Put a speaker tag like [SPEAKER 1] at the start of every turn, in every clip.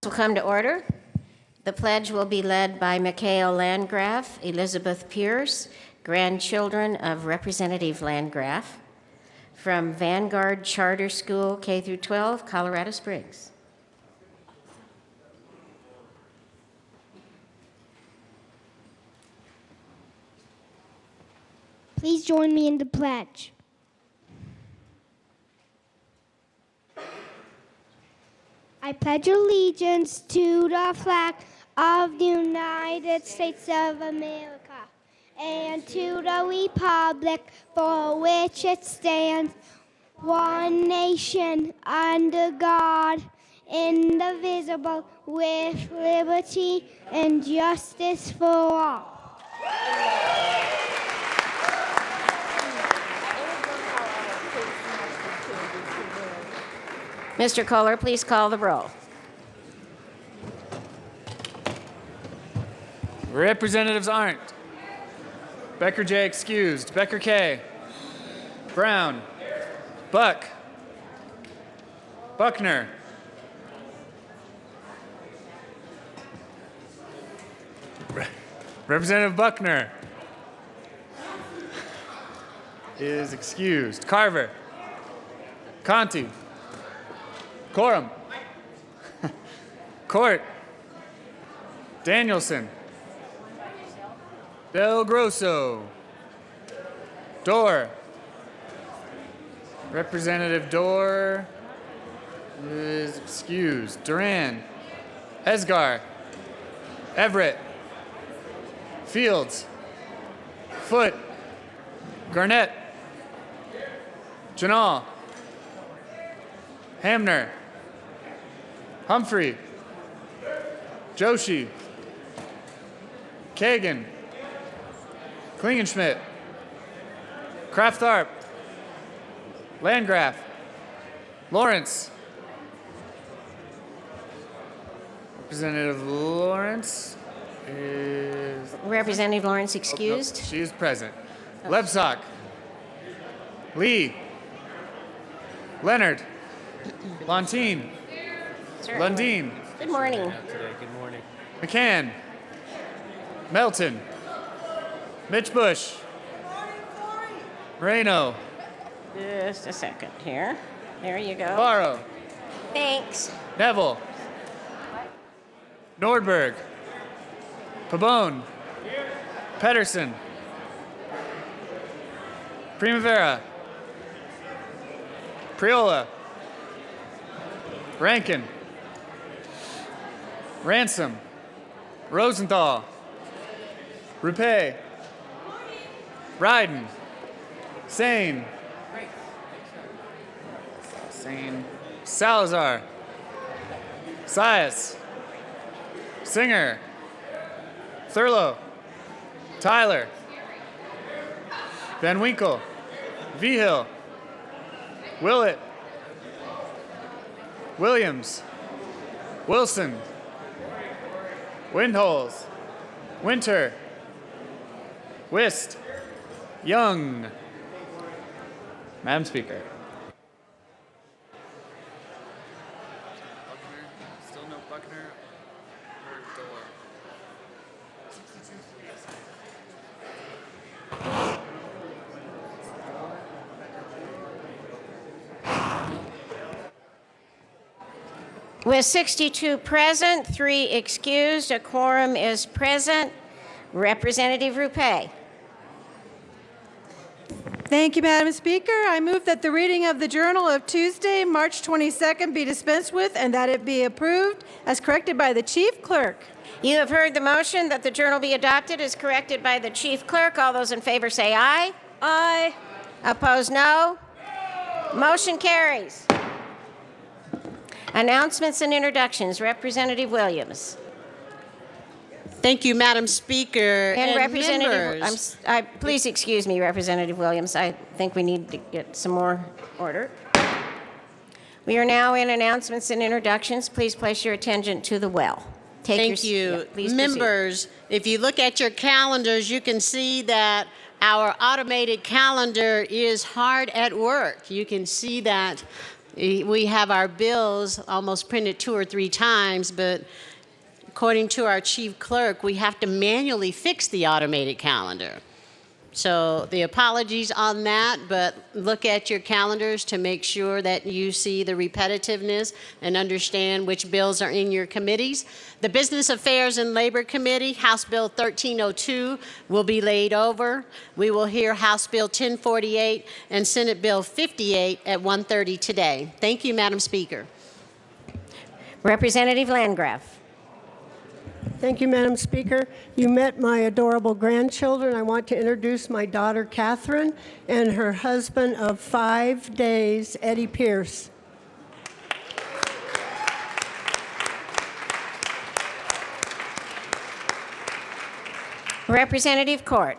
[SPEAKER 1] Will come to order. The pledge will be led by Mikhail Landgraf, Elizabeth Pierce, grandchildren of Representative Landgraf, from Vanguard Charter School, K through 12, Colorado Springs.
[SPEAKER 2] Please join me in the pledge. I pledge allegiance to the flag of the United States of America and to the republic for which it stands, one nation under God, indivisible, with liberty and justice for all.
[SPEAKER 1] Mr. Kohler, please call the roll.
[SPEAKER 3] Representatives Arndt. Becker J. excused. Becker K. Brown. Buck. Buckner. Representative Buckner is excused. Carver. Conti. Corum. Court. Danielson. Del Grosso. Dorr. Representative Dorr is excused. Duran. Esgar. Everett. Fields. Foote. Garnett. Janal. Hamner. Humphrey. Joshi. Kagan. Klingenschmidt. Kraft-Tharp. Landgraf. Lawrence. Representative Lawrence is...
[SPEAKER 1] Representative Lawrence excused.
[SPEAKER 3] Oh, no, she is present. Lebsock. Lee. Leonard. Lontine. Lundeen.
[SPEAKER 1] Good morning.
[SPEAKER 4] Good morning.
[SPEAKER 3] McCann. Melton. Mitch Bush. Moreno.
[SPEAKER 1] Just a second here. There you go.
[SPEAKER 3] Barrow.
[SPEAKER 1] Thanks.
[SPEAKER 3] Neville. Nordberg. Pabon. Pedersen. Primavera. Priola. Rankin. Ransom. Rosenthal. Rupe. Ryden. Sane. Salazar. Sias. Singer. Thurlow. Tyler. Van Winkle. Vigil. Willett. Williams. Wilson. Windholes. Winter. Wist. Young. Madam Speaker. Still no Buckner or Dorr.
[SPEAKER 1] With 62 present, 3 excused, a quorum is present. Representative Rupe.
[SPEAKER 5] Thank you, Madam Speaker. I move that the reading of the Journal of Tuesday, March 22nd be dispensed with and that it be approved as corrected by the Chief Clerk.
[SPEAKER 1] You have heard the motion that the journal be adopted as corrected by the Chief Clerk. All those in favor say aye.
[SPEAKER 5] Aye.
[SPEAKER 1] Opposed, no. Motion carries. Announcements and introductions. Representative Williams.
[SPEAKER 6] Thank you, Madam Speaker.
[SPEAKER 1] And
[SPEAKER 6] Representative,
[SPEAKER 1] members. Please excuse me, Representative Williams. I think we need to get some more order. We are now in announcements and introductions. Please place your attention to the well.
[SPEAKER 6] Thank you.
[SPEAKER 1] Please
[SPEAKER 6] Members, if you look at your calendars, you can see that our automated calendar is hard at work. You can see that We have our bills almost printed 2 or 3 times, but according to our chief clerk, we have to manually fix the automated calendar. So the apologies on that, but look at your calendars to make sure that you see the repetitiveness and understand which bills are in your committees. The Business Affairs and Labor Committee, House Bill 1302 will be laid over. We will hear House Bill 1048 and Senate Bill 58 at 1:30 today. Thank you, Madam Speaker.
[SPEAKER 1] Representative Landgraf.
[SPEAKER 4] Thank you, Madam Speaker. You met my adorable grandchildren. I want to introduce my daughter, Catherine, and her husband of 5 days, Eddie Pierce.
[SPEAKER 1] Representative Court.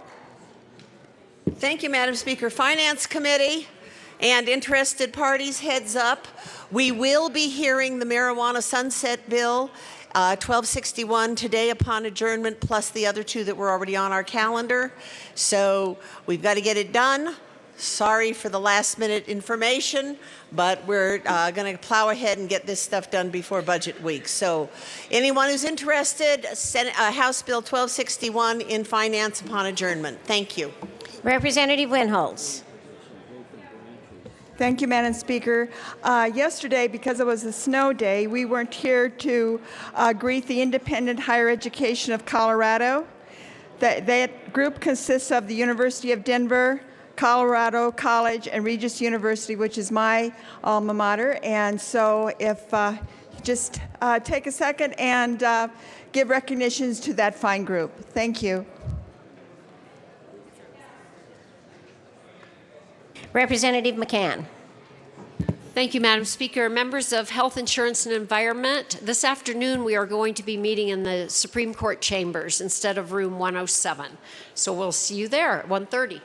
[SPEAKER 7] Thank you, Madam Speaker. Finance Committee and interested parties, heads up. We will be hearing the Marijuana Sunset Bill 1261 today upon adjournment, plus the other 2 that were already on our calendar. So we've got to get it done. Sorry for the last minute information, but we're going to plow ahead and get this stuff done before budget week. So anyone who's interested, House Bill 1261 in finance upon adjournment. Thank you.
[SPEAKER 1] Representative Winholtz.
[SPEAKER 8] Thank you, Madam Speaker. Yesterday, because it was a snow day, we weren't here to greet the Independent Higher Education of Colorado. That group consists of the University of Denver, Colorado College, and Regis University, which is my alma mater. And so if just take a second and give recognitions to that fine group. Thank you.
[SPEAKER 1] Representative McCann.
[SPEAKER 9] Thank you, Madam Speaker. Members of Health Insurance and Environment, this afternoon we are going to be meeting in the Supreme Court chambers instead of room 107. So we'll see you there at 1:30.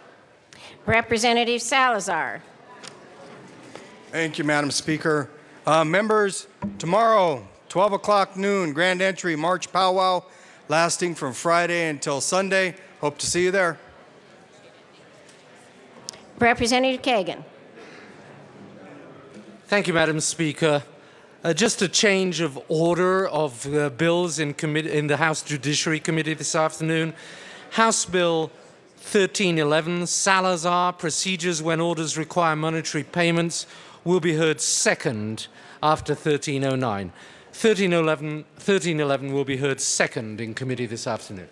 [SPEAKER 1] Representative Salazar.
[SPEAKER 10] Thank you, Madam Speaker. Members, tomorrow, 12 o'clock noon, Grand Entry March Powwow, lasting from Friday until Sunday. Hope to see you there.
[SPEAKER 1] Representative Kagan.
[SPEAKER 11] Thank you, Madam Speaker. Just a change of order of bills in the House Judiciary Committee this afternoon. House Bill 1311, Salazar, Procedures when Orders Require Monetary Payments, will be heard second after 1309. 1311 will be heard second in committee this afternoon.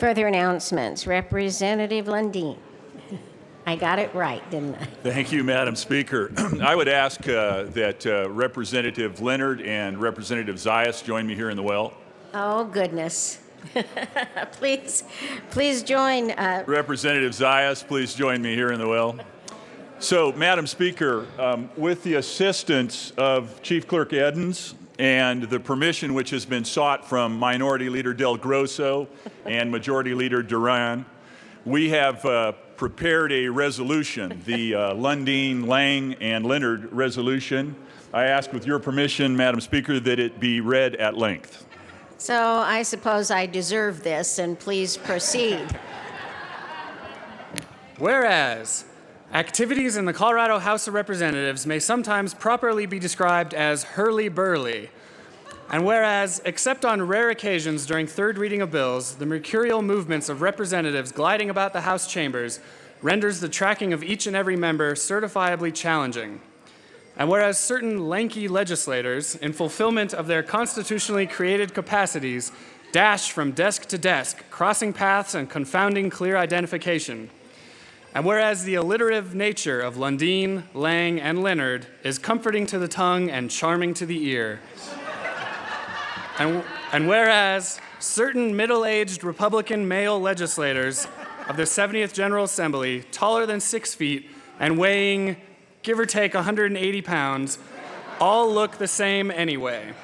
[SPEAKER 1] Further announcements. Representative Lundeen. I got it right, didn't I?
[SPEAKER 12] Thank you, Madam Speaker. I would ask that Representative Leonard and Representative Zayas join me here in the well.
[SPEAKER 1] Oh, goodness. Please join.
[SPEAKER 12] Representative Zayas, please join me here in the well. So, Madam Speaker, with the assistance of Chief Clerk Edens and the permission which has been sought from Minority Leader Del Grosso and Majority Leader Duran, we have prepared a resolution, the Lundeen, Lang, and Leonard resolution. I ask with your permission, Madam Speaker, that it be read at length.
[SPEAKER 1] So I suppose I deserve this, and please proceed.
[SPEAKER 3] Whereas activities in the Colorado House of Representatives may sometimes properly be described as hurly-burly. And whereas, except on rare occasions during third reading of bills, the mercurial movements of representatives gliding about the House chambers renders the tracking of each and every member certifiably challenging. And whereas certain lanky legislators, in fulfillment of their constitutionally created capacities, dash from desk to desk, crossing paths and confounding clear identification. And whereas the alliterative nature of Lundeen, Lang, and Leonard is comforting to the tongue and charming to the ear. And whereas certain middle-aged Republican male legislators of the 70th General Assembly, taller than 6 feet and weighing, give or take, 180 pounds, all look the same anyway.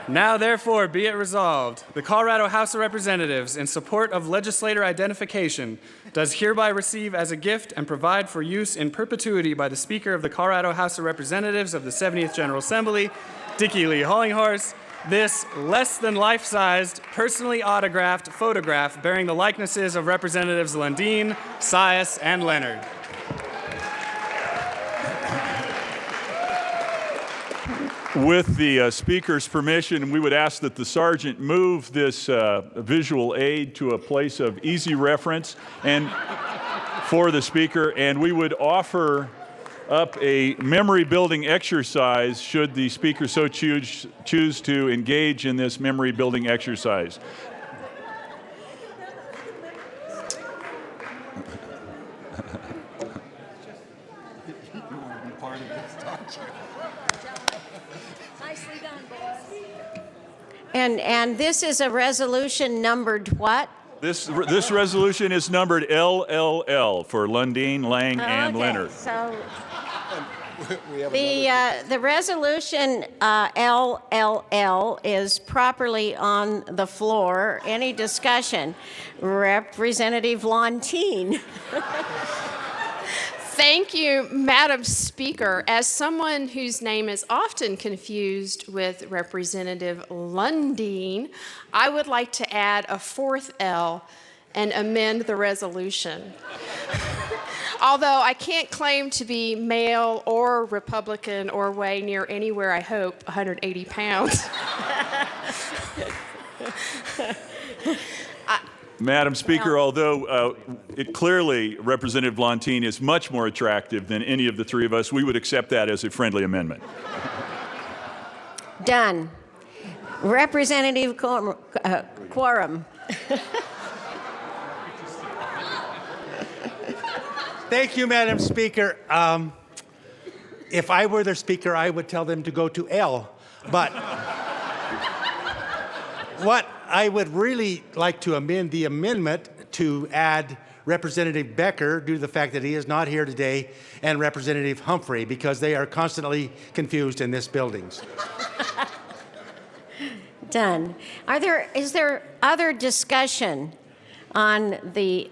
[SPEAKER 3] Now, therefore, be it resolved, the Colorado House of Representatives, in support of legislator identification, does hereby receive as a gift and provide for use in perpetuity by the Speaker of the Colorado House of Representatives of the 70th General Assembly, Dickie Lee Hollinghorse, this less than life-sized, personally autographed photograph bearing the likenesses of Representatives Lundeen, Zayas, and Leonard.
[SPEAKER 12] With the speaker's permission, we would ask that the sergeant move this visual aid to a place of easy reference and for the speaker, and we would offer up a memory building exercise should the speaker so choose to engage in this memory building exercise.
[SPEAKER 1] And this is a resolution numbered what?
[SPEAKER 12] This resolution is numbered LLL for Lundeen, Lang, and Leonard.
[SPEAKER 1] So the resolution LLL is properly on the floor. Any discussion? Representative Lundeen.
[SPEAKER 13] Thank you, Madam Speaker. As someone whose name is often confused with Representative Lundeen, I would like to add a fourth L and amend the resolution. Although I can't claim to be male or Republican or weigh near anywhere, I hope, 180 pounds.
[SPEAKER 12] Madam Speaker, although it clearly Representative Lundeen is much more attractive than any of the three of us, we would accept that as a friendly amendment.
[SPEAKER 1] Done. Representative Quorum.
[SPEAKER 14] Thank you, Madam Speaker. If I were the Speaker, I would tell them to go to L. But what I would really like to amend the amendment to add Representative Becker, due to the fact that he is not here today, and Representative Humphrey, because they are constantly confused in this building.
[SPEAKER 1] Done. Is there other discussion on the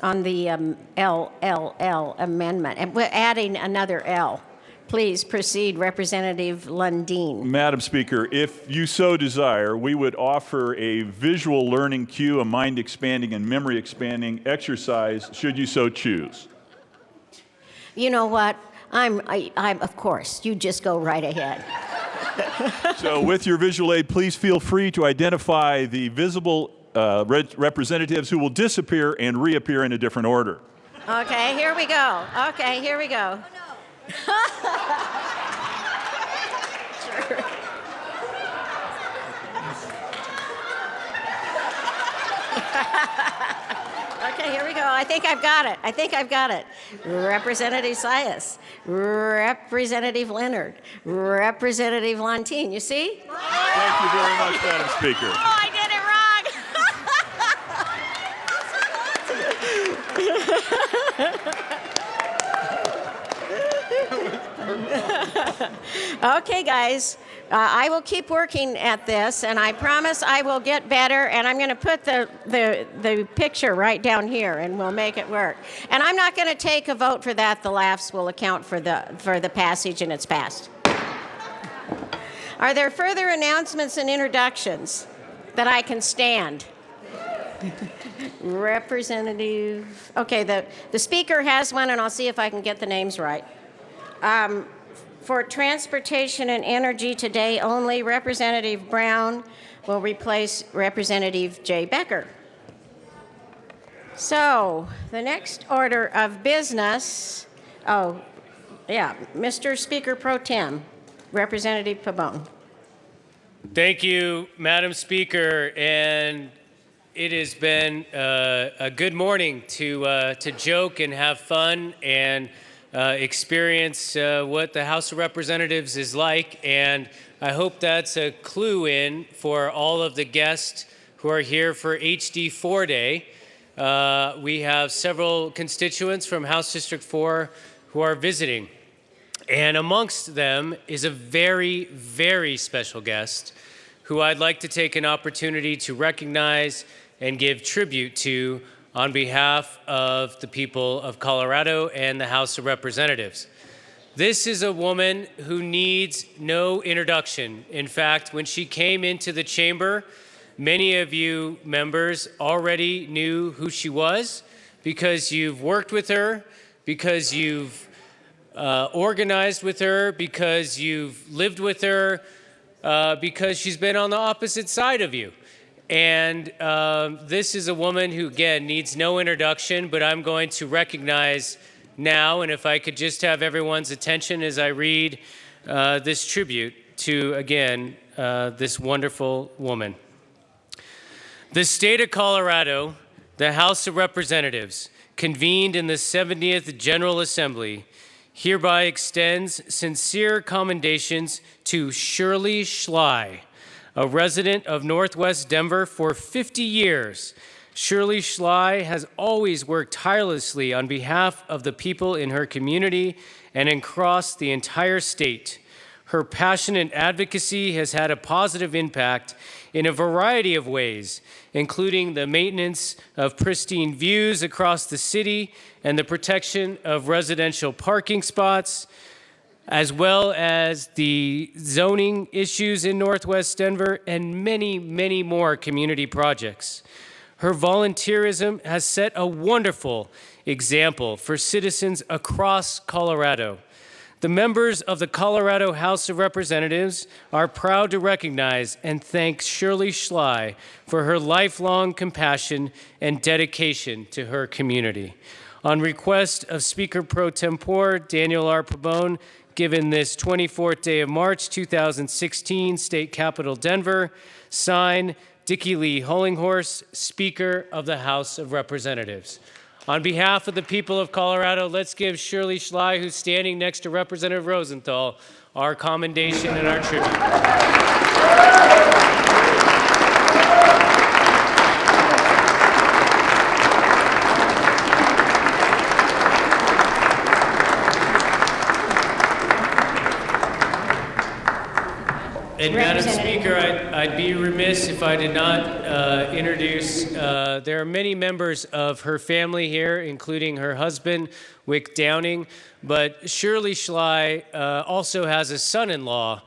[SPEAKER 1] LLL amendment? And we're adding another L. Please proceed, Representative Lundeen.
[SPEAKER 12] Madam Speaker, if you so desire, we would offer a visual learning cue, a mind-expanding and memory-expanding exercise, should you so choose.
[SPEAKER 1] You know what? I'm of course, you just go right ahead.
[SPEAKER 12] So with your visual aid, please feel free to identify the visible representatives who will disappear and reappear in a different order.
[SPEAKER 1] Okay, here we go. Okay, here we go. Sure. Okay, here we go. I think I've got it. Representative Sias, Representative Leonard, Representative Lundeen. You see?
[SPEAKER 12] Thank you very much, Madam Speaker.
[SPEAKER 1] Oh, I did it wrong. Okay, guys. I will keep working at this, and I promise I will get better, and I'm going to put the picture right down here, and we'll make it work. And I'm not going to take a vote for that. The laughs will account for the passage, and it's passed. Are there further announcements and introductions that I can stand? Representative, okay, the speaker has one, and I'll see if I can get the names right. For Transportation and Energy today only, Representative Brown will replace Representative Jay Becker. So the next order of business, Mr. Speaker Pro Tem, Representative Pabon.
[SPEAKER 15] Thank you, Madam Speaker, and it has been a good morning to joke and have fun and experience what the House of Representatives is like, and I hope that's a clue in for all of the guests who are here for HD4 Day. We have several constituents from House District 4 who are visiting, and amongst them is a very, very special guest who I'd like to take an opportunity to recognize and give tribute to on behalf of the people of Colorado and the House of Representatives. This is a woman who needs no introduction. In fact, when she came into the chamber, many of you members already knew who she was because you've worked with her, because you've organized with her, because you've lived with her, because she's been on the opposite side of you. And this is a woman who, again, needs no introduction, but I'm going to recognize now, and if I could just have everyone's attention as I read this tribute to, again, this wonderful woman. The state of Colorado, the House of Representatives, convened in the 70th General Assembly, hereby extends sincere commendations to Shirley Schley, a resident of Northwest Denver for 50 years. Shirley Schley has always worked tirelessly on behalf of the people in her community and across the entire state. Her passionate advocacy has had a positive impact in a variety of ways, including the maintenance of pristine views across the city and the protection of residential parking spots, as well as the zoning issues in Northwest Denver and many, many more community projects. Her volunteerism has set a wonderful example for citizens across Colorado. The members of the Colorado House of Representatives are proud to recognize and thank Shirley Schley for her lifelong compassion and dedication to her community. On request of Speaker Pro Tempore Daniel R. Pabon, given this 24th day of March 2016, State Capitol Denver, sign Dickie Lee Hollinghorse, Speaker of the House of Representatives. On behalf of the people of Colorado, let's give Shirley Schley, who's standing next to Representative Rosenthal, our commendation and our tribute. And Madam Speaker, I'd be remiss if I did not introduce, there are many members of her family here, including her husband, Wick Downing, but Shirley Schley also has a son-in-law,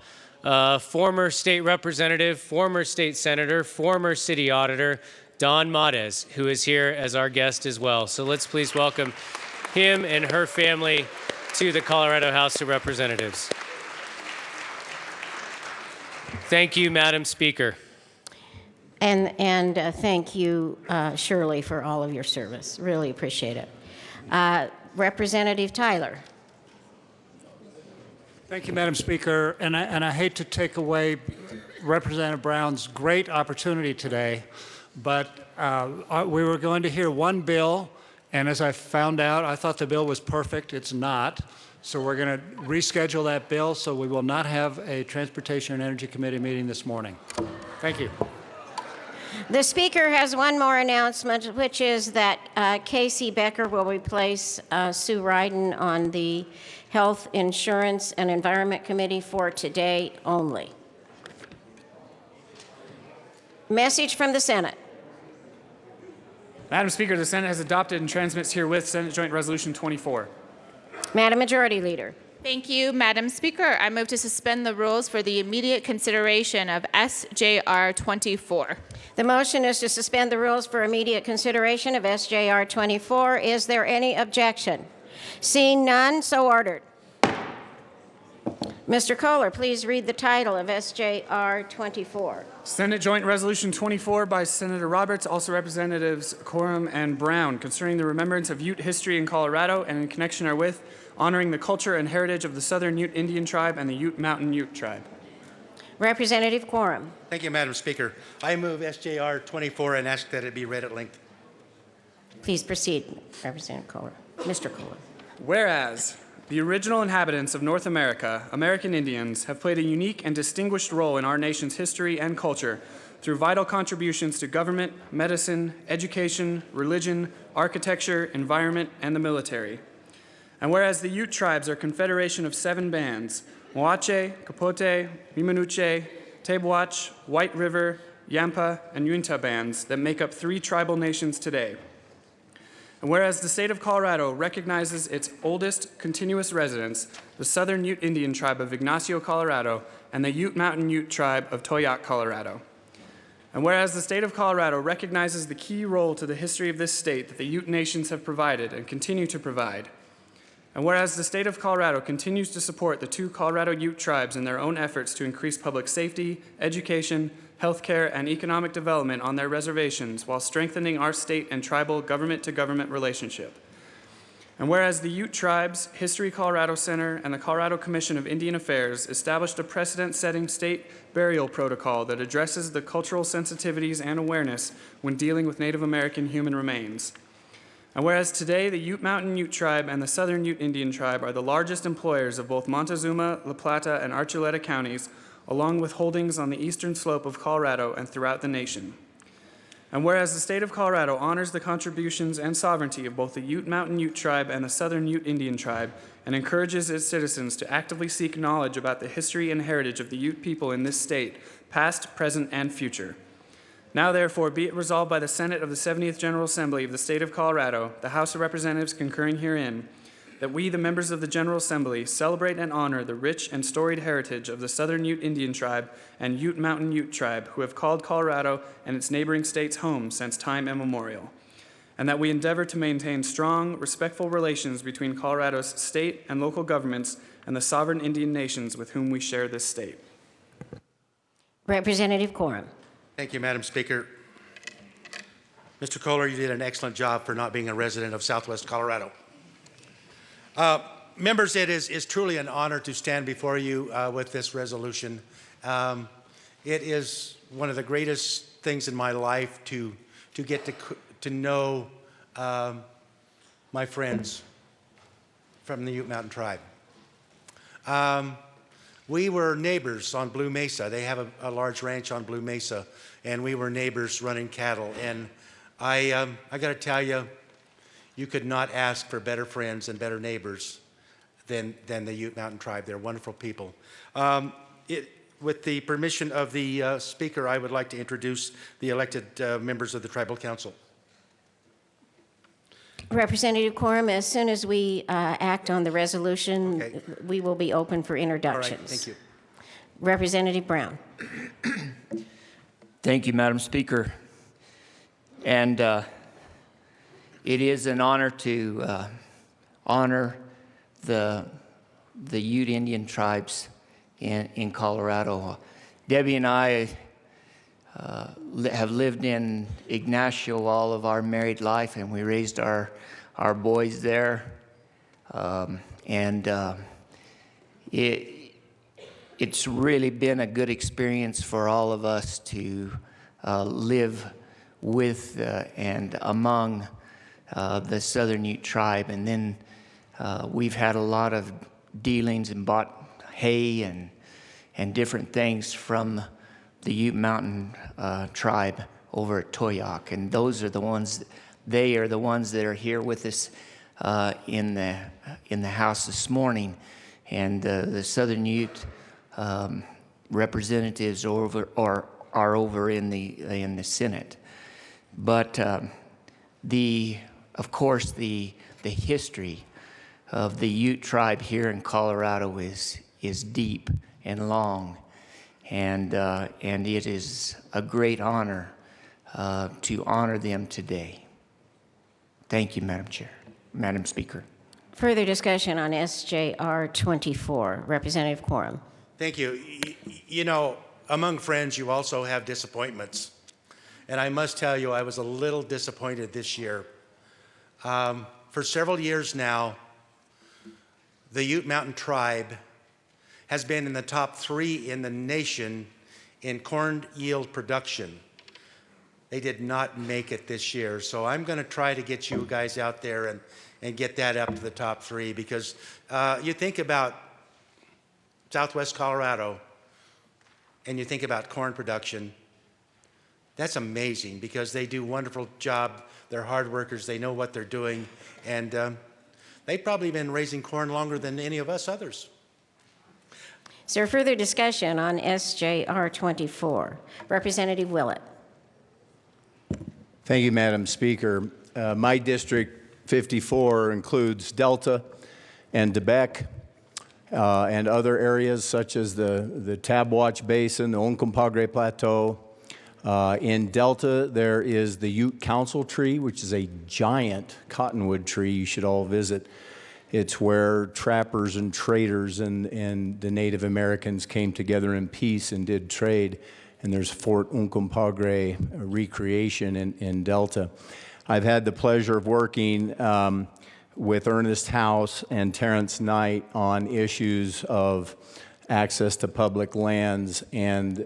[SPEAKER 15] former state representative, former state senator, former city auditor, Don Mates, who is here as our guest as well. So let's please welcome him and her family to the Colorado House of Representatives. Thank you, Madam Speaker.
[SPEAKER 1] And thank you, Shirley, for all of your service. Really appreciate it. Representative Tyler.
[SPEAKER 16] Thank you, Madam Speaker. And I hate to take away Representative Brown's great opportunity today, but we were going to hear one bill, and as I found out, I thought the bill was perfect. It's not. So we're going to reschedule that bill, so we will not have a Transportation and Energy Committee meeting this morning. Thank you.
[SPEAKER 1] The Speaker has one more announcement, which is that Casey Becker will replace Sue Ryden on the Health, Insurance, and Environment Committee for today only. Message from the Senate.
[SPEAKER 3] Madam Speaker, the Senate has adopted and transmits herewith Senate Joint Resolution 24.
[SPEAKER 1] Madam Majority Leader.
[SPEAKER 17] Thank you, Madam Speaker. I move to suspend the rules for the immediate consideration of SJR 24.
[SPEAKER 1] The motion is to suspend the rules for immediate consideration of SJR 24. Is there any objection? Seeing none, so ordered. Mr. Kohler, please read the title of SJR 24.
[SPEAKER 3] Senate Joint Resolution 24 by Senator Roberts, also Representatives Quorum and Brown, concerning the remembrance of Ute history in Colorado and in connection therewith, honoring the culture and heritage of the Southern Ute Indian Tribe and the Ute Mountain Ute Tribe.
[SPEAKER 1] Representative Quorum.
[SPEAKER 14] Thank you, Madam Speaker. I move SJR 24 and ask that it be read at length.
[SPEAKER 1] Please proceed, Representative Kohler. Mr. Kohler.
[SPEAKER 3] Whereas the original inhabitants of North America, American Indians, have played a unique and distinguished role in our nation's history and culture through vital contributions to government, medicine, education, religion, architecture, environment, and the military. And whereas the Ute tribes are a confederation of 7 bands, Moache, Capote, Mimanuche, Tebwach, White River, Yampa, and Uinta bands that make up 3 tribal nations today. And whereas the state of Colorado recognizes its oldest continuous residents, the Southern Ute Indian Tribe of Ignacio, Colorado, and the Ute Mountain Ute Tribe of Toyac, Colorado. And whereas the state of Colorado recognizes the key role to the history of this state that the Ute nations have provided and continue to provide. And whereas the state of Colorado continues to support the 2 Colorado Ute tribes in their own efforts to increase public safety, education, healthcare, and economic development on their reservations while strengthening our state and tribal government-to-government relationship. And whereas the Ute Tribes, History Colorado Center, and the Colorado Commission of Indian Affairs established a precedent-setting state burial protocol that addresses the cultural sensitivities and awareness when dealing with Native American human remains. And whereas today the Ute Mountain Ute Tribe and the Southern Ute Indian Tribe are the largest employers of both Montezuma, La Plata, and Archuleta counties, along with holdings on the eastern slope of Colorado and throughout the nation. And whereas the state of Colorado honors the contributions and sovereignty of both the Ute Mountain Ute Tribe and the Southern Ute Indian Tribe and encourages its citizens to actively seek knowledge about the history and heritage of the Ute people in this state, past, present, and future. Now therefore be it resolved by the Senate of the 70th General Assembly of the state of Colorado, the House of Representatives concurring herein, that we, the members of the General Assembly, celebrate and honor the rich and storied heritage of the Southern Ute Indian Tribe and Ute Mountain Ute Tribe, who have called Colorado and its neighboring states home since time immemorial, and that we endeavor to maintain strong, respectful relations between Colorado's state and local governments and the sovereign Indian nations with whom we share this state.
[SPEAKER 1] Representative Coram.
[SPEAKER 14] Thank you, Madam Speaker. Mr. Kohler, you did an excellent job for not being a resident of Southwest Colorado. Members, it is truly an honor to stand before you with this resolution. It is one of the greatest things in my life to get to know my friends from the Ute Mountain Tribe. We were neighbors on Blue Mesa. They have a large ranch on Blue Mesa, and we were neighbors running cattle. And I got to tell you, you could not ask for better friends and better neighbors than the Ute Mountain Tribe. They're wonderful people. With the permission of the Speaker, I would like to introduce the elected members of the Tribal Council.
[SPEAKER 1] Representative Coram, as soon as we act on the resolution,
[SPEAKER 14] Okay.
[SPEAKER 1] we will be open for
[SPEAKER 14] All
[SPEAKER 1] introductions.
[SPEAKER 14] right, thank you.
[SPEAKER 1] Representative Brown.
[SPEAKER 18] Thank you, Madam Speaker. And it is an honor to honor the Ute Indian tribes in Colorado. Debbie and I have lived in Ignacio all of our married life, and we raised our boys there. It's really been a good experience for all of us to live with and among the Southern Ute Tribe. And then we've had a lot of dealings and bought hay and different things from the Ute Mountain Tribe over at Toyac. And those are the ones, they are the ones that are here with us in the House this morning. And the Southern Ute representatives are over in the Senate. But of course, the history of the Ute tribe here in Colorado is deep and long, and it is a great honor to honor them today. Thank you, Madam Speaker.
[SPEAKER 1] Further discussion on SJR 24. Representative Coram.
[SPEAKER 14] Thank you. You know, among friends, you also have disappointments. And I must tell you, I was a little disappointed this year. For several years now, the Ute Mountain Tribe has been in the top 3 in the nation in corn yield production. They did not make it this year. So I'm going to try to get you guys out there and get that up to the top 3, because you think about Southwest Colorado and you think about corn production. That's amazing, because they do a wonderful job. They're hard workers. They know what they're doing. And they've probably been raising corn longer than any of us others.
[SPEAKER 1] Is there further discussion on SJR 24? Representative Willett.
[SPEAKER 19] Thank you, Madam Speaker. My district 54 includes Delta and Debec and other areas such as the Tabwatch Basin, the Uncompahgre Plateau. In Delta, there is the Ute Council tree, which is a giant cottonwood tree you should all visit. It's where trappers and traders and the Native Americans came together in peace and did trade. And there's Fort Uncompahgre recreation in Delta. I've had the pleasure of working with Ernest House and Terrence Knight on issues of access to public lands and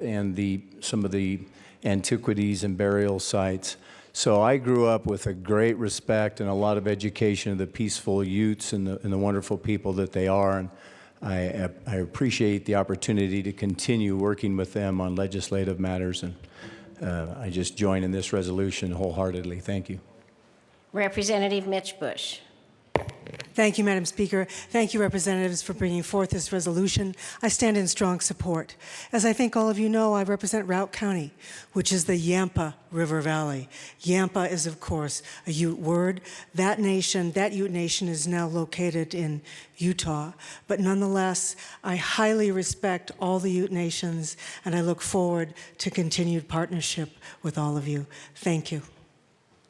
[SPEAKER 19] some of the antiquities and burial sites. So I grew up with a great respect and a lot of education of the peaceful Utes and the wonderful people that they are. And I appreciate the opportunity to continue working with them on legislative matters. And I just join in this resolution wholeheartedly. Thank you.
[SPEAKER 1] Representative Mitch Bush.
[SPEAKER 20] Thank you, Madam Speaker. Thank you, representatives, for bringing forth this resolution. I stand in strong support. As I think all of you know, I represent Routt County, which is the Yampa River Valley. Yampa is, of course, a Ute word. That Ute Nation is now located in Utah. But nonetheless, I highly respect all the Ute Nations, and I look forward to continued partnership with all of you. Thank you.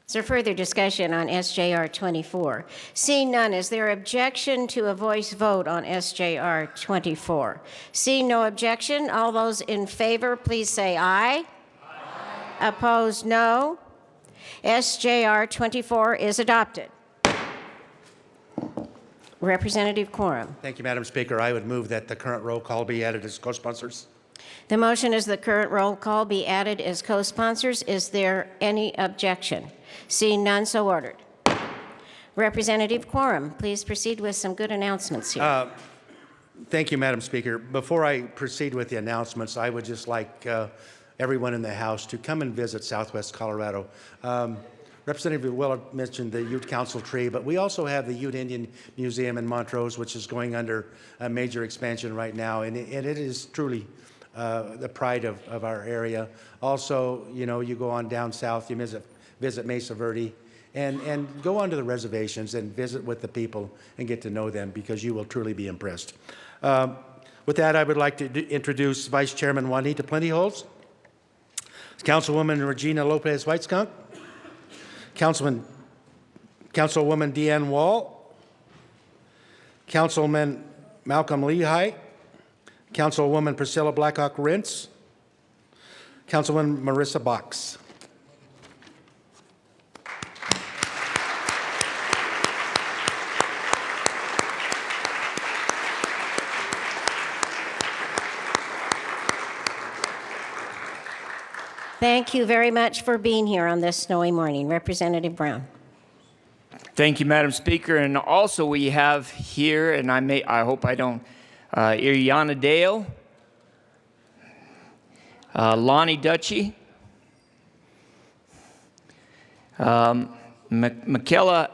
[SPEAKER 1] Is there further discussion on SJR 24? Seeing none, is there objection to a voice vote on SJR 24? Seeing no objection, all those in favor, please say aye. Aye. Opposed, no. SJR 24 is adopted. Representative Quorum.
[SPEAKER 14] Thank you, Madam Speaker. I would move that the current roll call be added as co-sponsors.
[SPEAKER 1] The motion is the current roll call be added as co-sponsors. Is there any objection? Seeing none, so ordered. Representative Quorum, please proceed with some good announcements here.
[SPEAKER 14] Thank you, Madam Speaker. Before I proceed with the announcements, I would just like everyone in the House to come and visit Southwest Colorado. Representative Willard mentioned the Ute Council tree, but we also have the Ute Indian Museum in Montrose, which is going under a major expansion right now, and it is truly the pride of our area. Also, you know, you go on down south, you visit Mesa Verde, and go onto the reservations and visit with the people and get to know them, because you will truly be impressed. With that, I would like to introduce Vice Chairman Juanita Plentyholz, Councilwoman Regina Lopez-Whiteskunk, Councilwoman Deanne Wall, Councilman Malcolm Lehigh, Councilwoman Priscilla Blackhawk-Rentz, Councilwoman Marissa Box.
[SPEAKER 1] Thank you very much for being here on this snowy morning. Representative Brown.
[SPEAKER 21] Thank you, Madam Speaker. And also we have here, and I hope I don't, Iriana Dale, Lonnie Dutchie, Michaela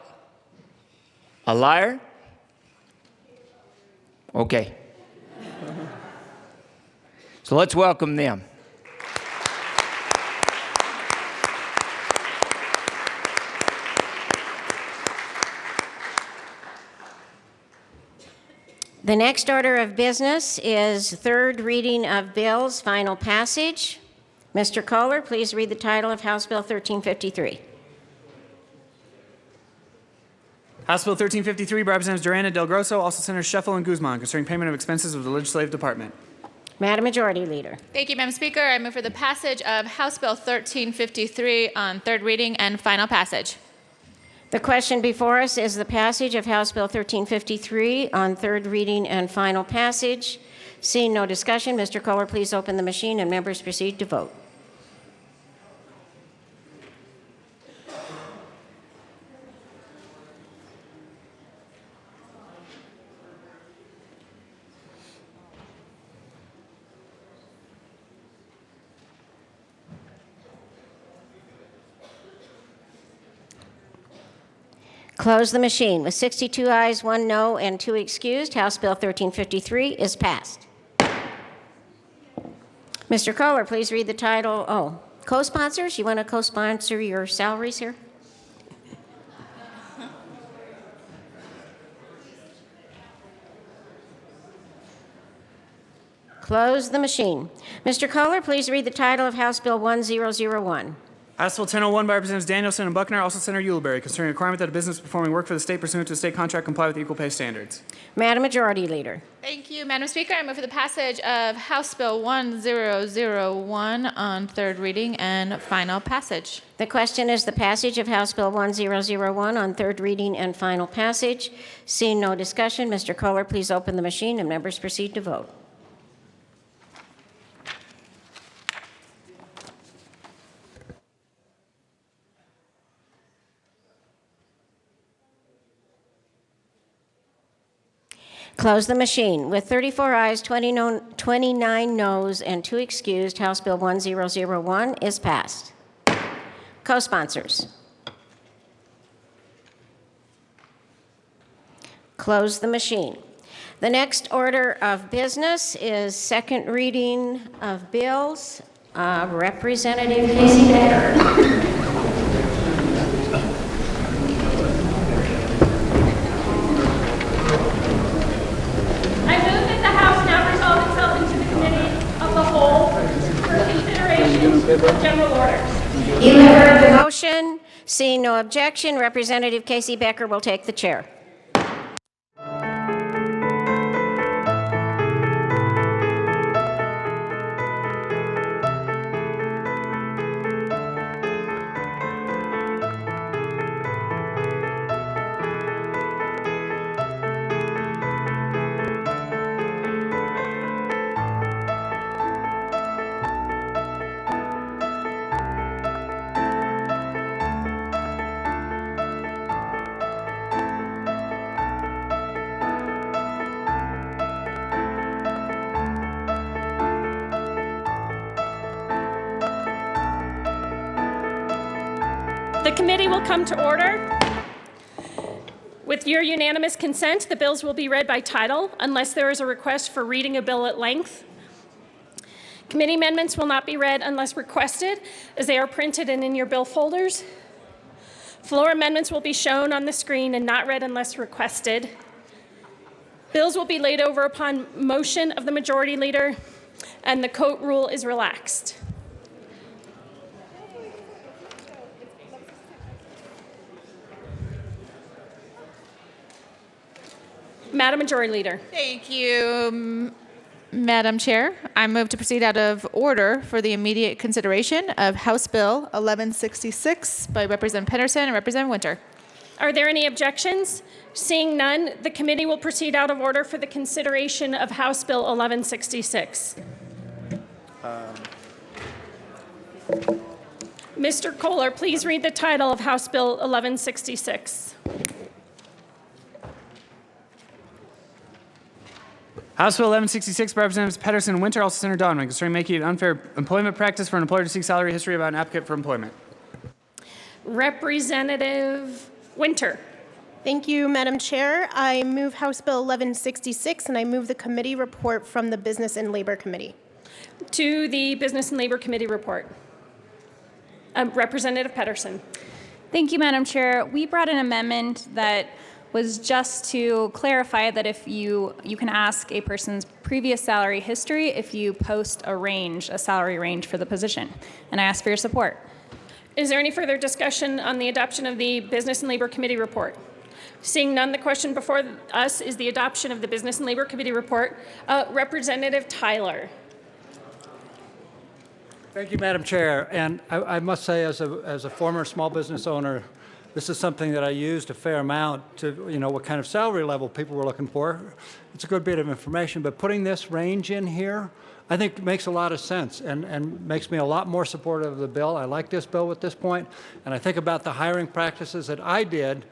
[SPEAKER 21] Alaire. Okay. So let's welcome them.
[SPEAKER 1] The next order of business is third reading of bills, final passage. Mr. Kohler, please read the title of House Bill 1353.
[SPEAKER 3] House Bill 1353 by Representatives Duran and Del Grosso, also Senators Sheffel and Guzman, concerning payment of expenses of the Legislative Department.
[SPEAKER 1] Madam Majority Leader.
[SPEAKER 17] Thank you, Madam Speaker. I move for the passage of House Bill 1353 on third reading and final passage.
[SPEAKER 1] The question before us is the passage of House Bill 1353 on third reading and final passage. Seeing no discussion, Mr. Kohler, please open the machine and members proceed to vote. Close the machine. With 62 ayes, 1 no, and 2 excused, House Bill 1353 is passed. Mr. Kohler, please read the title. Oh, co-sponsors? You want to co-sponsor your salaries here? Close the machine. Mr. Kohler, please read the title of House Bill 1001.
[SPEAKER 3] House Bill 1001 by Representatives Danielson and Buckner, also Senator Ulibarri, concerning a requirement that a business performing work for the state pursuant to a state contract comply with equal pay standards.
[SPEAKER 1] Madam Majority Leader.
[SPEAKER 17] Thank you, Madam Speaker. I move for the passage of House Bill 1001 on third reading and final passage.
[SPEAKER 1] The question is the passage of House Bill 1001 on third reading and final passage. Seeing no discussion, Mr. Kohler, please open the machine and members proceed to vote. Close the machine. With 34 ayes, 29 noes, and 2 excused, House Bill 1001 is passed. Co-sponsors. Close the machine. The next order of business is second reading of bills. Representative Casey Becker.
[SPEAKER 2] General orders.
[SPEAKER 1] You have heard the motion. Seeing no objection, Representative Casey Becker will take the chair.
[SPEAKER 2] The committee will come to order. With your unanimous consent, the bills will be read by title unless there is a request for reading a bill at length. Committee amendments will not be read unless requested, as they are printed and in your bill folders. Floor amendments will be shown on the screen and not read unless requested. Bills will be laid over upon motion of the majority leader, and the coat rule is relaxed. Madam Majority Leader.
[SPEAKER 17] Thank you, Madam Chair. I move to proceed out of order for the immediate consideration of House Bill 1166 by Representative Pedersen and Representative Winter.
[SPEAKER 2] Are there any objections? Seeing none, the committee will proceed out of order for the consideration of House Bill 1166. Mr. Kohler, please read the title of House Bill 1166.
[SPEAKER 3] House Bill 1166 by Representatives Pedersen and Winter, also Senator Donovan, concerning making it unfair employment practice for an employer to seek salary history about an applicant for employment.
[SPEAKER 2] Representative Winter.
[SPEAKER 22] Thank you, Madam Chair. I move House Bill 1166, and I move the committee report from the Business and Labor Committee.
[SPEAKER 2] To the Business and Labor Committee report. Representative Pedersen.
[SPEAKER 23] Thank you, Madam Chair. We brought an amendment that was just to clarify that if you can ask a person's previous salary history if you post a salary range for the position. And I ask for your support.
[SPEAKER 2] Is there any further discussion on the adoption of the Business and Labor Committee report? Seeing none, the question before us is the adoption of the Business and Labor Committee report. Representative Tyler.
[SPEAKER 16] Thank you, Madam Chair. And I must say, as a former small business owner, this is something that I used a fair amount to, what kind of salary level people were looking for. It's a good bit of information, but putting this range in here, I think makes a lot of sense and makes me a lot more supportive of the bill. I like this bill at this point, and I think about the hiring practices that I did,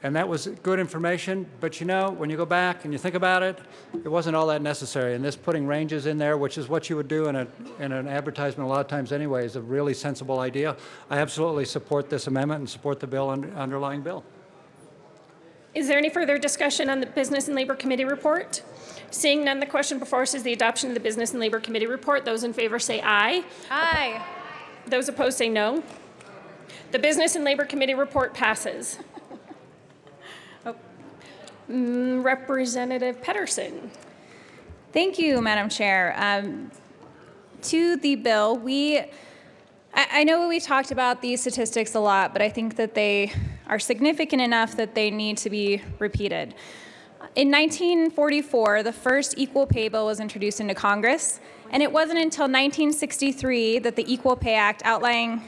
[SPEAKER 16] and that was good information, but when you go back and you think about it, it wasn't all that necessary. And this putting ranges in there, which is what you would do in an advertisement a lot of times anyway, is a really sensible idea. I absolutely support this amendment and support the bill underlying bill.
[SPEAKER 2] Is there any further discussion on the Business and Labor Committee report? Seeing none, the question before us is the adoption of the Business and Labor Committee report. Those in favor say aye.
[SPEAKER 23] Aye.
[SPEAKER 2] Those opposed say no. The Business and Labor Committee report passes. Representative Pedersen.
[SPEAKER 23] Thank you, Madam Chair. To the bill, we I know we talked about these statistics a lot, but I think that they are significant enough that they need to be repeated. In 1944, the first Equal Pay Bill was introduced into Congress, and it wasn't until 1963 that the Equal Pay Act outlining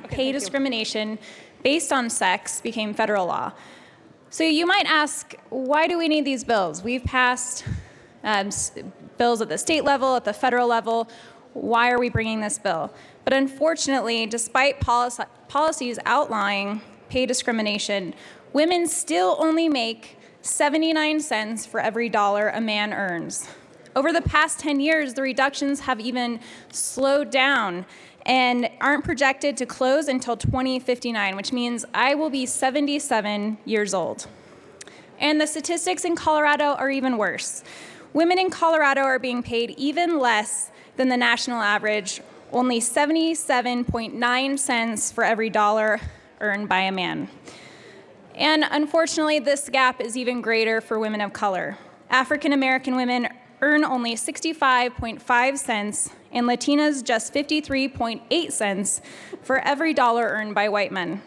[SPEAKER 23] pay discrimination based on sex became federal law. So you might ask, why do we need these bills? We've passed bills at the state level, at the federal level. Why are we bringing this bill? But unfortunately, despite policies outlining pay discrimination, women still only make 79 cents for every dollar a man earns. Over the past 10 years, the reductions have even slowed down and aren't projected to close until 2059, which means I will be 77 years old. And the statistics in Colorado are even worse. Women in Colorado are being paid even less than the national average, only 77.9 cents for every dollar earned by a man. And unfortunately, this gap is even greater for women of color. African American women earn only 65.5 cents, and Latinas just 53.8 cents for every dollar earned by white men.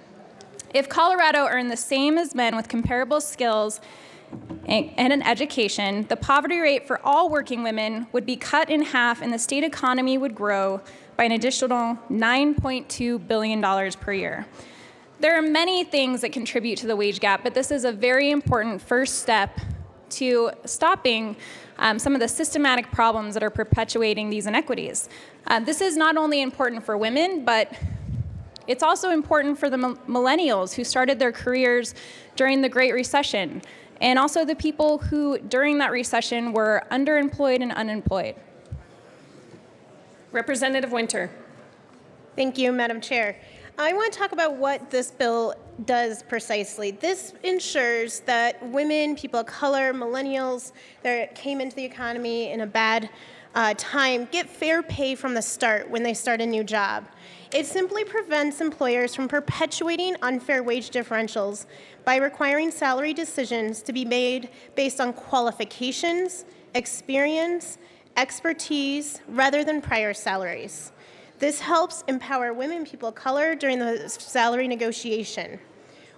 [SPEAKER 23] If Colorado earned the same as men with comparable skills and an education, the poverty rate for all working women would be cut in half, and the state economy would grow by an additional $9.2 billion per year. There are many things that contribute to the wage gap, but this is a very important first step to stopping some of the systematic problems that are perpetuating these inequities. This is not only important for women, but it's also important for the millennials who started their careers during the Great Recession, and also the people who, during that recession, were underemployed and unemployed.
[SPEAKER 2] Representative Winter.
[SPEAKER 22] Thank you, Madam Chair. I want to talk about what this bill does precisely. This ensures that women, people of color, millennials that came into the economy in a bad time get fair pay from the start when they start a new job. It simply prevents employers from perpetuating unfair wage differentials by requiring salary decisions to be made based on qualifications, experience, expertise, rather than prior salaries. This helps empower women, people of color during the salary negotiation.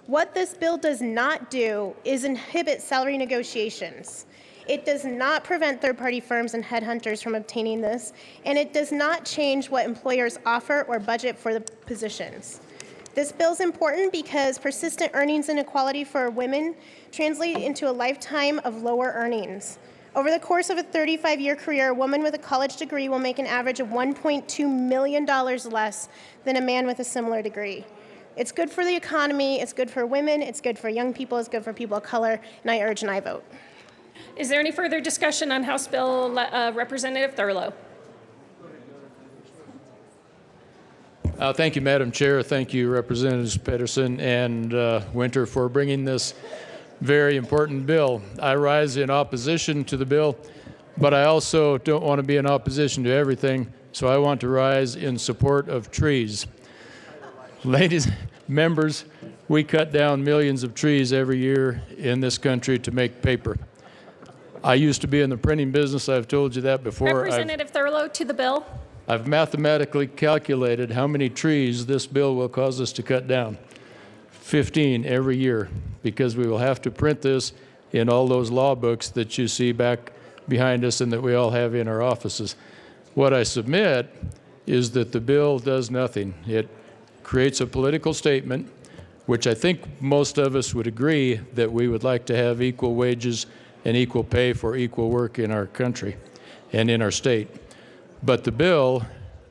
[SPEAKER 22] What this bill does not do is inhibit salary negotiations. It does not prevent third-party firms and headhunters from obtaining this, and it does not change what employers offer or budget for the positions. This bill is important because persistent earnings inequality for women translate into a lifetime of lower earnings. Over the course of a 35-year career, a woman with a college degree will make an average of $1.2 million less than a man with a similar degree. It's good for the economy, it's good for women, it's good for young people, it's good for people of color, and I urge and I vote.
[SPEAKER 2] Is there any further discussion on House Bill Representative Thurlow?
[SPEAKER 4] Thank you, Madam Chair. Thank you, Representatives Pedersen and Winter, for bringing this very important bill. I rise in opposition to the bill, but I also don't want to be in opposition to everything, so I want to rise in support of trees. Ladies, members, we cut down millions of trees every year in this country to make paper. I used to be in the printing business. I've told you that before.
[SPEAKER 2] Representative Thurlow, to the bill.
[SPEAKER 4] I've mathematically calculated how many trees this bill will cause us to cut down. 15 every year, because we will have to print this in all those law books that you see back behind us and that we all have in our offices. What I submit is that the bill does nothing. It creates a political statement, which I think most of us would agree that we would like to have equal wages and equal pay for equal work in our country and in our state. But the bill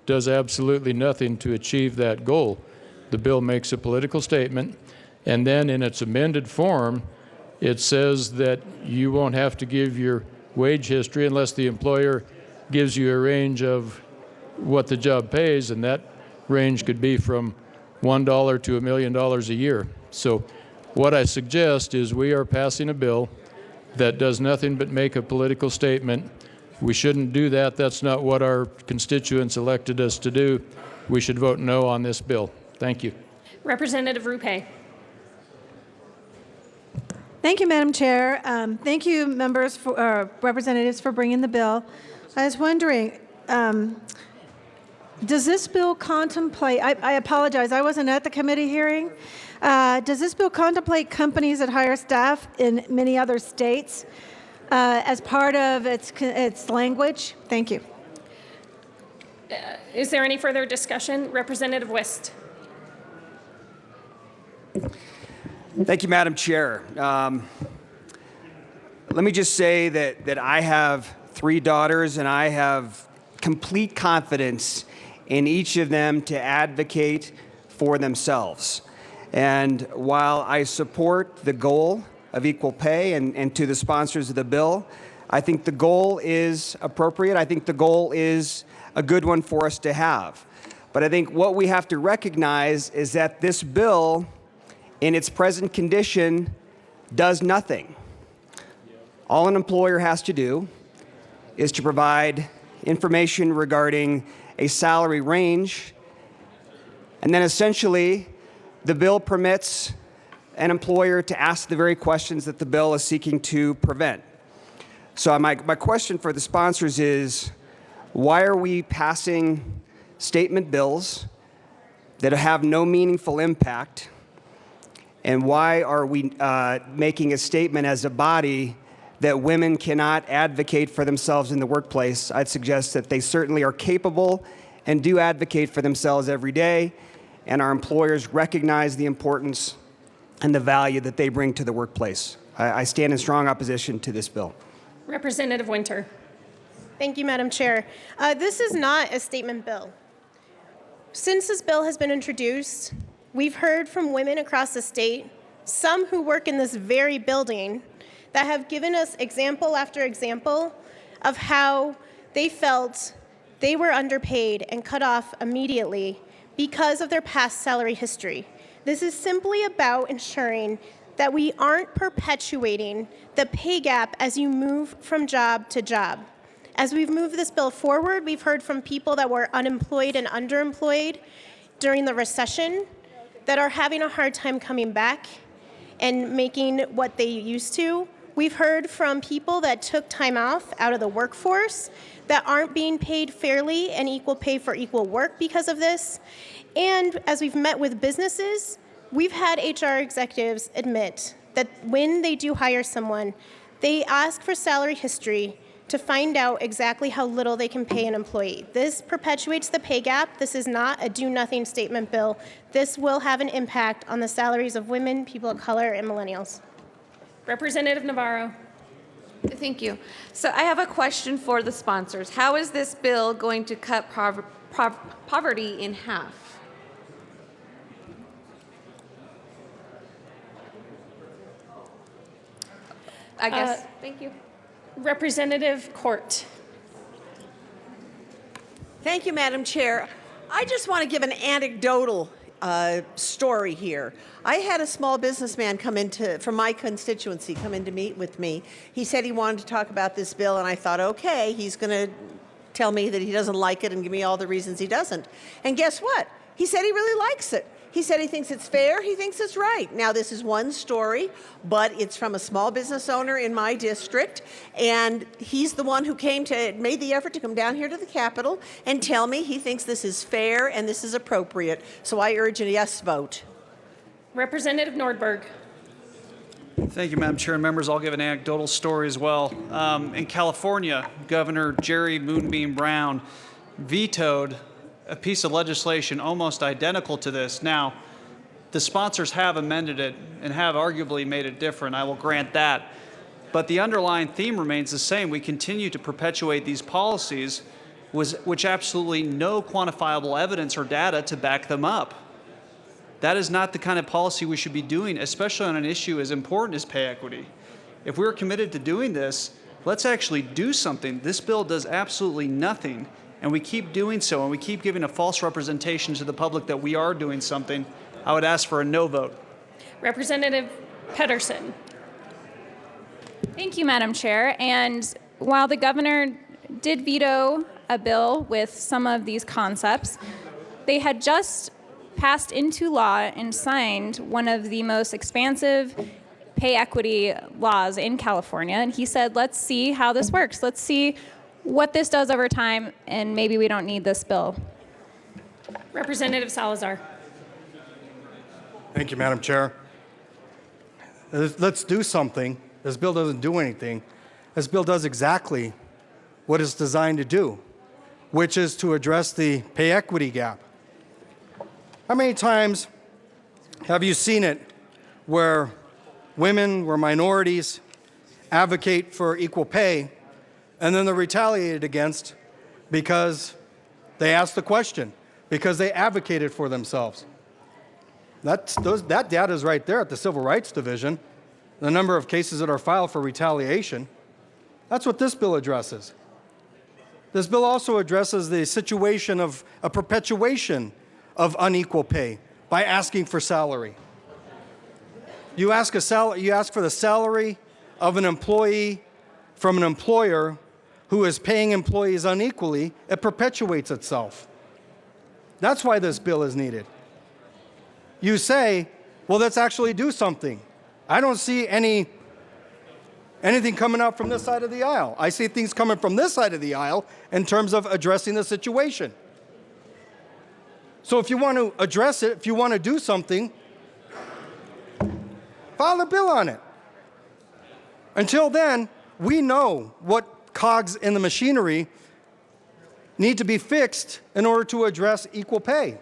[SPEAKER 4] does absolutely nothing to achieve that goal. The bill makes a political statement, and then in its amended form, it says that you won't have to give your wage history unless the employer gives you a range of what the job pays, and that range could be from $1 to $1 million a year. So what I suggest is we are passing a bill that does nothing but make a political statement. We shouldn't do that. That's not what our constituents elected us to do. We should vote no on this bill. Thank you.
[SPEAKER 2] Representative Rupe.
[SPEAKER 5] Thank you, Madam Chair. Thank you, members, representatives, for bringing the bill. I was wondering, Does this bill contemplate, I apologize, I wasn't at the committee hearing. Does this bill contemplate companies that hire staff in many other states as part of its language? Thank you.
[SPEAKER 2] Is there any further discussion? Representative Wist.
[SPEAKER 6] Thank you, Madam Chair. Let me just say that I have 3 daughters, and I have complete confidence in each of them to advocate for themselves. And while I support the goal of equal pay and to the sponsors of the bill, I think the goal is appropriate. I think the goal is a good one for us to have. But I think what we have to recognize is that this bill, in its present condition, does nothing. All an employer has to do is to provide information regarding a salary range, and then essentially the bill permits an employer to ask the very questions that the bill is seeking to prevent. So my question for the sponsors is, why are we passing statement bills that have no meaningful impact, and why are we making a statement as a body that women cannot advocate for themselves in the workplace? I'd suggest that they certainly are capable and do advocate for themselves every day, and our employers recognize the importance and the value that they bring to the workplace. I stand in strong opposition to this bill.
[SPEAKER 2] Representative Winter.
[SPEAKER 22] Thank you, Madam Chair. This is not a statement bill. Since this bill has been introduced, we've heard from women across the state, some who work in this very building, that have given us example after example of how they felt they were underpaid and cut off immediately because of their past salary history. This is simply about ensuring that we aren't perpetuating the pay gap as you move from job to job. As we've moved this bill forward, we've heard from people that were unemployed and underemployed during the recession that are having a hard time coming back and making what they used to. We've heard from people that took time off out of the workforce that aren't being paid fairly and equal pay for equal work because of this. And as we've met with businesses, we've had HR executives admit that when they do hire someone, they ask for salary history to find out exactly how little they can pay an employee. This perpetuates the pay gap. This is not a do-nothing statement bill. This will have an impact on the salaries of women, people of color, and millennials.
[SPEAKER 2] Representative Navarro.
[SPEAKER 7] Thank you. So I have a question for the sponsors. How is this bill going to cut poverty in half? I guess. Thank you.
[SPEAKER 2] Representative Court.
[SPEAKER 8] Thank you, Madam Chair. I just want to give an anecdotal story here. I had a small businessman from my constituency come in to meet with me. He said he wanted to talk about this bill, and I thought, okay, he's going to tell me that he doesn't like it and give me all the reasons he doesn't. And guess what? He said he really likes it. He said he thinks it's fair, he thinks it's right. Now, this is one story, but it's from a small business owner in my district, and he's the one who made the effort to come down here to the Capitol and tell me he thinks this is fair and this is appropriate. So I urge a yes vote.
[SPEAKER 2] Representative Nordberg.
[SPEAKER 24] Thank you, Madam Chair and members. I'll give an anecdotal story as well. In California, Governor Jerry Moonbeam Brown vetoed a piece of legislation almost identical to this. Now, the sponsors have amended it and have arguably made it different. I will grant that. But the underlying theme remains the same. We continue to perpetuate these policies which absolutely no quantifiable evidence or data to back them up. That is not the kind of policy we should be doing, especially on an issue as important as pay equity. If we're committed to doing this, let's actually do something. This bill does absolutely nothing, and we keep doing so, and we keep giving a false representation to the public that we are doing something. I would ask for a no vote.
[SPEAKER 2] Representative Pedersen.
[SPEAKER 23] Thank you, Madam Chair. And while the governor did veto a bill with some of these concepts, they had just passed into law and signed one of the most expansive pay equity laws in California. And he said, let's see how this works. Let's see what this does over time, and maybe we don't need this bill.
[SPEAKER 2] Representative Salazar.
[SPEAKER 9] Thank you, Madam Chair. Let's do something. This bill doesn't do anything. This bill does exactly what it's designed to do, which is to address the pay equity gap. How many times have you seen it where women, where minorities advocate for equal pay, and then they're retaliated against because they asked the question, because they advocated for themselves? That data is right there at the Civil Rights Division, the number of cases that are filed for retaliation. That's what this bill addresses. This bill also addresses the situation of a perpetuation of unequal pay by asking for salary. You ask for the salary of an employee from an employer who is paying employees unequally, it perpetuates itself. That's why this bill is needed. You say, well, let's actually do something. I don't see anything coming out from this side of the aisle. I see things coming from this side of the aisle in terms of addressing the situation. So if you want to address it, if you want to do something, file a bill on it. Until then, we know what cogs in the machinery need to be fixed in order to address equal pay.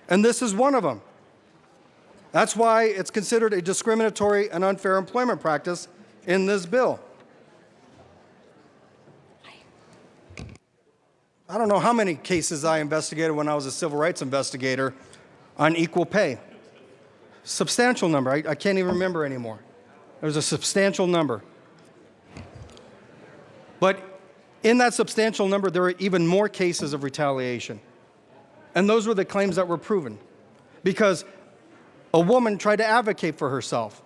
[SPEAKER 9] And this is one of them. That's why it's considered a discriminatory and unfair employment practice in this bill. I don't know how many cases I investigated when I was a civil rights investigator on equal pay. Substantial number. I can't even remember anymore. It was a substantial number. But in that substantial number, there were even more cases of retaliation. And those were the claims that were proven. Because a woman tried to advocate for herself.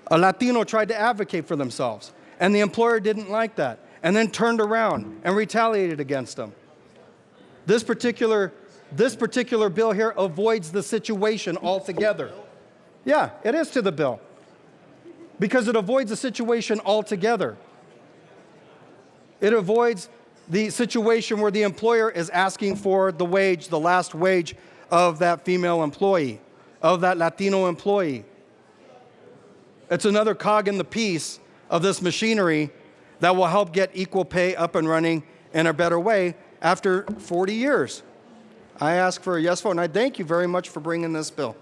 [SPEAKER 9] A Latino tried to advocate for themselves. And the employer didn't like that. And then turned around and retaliated against them. This particular bill here avoids the situation altogether. Yeah, it is to the bill. Because it avoids the situation altogether. It avoids the situation where the employer is asking for the wage, the last wage of that female employee, of that Latino employee. It's another cog in the piece of this machinery that will help get equal pay up and running in a better way after 40 years. I ask for a yes vote, and I thank you very much for bringing this bill.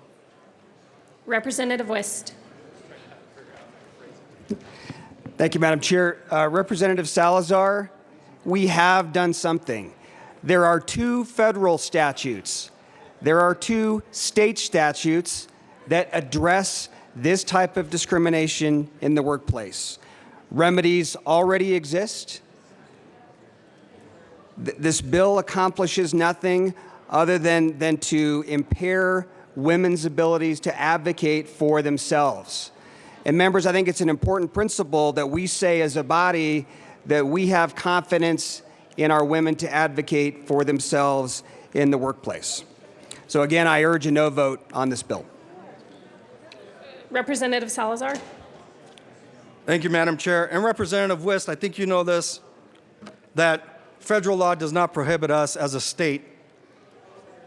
[SPEAKER 2] Representative West.
[SPEAKER 6] Thank you, Madam Chair. Representative Salazar, we have done something. There are 2 federal statutes. There are 2 state statutes that address this type of discrimination in the workplace. Remedies already exist. This bill accomplishes nothing other than to impair women's abilities to advocate for themselves. And members, I think it's an important principle that we say as a body that we have confidence in our women to advocate for themselves in the workplace. So again, I urge a no vote on this bill.
[SPEAKER 2] Representative Salazar.
[SPEAKER 9] Thank you, Madam Chair. And Representative Wist, I think you know this, that federal law does not prohibit us as a state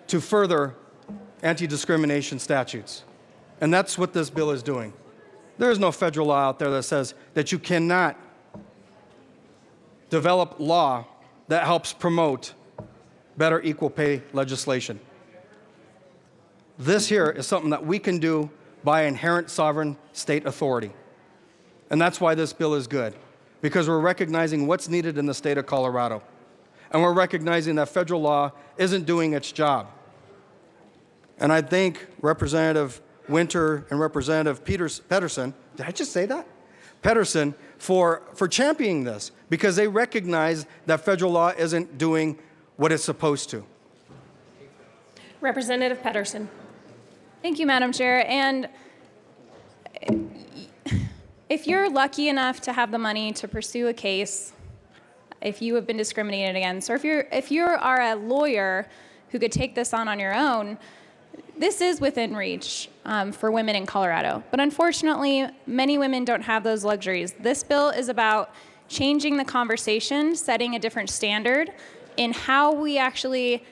[SPEAKER 9] to further anti-discrimination statutes. And that's what this bill is doing. There is no federal law out there that says that you cannot develop law that helps promote better equal pay legislation. This here is something that we can do by inherent sovereign state authority. And that's why this bill is good, because we're recognizing what's needed in the state of Colorado. And we're recognizing that federal law isn't doing its job. And I thank Representative Winter and Representative Pedersen, did I just say that? Pedersen, for championing this, because they recognize that federal law isn't doing what it's supposed to.
[SPEAKER 2] Representative Pedersen.
[SPEAKER 23] Thank you, Madam Chair. And if you're lucky enough to have the money to pursue a case, if you have been discriminated against, or if you are a lawyer who could take this on your own, this is within reach for women in Colorado. But unfortunately, many women don't have those luxuries. This bill is about changing the conversation, setting a different standard in how we actually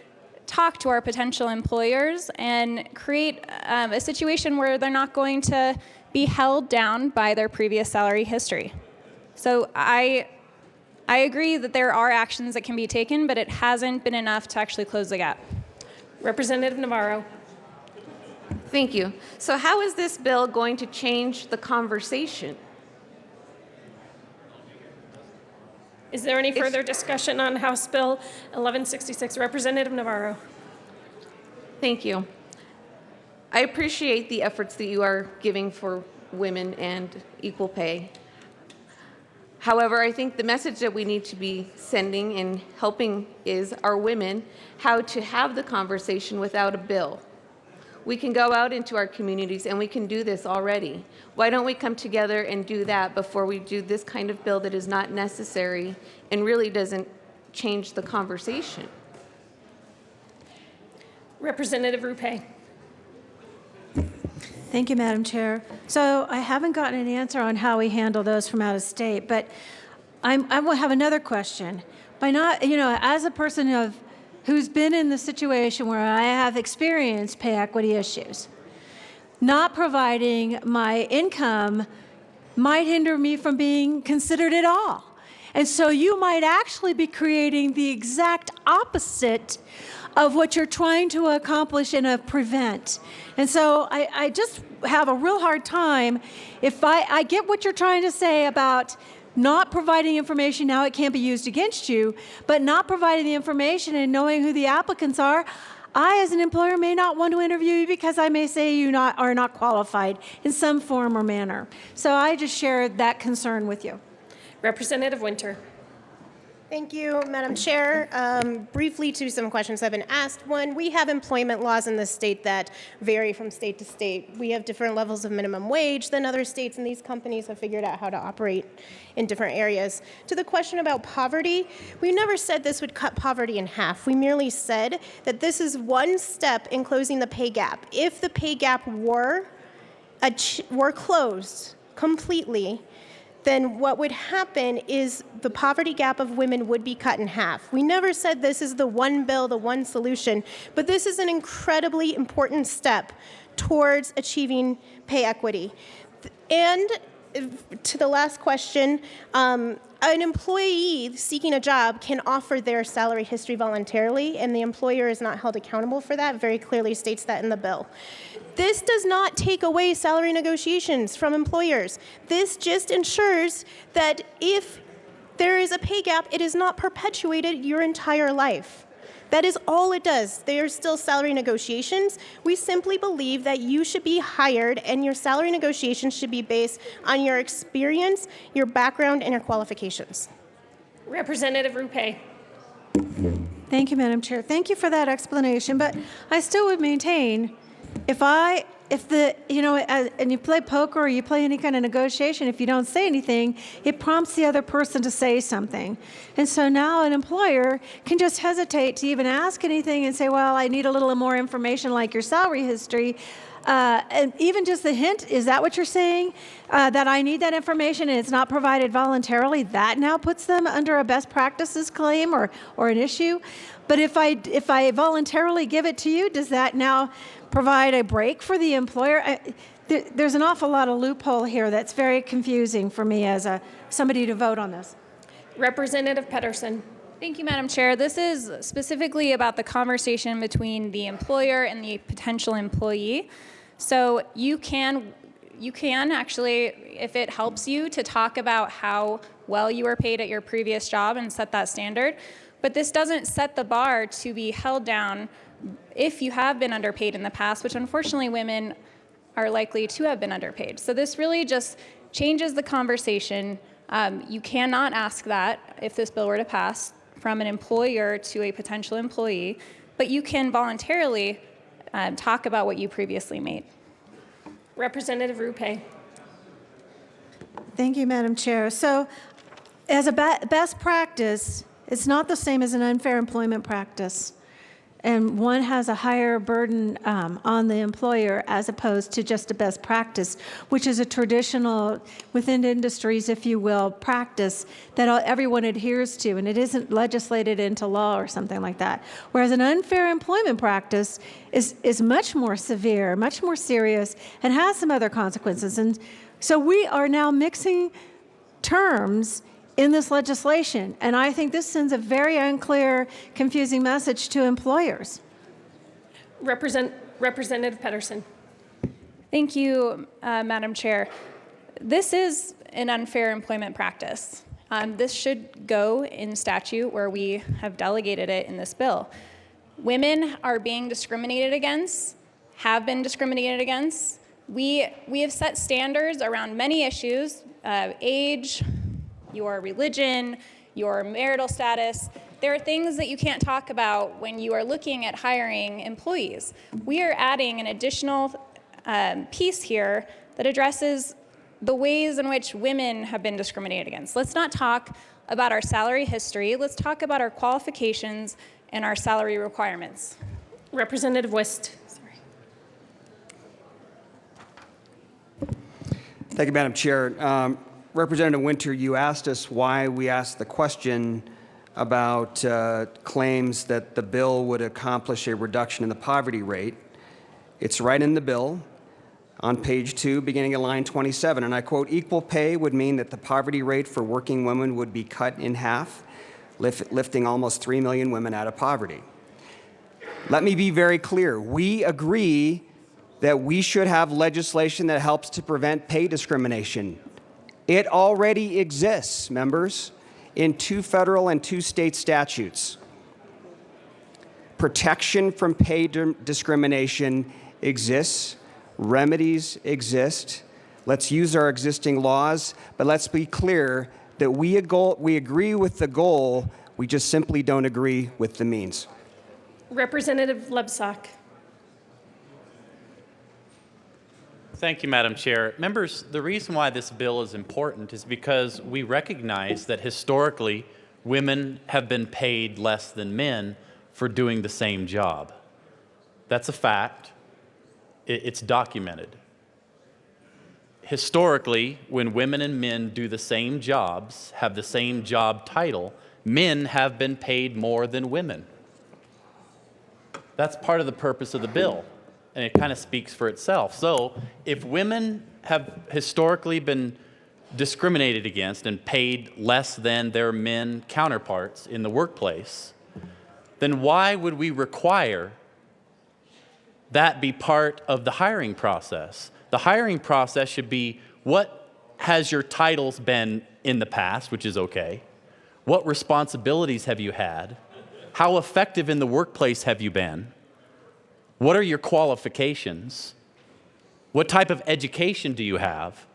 [SPEAKER 23] talk to our potential employers and create a situation where they're not going to be held down by their previous salary history. So I agree that there are actions that can be taken, but it hasn't been enough to actually close the gap.
[SPEAKER 2] Representative Navarro.
[SPEAKER 7] Thank you. So how is this bill going to change the conversation?
[SPEAKER 2] Is there any further discussion on House Bill 1166? Representative Navarro.
[SPEAKER 7] Thank you. I appreciate the efforts that you are giving for women and equal pay. However, I think the message that we need to be sending and helping is our women how to have the conversation without a bill. We can go out into our communities and we can do this already. Why don't we come together and do that before we do this kind of bill that is not necessary and really doesn't change the conversation?
[SPEAKER 2] Representative Rupe.
[SPEAKER 5] Thank you, Madam Chair. So I haven't gotten an answer on how we handle those from out of state, but I will have another question. By not, as a person who's been in the situation where I have experienced pay equity issues, not providing my income might hinder me from being considered at all. And so you might actually be creating the exact opposite of what you're trying to accomplish and prevent. And so I just have a real hard time if I get what you're trying to say about not providing information, now it can't be used against you, but not providing the information and knowing who the applicants are, I, as an employer, may not want to interview you because I may say you are not qualified in some form or manner. So I just shared that concern with you.
[SPEAKER 2] Representative Winter.
[SPEAKER 22] Thank you, Madam Chair. Briefly to some questions that have been asked. One, we have employment laws in this state that vary from state to state. We have different levels of minimum wage than other states, and these companies have figured out how to operate in different areas. To the question about poverty, we never said this would cut poverty in half. We merely said that this is one step in closing the pay gap. If the pay gap were closed completely, then what would happen is the poverty gap of women would be cut in half. We never said this is the one bill, the one solution, but this is an incredibly important step towards achieving pay equity. And to the last question, an employee seeking a job can offer their salary history voluntarily, and the employer is not held accountable for that. Very clearly states that in the bill. This does not take away salary negotiations from employers. This just ensures that if there is a pay gap, it is not perpetuated your entire life. That is all it does. There are still salary negotiations. We simply believe that you should be hired and your salary negotiations should be based on your experience, your background, and your qualifications.
[SPEAKER 2] Representative Rupe.
[SPEAKER 5] Thank you, Madam Chair. Thank you for that explanation, but I still would maintain and you play poker or you play any kind of negotiation, if you don't say anything, it prompts the other person to say something. And so now an employer can just hesitate to even ask anything and say, well, I need a little more information like your salary history. And even just the hint, is that what you're saying? That I need that information and it's not provided voluntarily, that now puts them under a best practices claim or an issue. But if I voluntarily give it to you, does that now provide a break for the employer? There's an awful lot of loophole here that's very confusing for me as somebody to vote on this.
[SPEAKER 2] Representative Pedersen.
[SPEAKER 23] Thank you, Madam Chair. This is specifically about the conversation between the employer and the potential employee. So you can actually, if it helps you, to talk about how well you were paid at your previous job and set that standard. But this doesn't set the bar to be held down if you have been underpaid in the past, which unfortunately women are likely to have been underpaid. So this really just changes the conversation. You cannot ask that if this bill were to pass from an employer to a potential employee, but you can voluntarily talk about what you previously made.
[SPEAKER 2] Representative Rupe.
[SPEAKER 5] Thank you, Madam Chair. So as a best practice, it's not the same as an unfair employment practice. and one has a higher burden on the employer as opposed to just a best practice, which is a traditional, within industries, if you will, practice that everyone adheres to, and it isn't legislated into law or something like that. Whereas an unfair employment practice is much more severe, much more serious, and has some other consequences. And so we are now mixing terms in this legislation, and I think this sends a very unclear, confusing message to employers.
[SPEAKER 2] Representative Pedersen.
[SPEAKER 23] Thank you, Madam Chair. This is an unfair employment practice. This should go in statute where we have delegated it in this bill. Women are being discriminated against, have been discriminated against. We have set standards around many issues, age, your religion, your marital status. There are things that you can't talk about when you are looking at hiring employees. We are adding an additional piece here that addresses the ways in which women have been discriminated against. Let's not talk about our salary history. Let's talk about our qualifications and our salary requirements.
[SPEAKER 2] Representative West.
[SPEAKER 6] Thank you, Madam Chair. Representative Winter, you asked us why we asked the question about claims that the bill would accomplish a reduction in the poverty rate. It's right in the bill on page 2, beginning at line 27, and I quote, "Equal pay would mean that the poverty rate for working women would be cut in half, lifting almost 3 million women out of poverty." Let me be very clear. We agree that we should have legislation that helps to prevent pay discrimination. It already exists, members, in 2 federal and 2 state statutes. Protection from pay discrimination exists. Remedies exist. Let's use our existing laws, but let's be clear that we agree with the goal, we just simply don't agree with the means.
[SPEAKER 2] Representative Lebsack.
[SPEAKER 10] Thank you, Madam Chair. Members, the reason why this bill is important is because we recognize that historically women have been paid less than men for doing the same job. That's a fact. It's documented. Historically, when women and men do the same jobs, have the same job title, men have been paid more than women. That's part of the purpose of the bill, and it kind of speaks for itself. So if women have historically been discriminated against and paid less than their men counterparts in the workplace, then why would we require that be part of the hiring process? The hiring process should be, what has your titles been in the past, which is okay? What responsibilities have you had? How effective in the workplace have you been? What are your qualifications? What type of education do you have?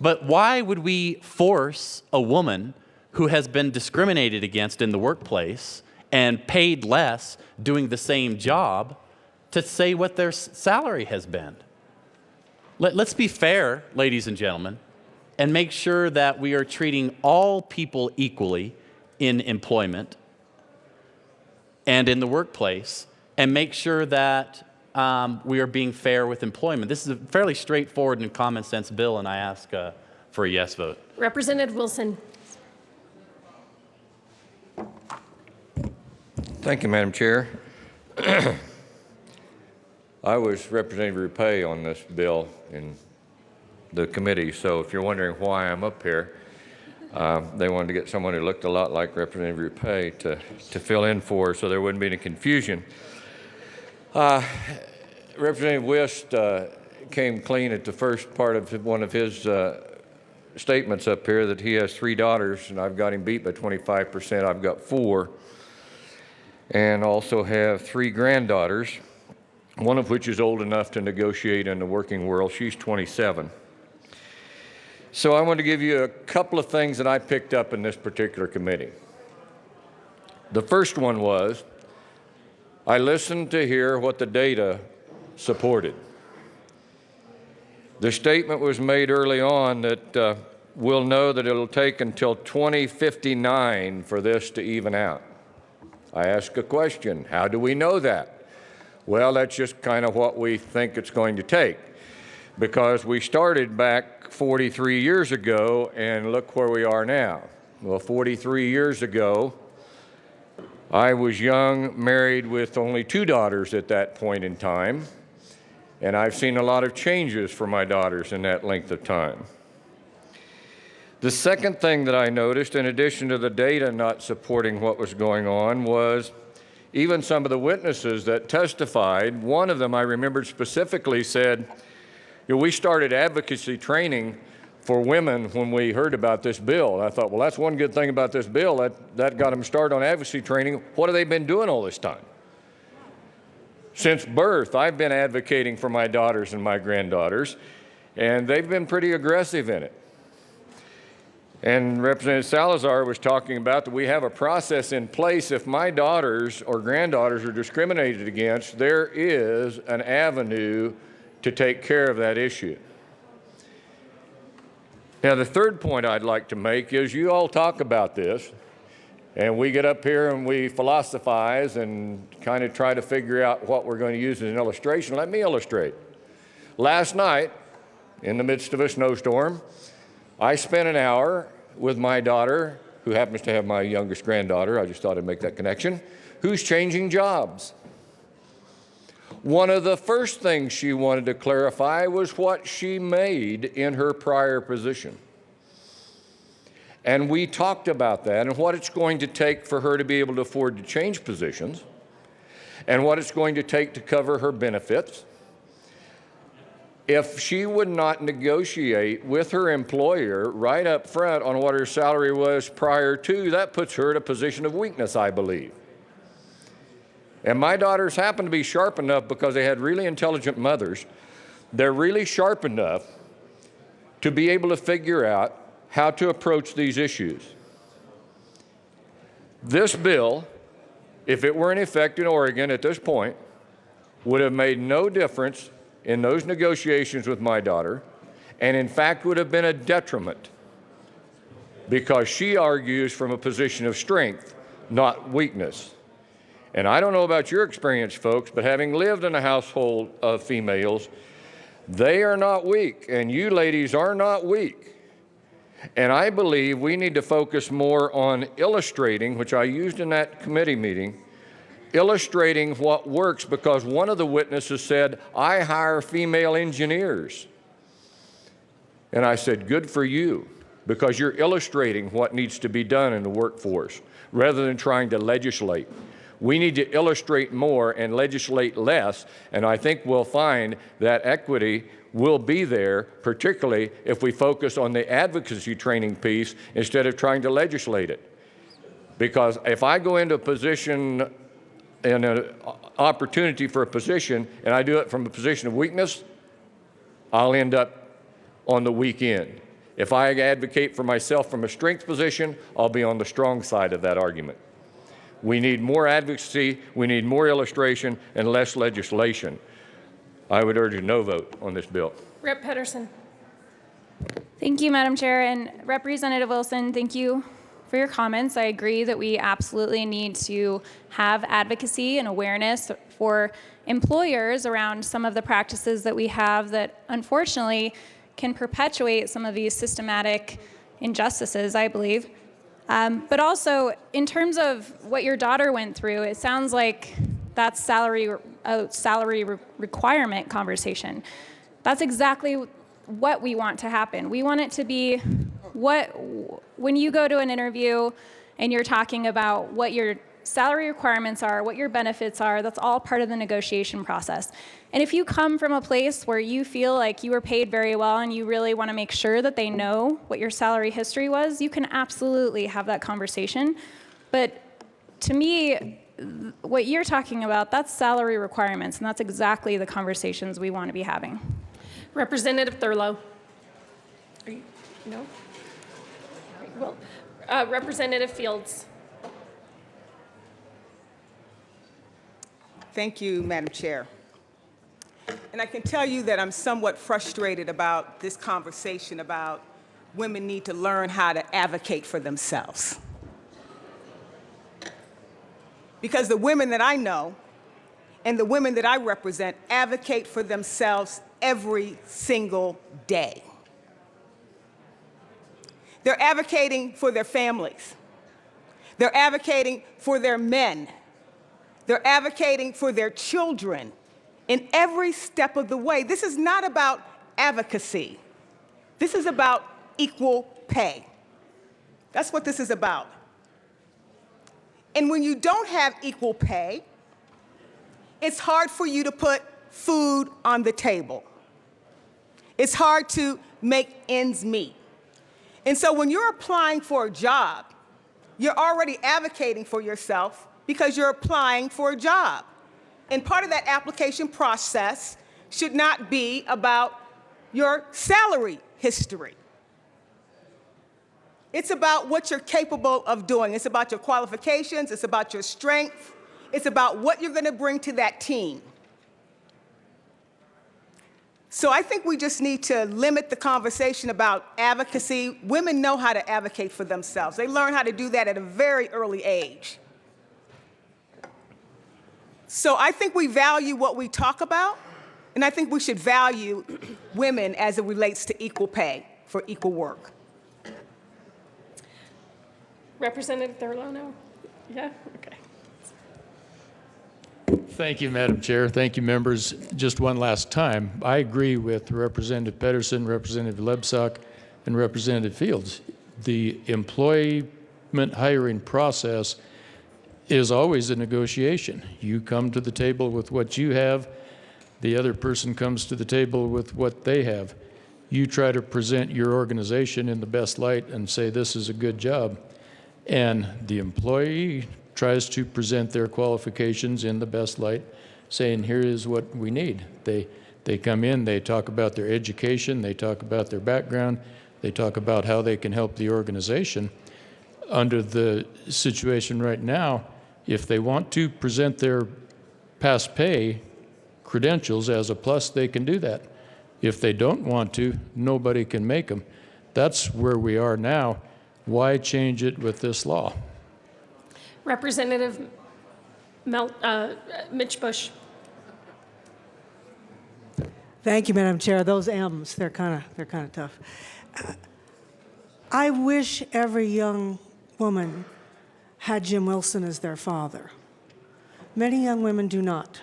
[SPEAKER 10] But why would we force a woman who has been discriminated against in the workplace and paid less doing the same job to say what their salary has been? Let's be fair, ladies and gentlemen, and make sure that we are treating all people equally in employment and in the workplace, and make sure that we are being fair with employment. This is a fairly straightforward and common sense bill, and I ask for a yes vote.
[SPEAKER 2] Representative Wilson.
[SPEAKER 11] Thank you, Madam Chair. I was Representative Rupay on this bill in the committee, so if you're wondering why I'm up here, they wanted to get someone who looked a lot like Representative Rupay to fill in for, so there wouldn't be any confusion. Representative Wist came clean at the first part of one of his statements up here that he has 3 daughters, and I've got him beat by 25%. I've got 4, and also have 3 granddaughters, one of which is old enough to negotiate in the working world. She's 27. So I want to give you a couple of things that I picked up in this particular committee. The first one was, I listened to hear what the data supported. The statement was made early on that we'll know that it'll take until 2059 for this to even out. I ask a question. How do we know that? Well, that's just kind of what we think it's going to take, because we started back 43 years ago, and look where we are now. Well, 43 years ago, I was young, married with only 2 daughters at that point in time, and I've seen a lot of changes for my daughters in that length of time. The second thing that I noticed, in addition to the data not supporting what was going on, was even some of the witnesses that testified. One of them I remembered specifically said, we started advocacy training for women when we heard about this bill. And I thought, well, that's one good thing about this bill. That got them started on advocacy training. What have they been doing all this time? Since birth, I've been advocating for my daughters and my granddaughters, and they've been pretty aggressive in it. And Representative Salazar was talking about that we have a process in place. If my daughters or granddaughters are discriminated against, there is an avenue to take care of that issue. Now, the third point I'd like to make is you all talk about this, and we get up here and we philosophize and kind of try to figure out what we're going to use as an illustration. Let me illustrate. Last night, in the midst of a snowstorm, I spent an hour with my daughter, who happens to have my youngest granddaughter, I just thought I'd make that connection, who's changing jobs. One of the first things she wanted to clarify was what she made in her prior position. And we talked about that and what it's going to take for her to be able to afford to change positions, and what it's going to take to cover her benefits. If she would not negotiate with her employer right up front on what her salary was prior to, that puts her in a position of weakness, I believe. And my daughters happen to be sharp enough, because they had really intelligent mothers, they're really sharp enough to be able to figure out how to approach these issues. This bill, if it were in effect in Oregon at this point, would have made no difference in those negotiations with my daughter, and in fact would have been a detriment, because she argues from a position of strength, not weakness. And I don't know about your experience, folks, but having lived in a household of females, they are not weak, and you ladies are not weak. And I believe we need to focus more on illustrating, which I used in that committee meeting, illustrating what works, because one of the witnesses said, I hire female engineers. And I said, good for you, because you're illustrating what needs to be done in the workforce rather than trying to legislate. We need to illustrate more and legislate less, and I think we'll find that equity will be there, particularly if we focus on the advocacy training piece instead of trying to legislate it. Because if I go into a position and an opportunity for a position, and I do it from a position of weakness, I'll end up on the weak end. If I advocate for myself from a strength position, I'll be on the strong side of that argument. We need more advocacy, we need more illustration, and less legislation. I would urge a no vote on this bill.
[SPEAKER 2] Rep. Pedersen.
[SPEAKER 23] Thank you, Madam Chair. And Representative Wilson, thank you for your comments. I agree that we absolutely need to have advocacy and awareness for employers around some of the practices that we have that unfortunately can perpetuate some of these systematic injustices, I believe. But also, in terms of what your daughter went through, it sounds like that's a salary requirement conversation. That's exactly what we want to happen. We want it to be when you go to an interview and you're talking about what your salary requirements are, what your benefits are, that's all part of the negotiation process. And if you come from a place where you feel like you were paid very well and you really want to make sure that they know what your salary history was, you can absolutely have that conversation. But to me, what you're talking about, that's salary requirements, and that's exactly the conversations we want to be having.
[SPEAKER 2] Representative Thurlow. Are you, no? Well, Representative Fields.
[SPEAKER 12] Thank you, Madam Chair. And I can tell you that I'm somewhat frustrated about this conversation about women need to learn how to advocate for themselves. because the women that I know and the women that I represent advocate for themselves every single day. They're advocating for their families. They're advocating for their men. They're advocating for their children in every step of the way. This is not about advocacy. This is about equal pay. That's what this is about. And when you don't have equal pay, it's hard for you to put food on the table. It's hard to make ends meet. And so when you're applying for a job, you're already advocating for yourself because you're applying for a job. And part of that application process should not be about your salary history. It's about what you're capable of doing. It's about your qualifications. It's about your strength. It's about what you're going to bring to that team. So I think we just need to limit the conversation about advocacy. Women know how to advocate for themselves. They learn how to do that at a very early age. So I think we value what we talk about, and I think we should value women as it relates to equal pay for equal work.
[SPEAKER 2] Representative Thurlow, no? Yeah? Okay.
[SPEAKER 4] Thank you, Madam Chair. Thank you, members. Just one last time, I agree with Representative Pedersen, Representative Lebsack, and Representative Fields. The employment hiring process is always a negotiation. You come to the table with what you have. The other person comes to the table with what they have. You try to present your organization in the best light and say this is a good job. And the employee tries to present their qualifications in the best light, saying here is what we need. They come in, they talk about their education, they talk about their background, they talk about how they can help the organization. Under the situation right now, if they want to present their past pay credentials as a plus, they can do that. If they don't want to, nobody can make them. That's where we are now. Why change it with this law?
[SPEAKER 2] Representative Mitch Bush.
[SPEAKER 20] Thank you, Madam Chair. Those M's, they're kind of tough. I wish every young woman had Jim Wilson as their father. Many young women do not.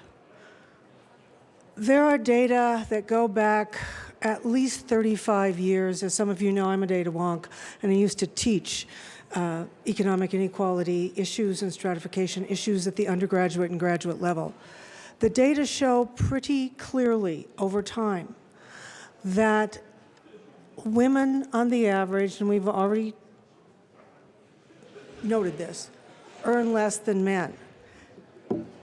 [SPEAKER 20] There are data that go back at least 35 years. As some of you know, I'm a data wonk, and I used to teach economic inequality issues and stratification issues at the undergraduate and graduate level. The data show pretty clearly over time that women on the average, and we've already noted this, earn less than men.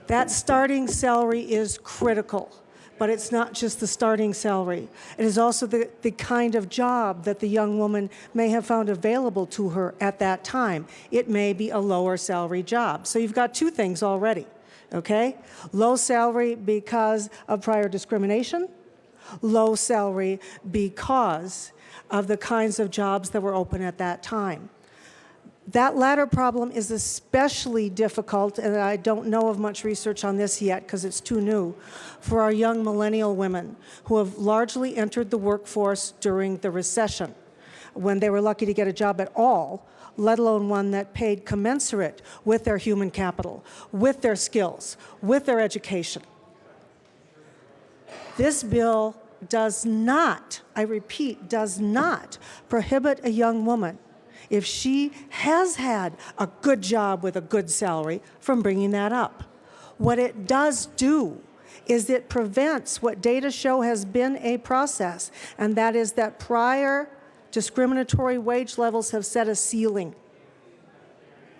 [SPEAKER 20] That starting salary is critical. But it's not just the starting salary. It is also the kind of job that the young woman may have found available to her at that time. It may be a lower salary job. So you've got two things already, okay? Low salary because of prior discrimination, low salary because of the kinds of jobs that were open at that time. That latter problem is especially difficult, and I don't know of much research on this yet because it's too new, for our young millennial women who have largely entered the workforce during the recession, when they were lucky to get a job at all, let alone one that paid commensurate with their human capital, with their skills, with their education. This bill does not, I repeat, does not prohibit a young woman, if she has had a good job with a good salary, from bringing that up. What it does do is it prevents what data show has been a process, and that is that prior discriminatory wage levels have set a ceiling.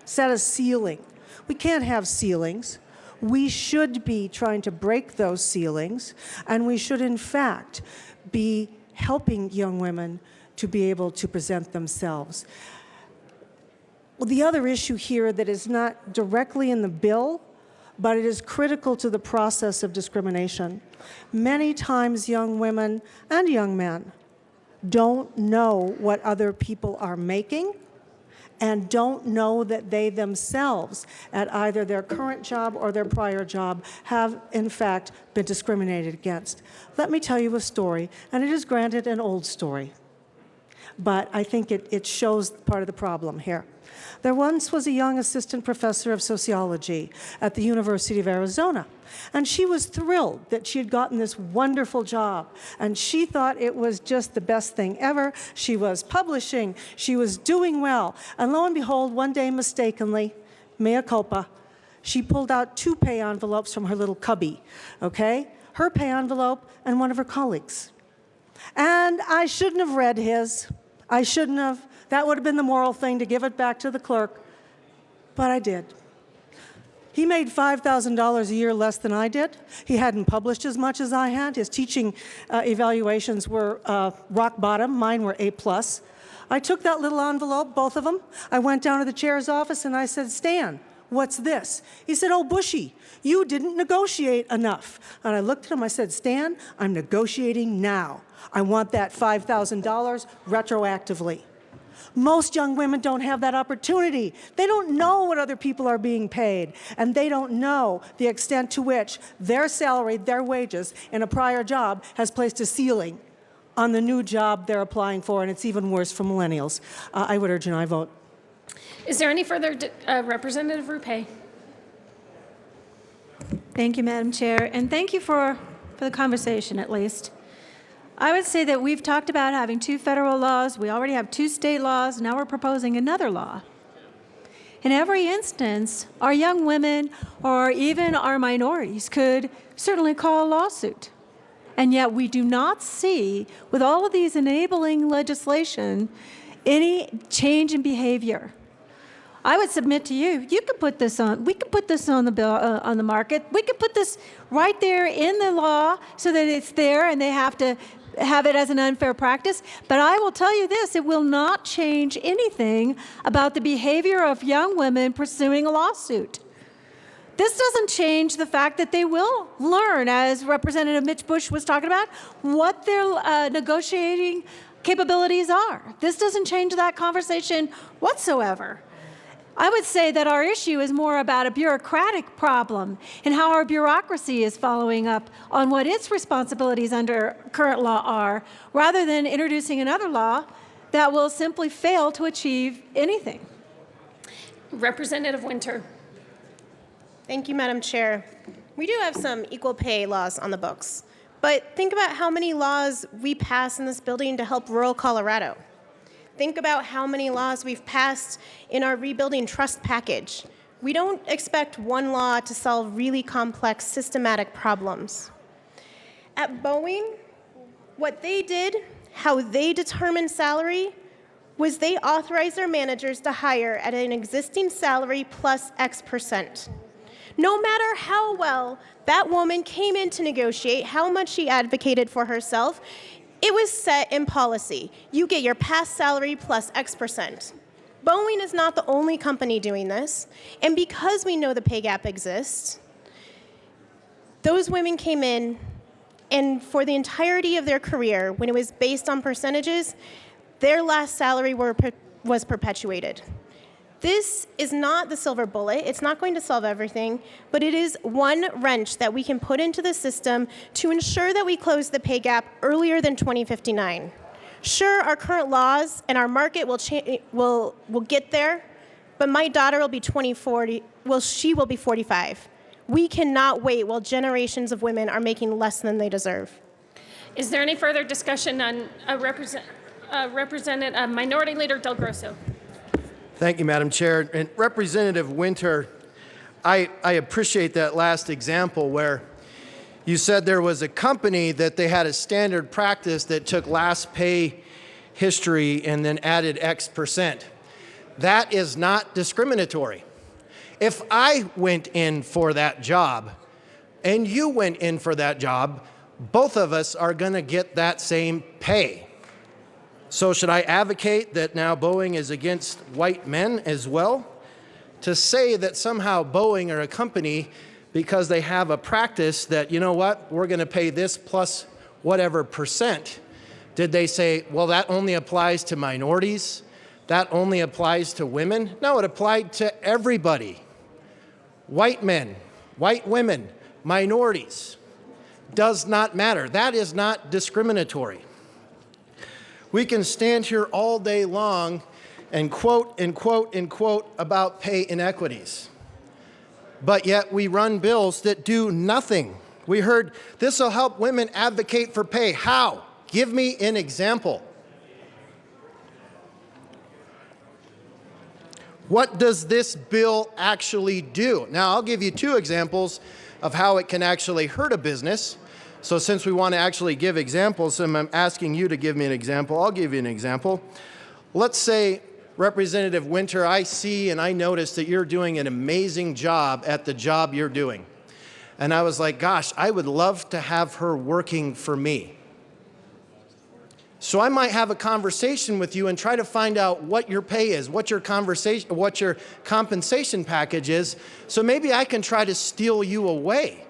[SPEAKER 20] Set a ceiling. We can't have ceilings. We should be trying to break those ceilings, and we should, in fact, be helping young women to be able to present themselves. Well, the other issue here that is not directly in the bill, but it is critical to the process of discrimination. Many times young women and young men don't know what other people are making and don't know that they themselves, at either their current job or their prior job, have in fact been discriminated against. Let me tell you a story, and it is granted an old story, but I think it shows part of the problem here. There once was a young assistant professor of sociology at the University of Arizona, and she was thrilled that she had gotten this wonderful job, and she thought it was just the best thing ever. She was publishing, she was doing well, and lo and behold, one day mistakenly, mea culpa, she pulled out 2 pay envelopes from her little cubby, okay? Her pay envelope and one of her colleagues. And I shouldn't have read his. I shouldn't have. That would have been the moral thing, to give it back to the clerk. But I did. He made $5,000 a year less than I did. He hadn't published as much as I had. His teaching evaluations were rock bottom. Mine were A+. I took that little envelope, both of them. I went down to the chair's office and I said, "Stan, what's this?" He said, "Oh, Bushy, you didn't negotiate enough." And I looked at him, I said, "Stan, I'm negotiating now. I want that $5,000 retroactively." Most young women don't have that opportunity. They don't know what other people are being paid, and they don't know the extent to which their salary, their wages in a prior job has placed a ceiling on the new job they're applying for, and it's even worse for millennials. I would urge an aye vote.
[SPEAKER 2] Is there any further, Representative Rupe?
[SPEAKER 5] Thank you, Madam Chair, and thank you for the conversation, at least. I would say that we've talked about having 2 federal laws. We already have 2 state laws. Now we're proposing another law. In every instance, our young women or even our minorities could certainly call a lawsuit. And yet we do not see, with all of these enabling legislation, any change in behavior. I would submit to you, you could put this on, we could put this on the bill, on the market. We could put this right there in the law so that it's there and they have to have it as an unfair practice. But I will tell you this, it will not change anything about the behavior of young women pursuing a lawsuit. This doesn't change the fact that they will learn, as Representative Mitch Bush was talking about, what their negotiating capabilities are. This doesn't change that conversation whatsoever. I would say that our issue is more about a bureaucratic problem and how our bureaucracy is following up on what its responsibilities under current law are, rather than introducing another law that will simply fail to achieve anything.
[SPEAKER 2] Representative Winter.
[SPEAKER 22] Thank you, Madam Chair. We do have some equal pay laws on the books, but think about how many laws we pass in this building to help rural Colorado. Think about how many laws we've passed in our Rebuilding Trust package. We don't expect one law to solve really complex systematic problems. At Boeing, what they did, how they determined salary, was they authorized their managers to hire at an existing salary plus X%. No matter how well that woman came in to negotiate, how much she advocated for herself, it was set in policy. You get your past salary plus X%. Boeing is not the only company doing this, and because we know the pay gap exists, those women came in, and for the entirety of their career, when it was based on percentages, their last salary was perpetuated. This is not the silver bullet. It's not going to solve everything, but it is one wrench that we can put into the system to ensure that we close the pay gap earlier than 2059. Sure, our current laws and our market will get there, but my daughter will be 45. We cannot wait while generations of women are making less than they deserve.
[SPEAKER 2] Is there any further discussion on Minority Leader Del Grosso?
[SPEAKER 13] Thank you, Madam Chair. And Representative Winter, I appreciate that last example where you said there was a company that they had a standard practice that took last pay history and then added X%. That is not discriminatory. If I went in for that job and you went in for that job, both of us are going to get that same pay. So should I advocate that now Boeing is against white men as well? To say that somehow Boeing are a company because they have a practice that, you know what, we're going to pay this plus whatever %. Did they say, well, that only applies to minorities? that only applies to women. No, it applied to everybody. White men, white women, minorities. Does not matter. That is not discriminatory. We can stand here all day long and quote and quote and quote about pay inequities. But yet we run bills that do nothing. We heard this will help women advocate for pay. How? Give me an example. What does this bill actually do? Now, I'll give you 2 examples of how it can actually hurt a business. So since we want to actually give examples, and I'm asking you to give me an example, I'll give you an example. Let's say, Representative Winter, I see and I notice that you're doing an amazing job at the job you're doing. And I was like, gosh, I would love to have her working for me. So I might have a conversation with you and try to find out what your pay is, what your compensation package is. So maybe I can try to steal you away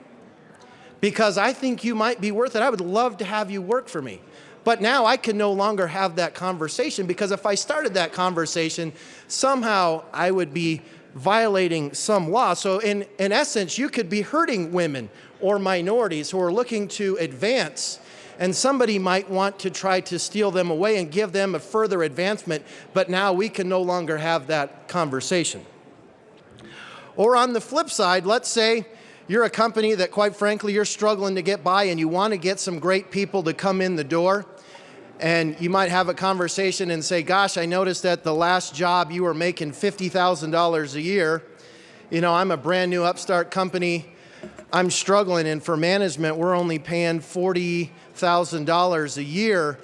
[SPEAKER 13] because I think you might be worth it. I would love to have you work for me. But now I can no longer have that conversation because if I started that conversation, somehow I would be violating some law. So in essence, you could be hurting women or minorities who are looking to advance, and somebody might want to try to steal them away and give them a further advancement, but now we can no longer have that conversation. Or on the flip side, let's say you're a company that, quite frankly, you're struggling to get by and you want to get some great people to come in the door. And you might have a conversation and say, gosh, I noticed that the last job you were making $50,000 a year. You know, I'm a brand new upstart company. I'm struggling, and for management, we're only paying $40,000 a year.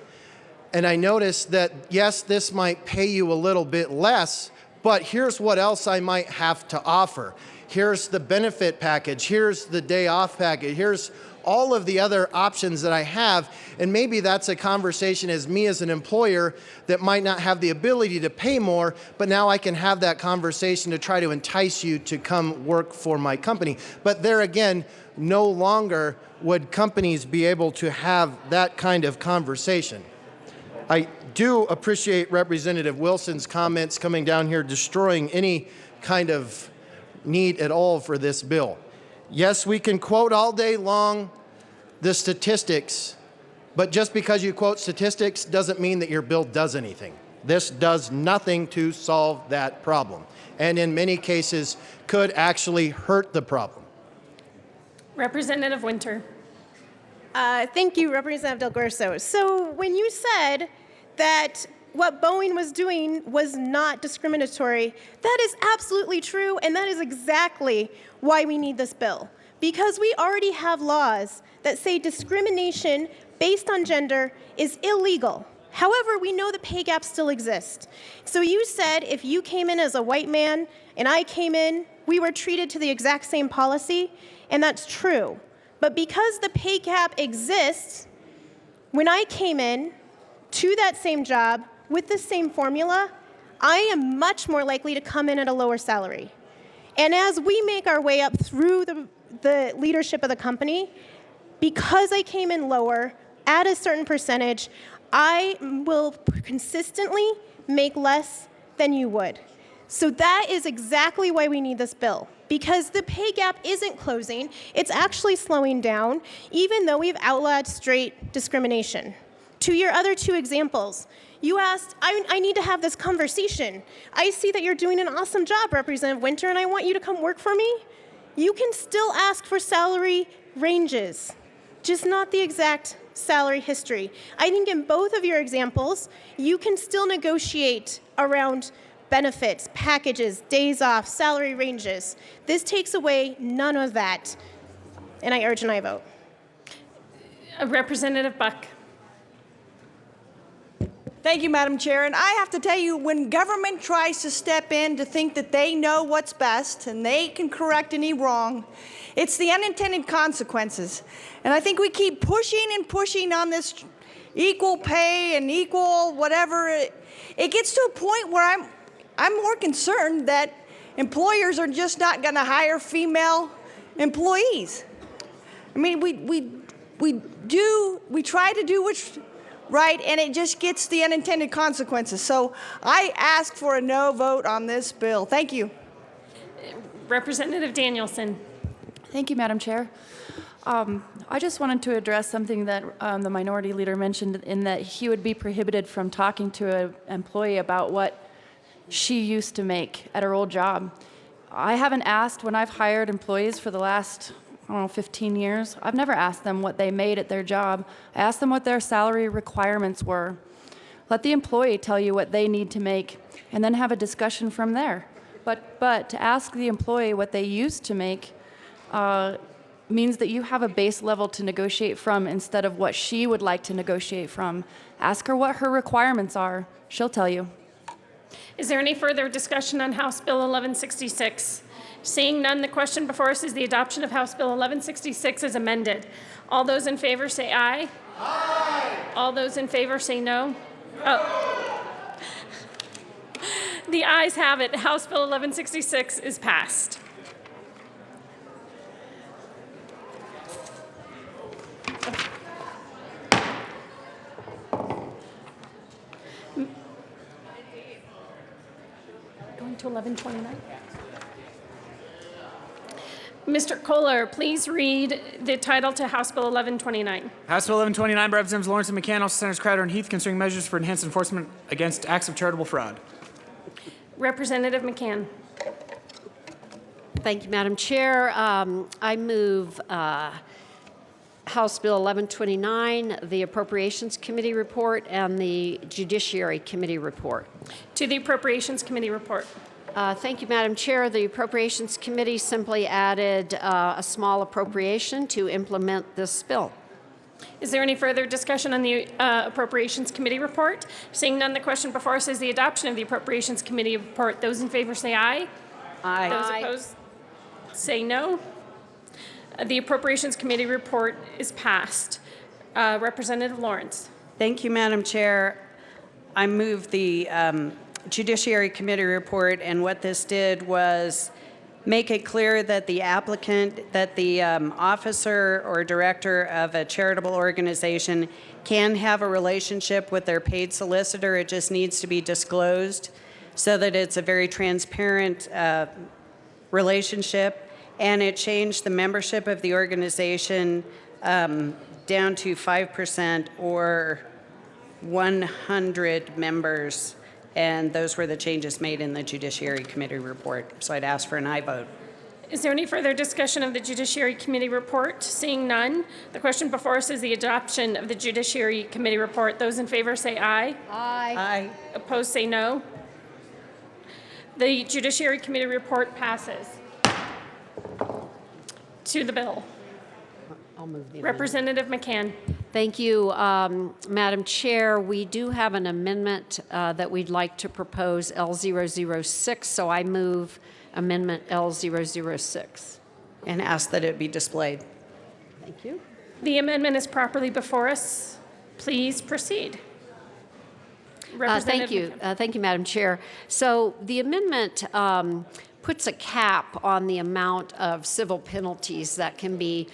[SPEAKER 13] And I noticed that, yes, this might pay you a little bit less, but here's what else I might have to offer. Here's the benefit package. Here's the day off package. Here's all of the other options that I have. And maybe that's a conversation as me as an employer that might not have the ability to pay more, but now I can have that conversation to try to entice you to come work for my company. But there again, no longer would companies be able to have that kind of conversation. I do appreciate Representative Wilson's comments coming down here, destroying any kind of need at all for this bill. Yes, we can quote all day long the statistics, but just because you quote statistics doesn't mean that your bill does anything. This does nothing to solve that problem, and in many cases could actually hurt the problem.
[SPEAKER 2] Representative Winter.
[SPEAKER 22] Thank you, Representative Del Grosso. So when you said that what Boeing was doing was not discriminatory, that is absolutely true, and that is exactly why we need this bill. Because we already have laws that say discrimination based on gender is illegal. However, we know the pay gap still exists. So you said if you came in as a white man and I came in, we were treated to the exact same policy, and that's true. But because the pay gap exists, when I came in to that same job with the same formula, I am much more likely to come in at a lower salary. And as we make our way up through the leadership of the company, because I came in lower at a certain percentage, I will consistently make less than you would. So that is exactly why we need this bill, because the pay gap isn't closing, it's actually slowing down, even though we've outlawed straight discrimination. To your other 2 examples, you asked, I need to have this conversation. I see that you're doing an awesome job, Representative Winter, and I want you to come work for me. You can still ask for salary ranges, just not the exact salary history. I think in both of your examples, you can still negotiate around benefits, packages, days off, salary ranges. This takes away none of that, and I urge an aye vote.
[SPEAKER 2] Representative Buck.
[SPEAKER 14] Thank you, Madam Chair. And I have to tell you, when government tries to step in to think that they know what's best and they can correct any wrong, it's the unintended consequences. And I think we keep pushing and pushing on this equal pay and equal whatever. It gets to a point where I'm more concerned that employers are just not going to hire female employees. I mean, we try to do right? And it just gets the unintended consequences. So I ask for a no vote on this bill. Thank you.
[SPEAKER 2] Representative Danielson.
[SPEAKER 15] Thank you, Madam Chair. I just wanted to address something that the minority leader mentioned, in that he would be prohibited from talking to an employee about what she used to make at her old job. I haven't asked, when I've hired employees for the last, 15 years, I've never asked them what they made at their job. I asked them what their salary requirements were. Let the employee tell you what they need to make, and then have a discussion from there. But to ask the employee what they used to make means that you have a base level to negotiate from instead of what she would like to negotiate from. Ask her what her requirements are. She'll tell you.
[SPEAKER 2] Is there any further discussion on House Bill 1166? Seeing none, the question before us is the adoption of House Bill 1166 as amended. All those in favor say aye. Aye. All those in favor say no. Oh. The ayes have it. House Bill 1166 is passed. Going to 1129. Mr. Kohler, please read the title to House Bill 1129.
[SPEAKER 3] House Bill 1129 by Representatives Lawrence and McCann, also Senators Crowder and Heath, concerning measures for enhanced enforcement against acts of charitable fraud.
[SPEAKER 2] Representative McCann.
[SPEAKER 18] Thank you, Madam Chair. I move House Bill 1129, the Appropriations Committee report, and the Judiciary Committee report.
[SPEAKER 2] To the Appropriations Committee report.
[SPEAKER 18] Thank you, Madam Chair. The Appropriations Committee simply added a small appropriation to implement this bill.
[SPEAKER 2] Is there any further discussion on the Appropriations Committee report? Seeing none, the question before us is the adoption of the Appropriations Committee report. Those in favor say aye.
[SPEAKER 18] Aye.
[SPEAKER 2] Those opposed say no. The Appropriations Committee report is passed. Representative Lawrence.
[SPEAKER 19] Thank you, Madam Chair. I move the Judiciary Committee report, and what this did was make it clear that the applicant, that the officer or director of a charitable organization can have a relationship with their paid solicitor. It just needs to be disclosed so that it's a very transparent relationship. And it changed the membership of the organization down to 5% or 100 members. And those were the changes made in the Judiciary Committee report. So I'd ask for an aye vote.
[SPEAKER 2] Is there any further discussion of the Judiciary Committee report? Seeing none, the question before us is the adoption of the Judiciary Committee report. Those in favor say aye.
[SPEAKER 18] Aye.
[SPEAKER 19] Aye.
[SPEAKER 2] Opposed say no. The Judiciary Committee report passes. To the bill.
[SPEAKER 18] I'll move the
[SPEAKER 2] Representative McCann.
[SPEAKER 18] Thank you, Madam Chair. We do have an amendment that we'd like to propose, L006, so I move Amendment L006.
[SPEAKER 19] And ask that it be displayed.
[SPEAKER 18] Thank you.
[SPEAKER 2] The amendment is properly before us. Please proceed.
[SPEAKER 18] Thank you. Thank you, Madam Chair. So the amendment puts a cap on the amount of civil penalties that can be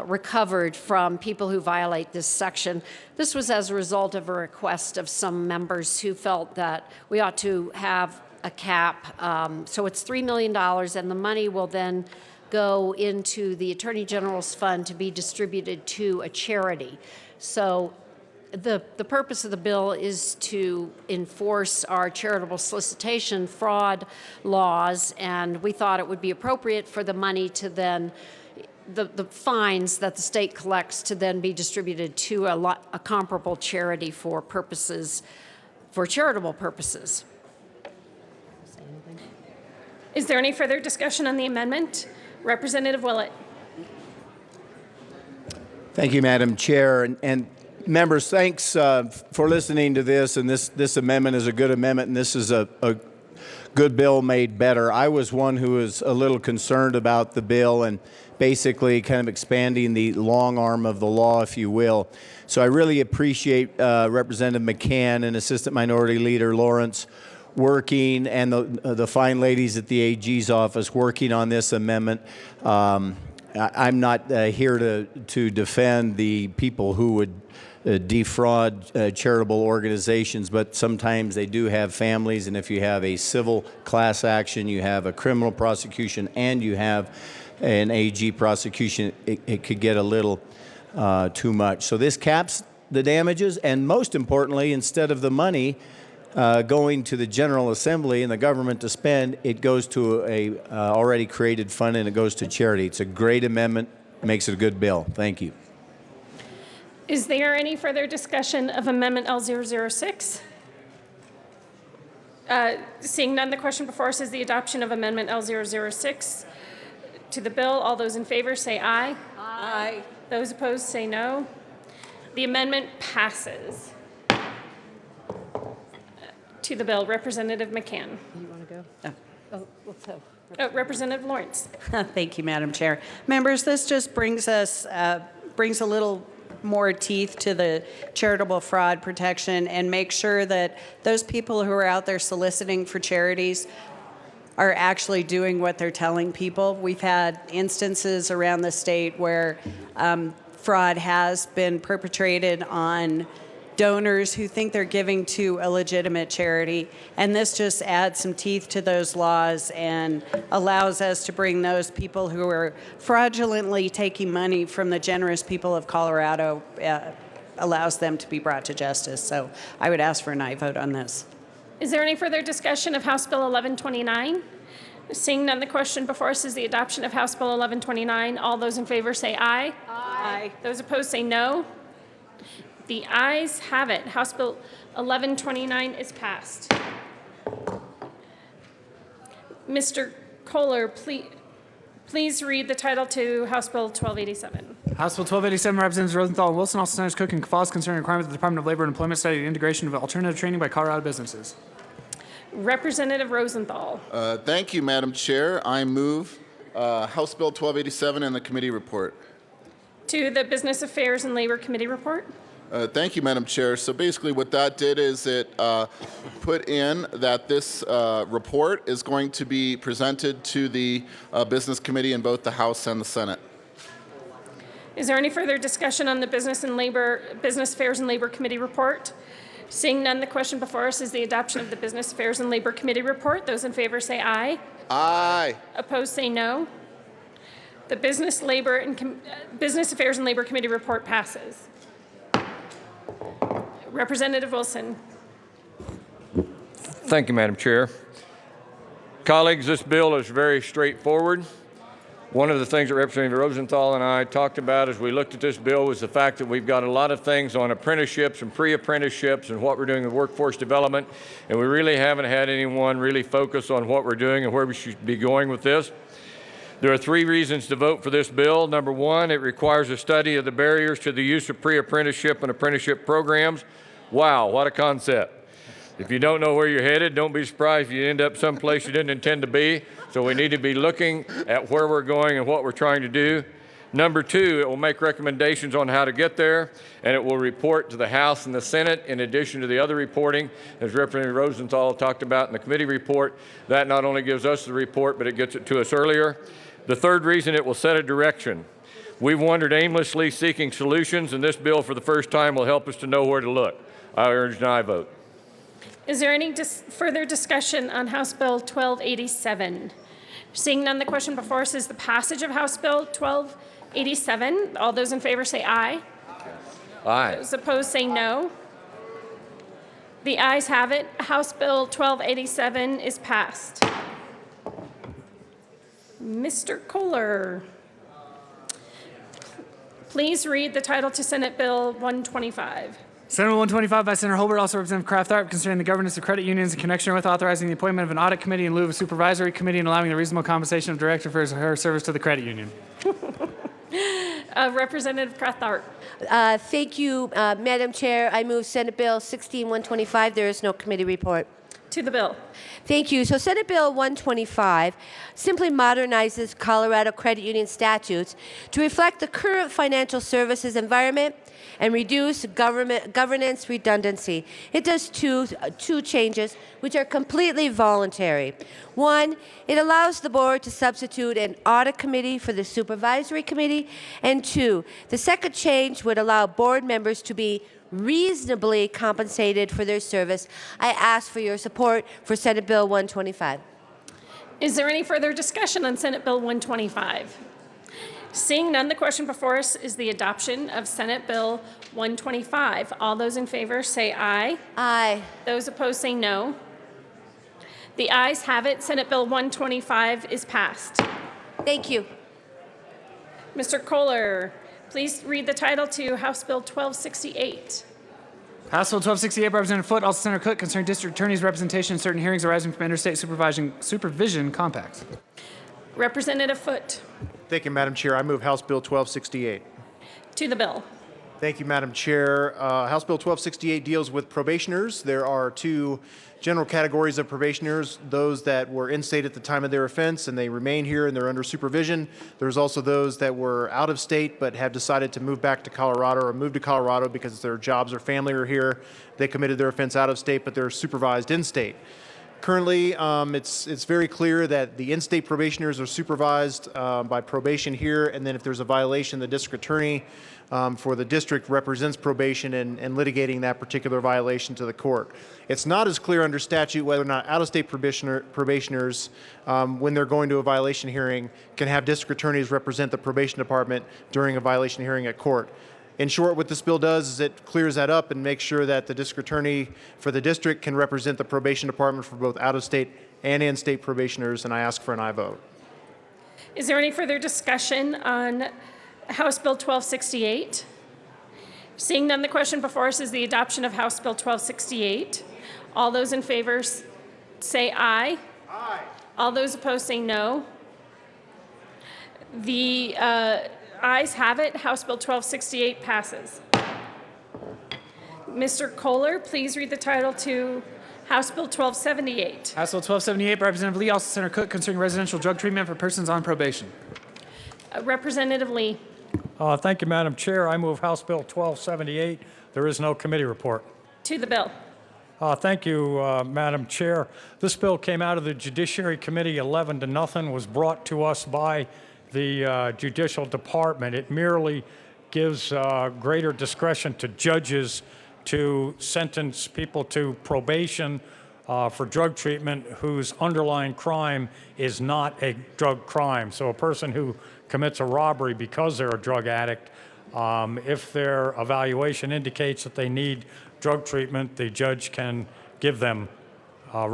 [SPEAKER 18] recovered from people who violate this section. This was as a result of a request of some members who felt that we ought to have a cap. So it's $3 million, and the money will then go into the Attorney General's fund to be distributed to a charity. So the purpose of the bill is to enforce our charitable solicitation fraud laws, and we thought it would be appropriate for the money to then, the fines that the state collects, to then be distributed to a comparable charity for purposes, for charitable purposes.
[SPEAKER 2] Is there any further discussion on the amendment? Representative Willett.
[SPEAKER 21] Thank you, Madam Chair. And members, thanks for listening to this. And this amendment is a good amendment, and this is a good bill made better. I was one who was a little concerned about the bill and basically kind of expanding the long arm of the law, if you will. So I really appreciate Representative McCann and Assistant Minority Leader Lawrence working, and the fine ladies at the AG's office working on this amendment. I'm not here to defend the people who would defraud charitable organizations, but sometimes they do have families, and if you have a civil class action, you have a criminal prosecution, and you have an AG prosecution, it could get a little too much. So this caps the damages, and most importantly, instead of the money going to the General Assembly and the government to spend, it goes to a already created fund and it goes to charity. It's a great amendment, makes it a good bill. Thank you.
[SPEAKER 2] Is there any further discussion of Amendment L006? Seeing none, the question before us is the adoption of Amendment L006 to the bill. All those in favor say aye.
[SPEAKER 14] Aye.
[SPEAKER 2] Those opposed say no. The amendment passes. To the bill, Representative McCann.
[SPEAKER 1] You want to go? Oh, let's have.
[SPEAKER 2] Representative Lawrence.
[SPEAKER 19] Thank you, Madam Chair. Members, this just brings us brings a little more teeth to the charitable fraud protection and make sure that those people who are out there soliciting for charities are actually doing what they're telling people. We've had instances around the state where fraud has been perpetrated on donors who think they're giving to a legitimate charity, and this just adds some teeth to those laws and allows us to bring those people who are fraudulently taking money from the generous people of Colorado, allows them to be brought to justice. So I would ask for an aye vote on this.
[SPEAKER 2] Is there any further discussion of House Bill 1129? Seeing none, the question before us is the adoption of House Bill 1129. All those in favor say aye.
[SPEAKER 14] Aye.
[SPEAKER 2] Those opposed say no. The ayes have it. House Bill 1129 is passed. Mr. Kohler, please read the title to House Bill 1287.
[SPEAKER 3] House Bill 1287, Representatives Rosenthal and Wilson, also Senators Cook and Cafals, concerning requirements of the Department of Labor and Employment Study and integration of alternative training by Colorado businesses.
[SPEAKER 2] Representative Rosenthal.
[SPEAKER 8] Thank you, Madam Chair. I move House Bill 1287 and the committee report.
[SPEAKER 2] To the Business Affairs and Labor Committee report.
[SPEAKER 8] Thank you, Madam Chair. So basically what that did is it put in that this report is going to be presented to the Business Committee in both the House and the Senate.
[SPEAKER 2] Is there any further discussion on the Business Affairs and Labor Committee report? Seeing none, the question before us is the adoption of the Business Affairs and Labor Committee report. Those in favor say aye.
[SPEAKER 8] Aye.
[SPEAKER 2] Opposed say no. The Business Affairs and Labor Committee report passes. Representative Wilson.
[SPEAKER 11] Thank you, Madam Chair. Colleagues, this bill is very straightforward. One of the things that Representative Rosenthal and I talked about as we looked at this bill was the fact that we've got a lot of things on apprenticeships and pre-apprenticeships and what we're doing with workforce development, and we really haven't had anyone really focus on what we're doing and where we should be going with this. There are 3 reasons to vote for this bill. Number 1, it requires a study of the barriers to the use of pre-apprenticeship and apprenticeship programs. Wow, what a concept. If you don't know where you're headed, don't be surprised if you end up someplace you didn't intend to be. So we need to be looking at where we're going and what we're trying to do. Number 2, it will make recommendations on how to get there, and it will report to the House and the Senate in addition to the other reporting, as Representative Rosenthal talked about in the committee report. That not only gives us the report, but it gets it to us earlier. The 3rd reason, it will set a direction. We've wandered aimlessly seeking solutions, and this bill for the first time will help us to know where to look. I urge an aye vote.
[SPEAKER 2] Is there any further discussion on House Bill 1287? Seeing none, the question before us is the passage of House Bill 1287. All those in favor say aye.
[SPEAKER 11] Aye.
[SPEAKER 2] Those opposed say no. The ayes have it. House Bill 1287 is passed. Mr. Kohler, please read the title to Senate Bill 125.
[SPEAKER 3] Senate Bill 125 by Senator Holbert, also Representative Kraft-Tharp, concerning the governance of credit unions in connection with authorizing the appointment of an audit committee in lieu of a supervisory committee and allowing the reasonable compensation of director for her service to the credit union.
[SPEAKER 2] Representative Kraft-Tharp.
[SPEAKER 1] Thank you, Madam Chair. I move Senate Bill 16125. There is no committee report.
[SPEAKER 2] To the bill.
[SPEAKER 1] Thank you. So Senate Bill 125 simply modernizes Colorado credit union statutes to reflect the current financial services environment and reduce governance redundancy. It does two changes, which are completely voluntary. One, it allows the board to substitute an audit committee for the supervisory committee. And 2, the second change would allow board members to be reasonably compensated for their service. I ask for your support for Senate Bill 125.
[SPEAKER 2] Is there any further discussion on Senate Bill 125? Seeing none, the question before us is the adoption of Senate Bill 125. All those in favor say aye.
[SPEAKER 1] Aye.
[SPEAKER 2] Those opposed say no. The ayes have it. Senate Bill 125 is passed.
[SPEAKER 1] Thank you.
[SPEAKER 2] Mr. Kohler, please read the title to House Bill 1268.
[SPEAKER 3] House Bill 1268, Representative Foote, also Senator Cook, concerning district attorneys' representation in certain hearings arising from interstate supervision compacts.
[SPEAKER 2] Representative Foote.
[SPEAKER 9] Thank you, Madam Chair. I move House Bill 1268.
[SPEAKER 2] To the bill.
[SPEAKER 9] Thank you, Madam Chair. House Bill 1268 deals with probationers. There are two general categories of probationers: those that were in state at the time of their offense and they remain here and they're under supervision. There's also those that were out of state but have decided to move back to Colorado or move to Colorado because their jobs or family are here. They committed their offense out of state, but they're supervised in state. Currently, it's very clear that the in-state probationers are supervised by probation here, and then if there's a violation, the district attorney for the district represents probation and litigating that particular violation to the court. It's not as clear under statute whether or not out-of-state probationers, when they're going to a violation hearing, can have district attorneys represent the probation department during a violation hearing at court. In short, what this bill does is it clears that up and makes sure that the district attorney for the district can represent the probation department for both out-of-state and in-state probationers, and I ask for an aye vote.
[SPEAKER 2] Is there any further discussion on House Bill 1268? Seeing none, the question before us is the adoption of House Bill 1268. All those in favor say aye. Aye. All those opposed say no. The ayes have it. House Bill 1268 passes. Mr. Kohler, please read the title to House Bill 1278.
[SPEAKER 3] House Bill 1278, Representative Lee, also Senator Cook, concerning residential drug treatment for persons on probation.
[SPEAKER 2] Representative Lee.
[SPEAKER 16] Thank you, Madam Chair. I move House Bill 1278. There is no committee report.
[SPEAKER 2] To the bill.
[SPEAKER 16] Thank you, Madam Chair. This bill came out of the Judiciary Committee 11-0, was brought to us by the Judicial Department. It merely gives greater discretion to judges to sentence people to probation for drug treatment whose underlying crime is not a drug crime. So a person who commits a robbery because they're a drug addict, if their evaluation indicates that they need drug treatment, the judge can give them a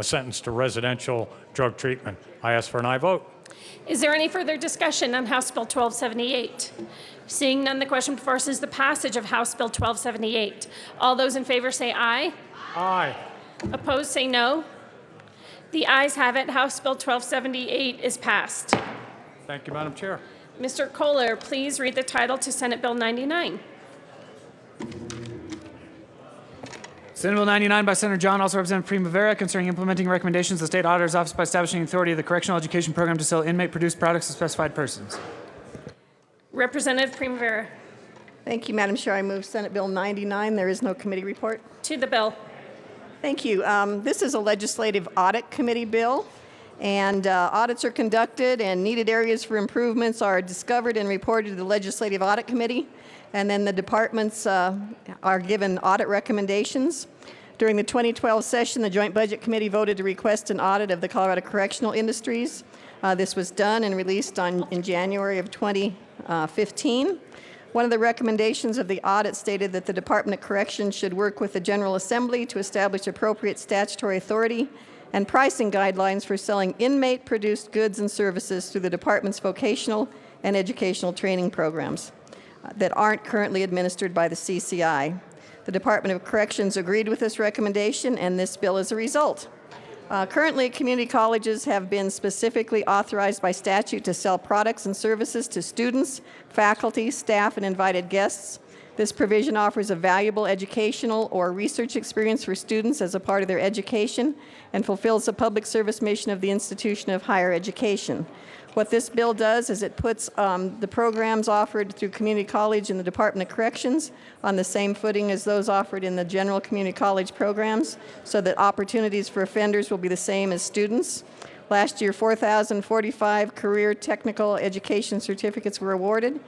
[SPEAKER 16] sentence to residential drug treatment. I ask for an aye vote.
[SPEAKER 2] Is there any further discussion on House Bill 1278? Seeing none, the question before us is the passage of House Bill 1278. All those in favor say aye.
[SPEAKER 16] Aye.
[SPEAKER 2] Opposed say no. The ayes have it. House Bill 1278 is passed.
[SPEAKER 16] Thank you, Madam Chair.
[SPEAKER 2] Mr. Kohler, please read the title to Senate Bill 99.
[SPEAKER 3] Senate Bill 99 by Senator John, also Representative Primavera, concerning implementing recommendations of the State Auditor's Office by establishing the authority of the Correctional Education Program to sell inmate-produced products to specified persons.
[SPEAKER 2] Representative Primavera.
[SPEAKER 17] Thank you, Madam Chair. I move Senate Bill 99. There is no committee report.
[SPEAKER 2] To the bill.
[SPEAKER 17] Thank you. This is a legislative audit committee bill, and audits are conducted and needed areas for improvements are discovered and reported to the Legislative Audit Committee, and then the departments are given audit recommendations. During the 2012 session, the Joint Budget Committee voted to request an audit of the Colorado Correctional Industries. This was done and released in January of 2015. One of the recommendations of the audit stated that the Department of Corrections should work with the General Assembly to establish appropriate statutory authority and pricing guidelines for selling inmate-produced goods and services through the department's vocational and educational training programs that aren't currently administered by the CCI. The Department of Corrections agreed with this recommendation, and this bill is a result. Currently, community colleges have been specifically authorized by statute to sell products and services to students, faculty, staff, and invited guests. This provision offers a valuable educational or research experience for students as a part of their education and fulfills the public service mission of the institution of higher education. What this bill does is it puts the programs offered through community college and the Department of Corrections on the same footing as those offered in the general community college programs, so that opportunities for offenders will be the same as students. Last year, 4,045 career technical education certificates were awarded.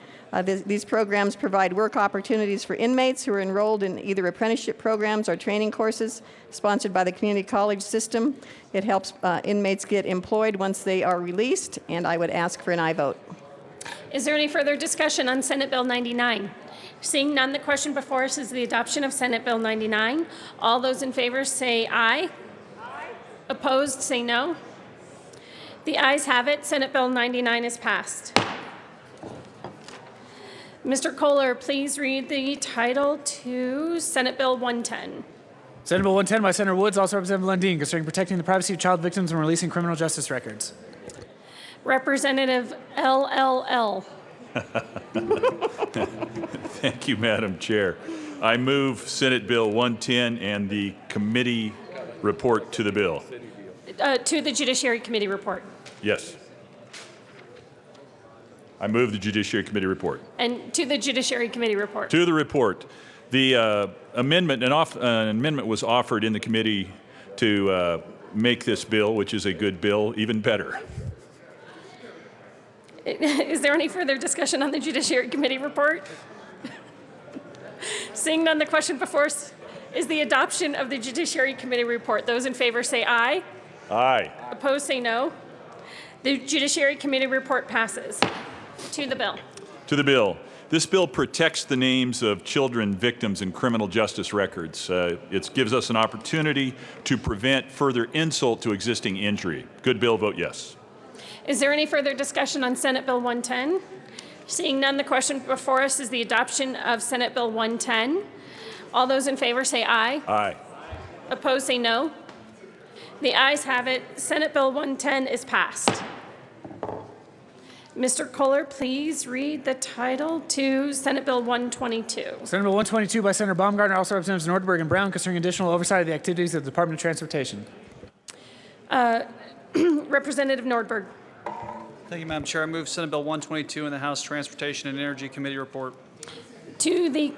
[SPEAKER 17] These programs provide work opportunities for inmates who are enrolled in either apprenticeship programs or training courses sponsored by the community college system. It helps inmates get employed once they are released, and I would ask for an aye vote.
[SPEAKER 2] Is there any further discussion on Senate Bill 99? Seeing none, the question before us is the adoption of Senate Bill 99. All those in favor say aye. Aye. Opposed, say no. The ayes have it. Senate Bill 99 is passed. Mr. Kohler, please read the title to Senate Bill 110.
[SPEAKER 3] Senate Bill 110 by Senator Woods, also Representative Lundin, concerning protecting the privacy of child victims and releasing criminal justice records.
[SPEAKER 2] Representative LLL.
[SPEAKER 6] Thank you, Madam Chair. I move Senate Bill 110 and the committee report to the bill.
[SPEAKER 2] To the Judiciary Committee report.
[SPEAKER 6] Yes. I move the Judiciary Committee report.
[SPEAKER 2] And to the Judiciary Committee report.
[SPEAKER 6] To the report. The amendment, an amendment was offered in the committee to make this bill, which is a good bill, even better.
[SPEAKER 2] Is there any further discussion on the Judiciary Committee report? Seeing none, the question before us is the adoption of the Judiciary Committee report. Those in favor say aye.
[SPEAKER 6] Aye.
[SPEAKER 2] Opposed say no. The Judiciary Committee report passes. To the bill.
[SPEAKER 6] To the bill. This bill protects the names of children victims in criminal justice records. It gives us an opportunity to prevent further insult to existing injury. Good bill, vote yes.
[SPEAKER 2] Is there any further discussion on Senate Bill 110? Seeing none, the question before us is the adoption of Senate Bill 110. All those in favor say aye.
[SPEAKER 6] Aye.
[SPEAKER 2] Opposed say no. The ayes have it. Senate Bill 110 is passed. Mr. Kohler, please read the title to Senate Bill 122.
[SPEAKER 3] Senate Bill 122 by Senator Baumgartner, also Representatives Nordberg and Brown, concerning additional oversight of the activities of the Department of Transportation.
[SPEAKER 2] Representative Nordberg.
[SPEAKER 7] Thank you, Madam Chair. I move Senate Bill 122 in the House Transportation and Energy Committee report.
[SPEAKER 2] To the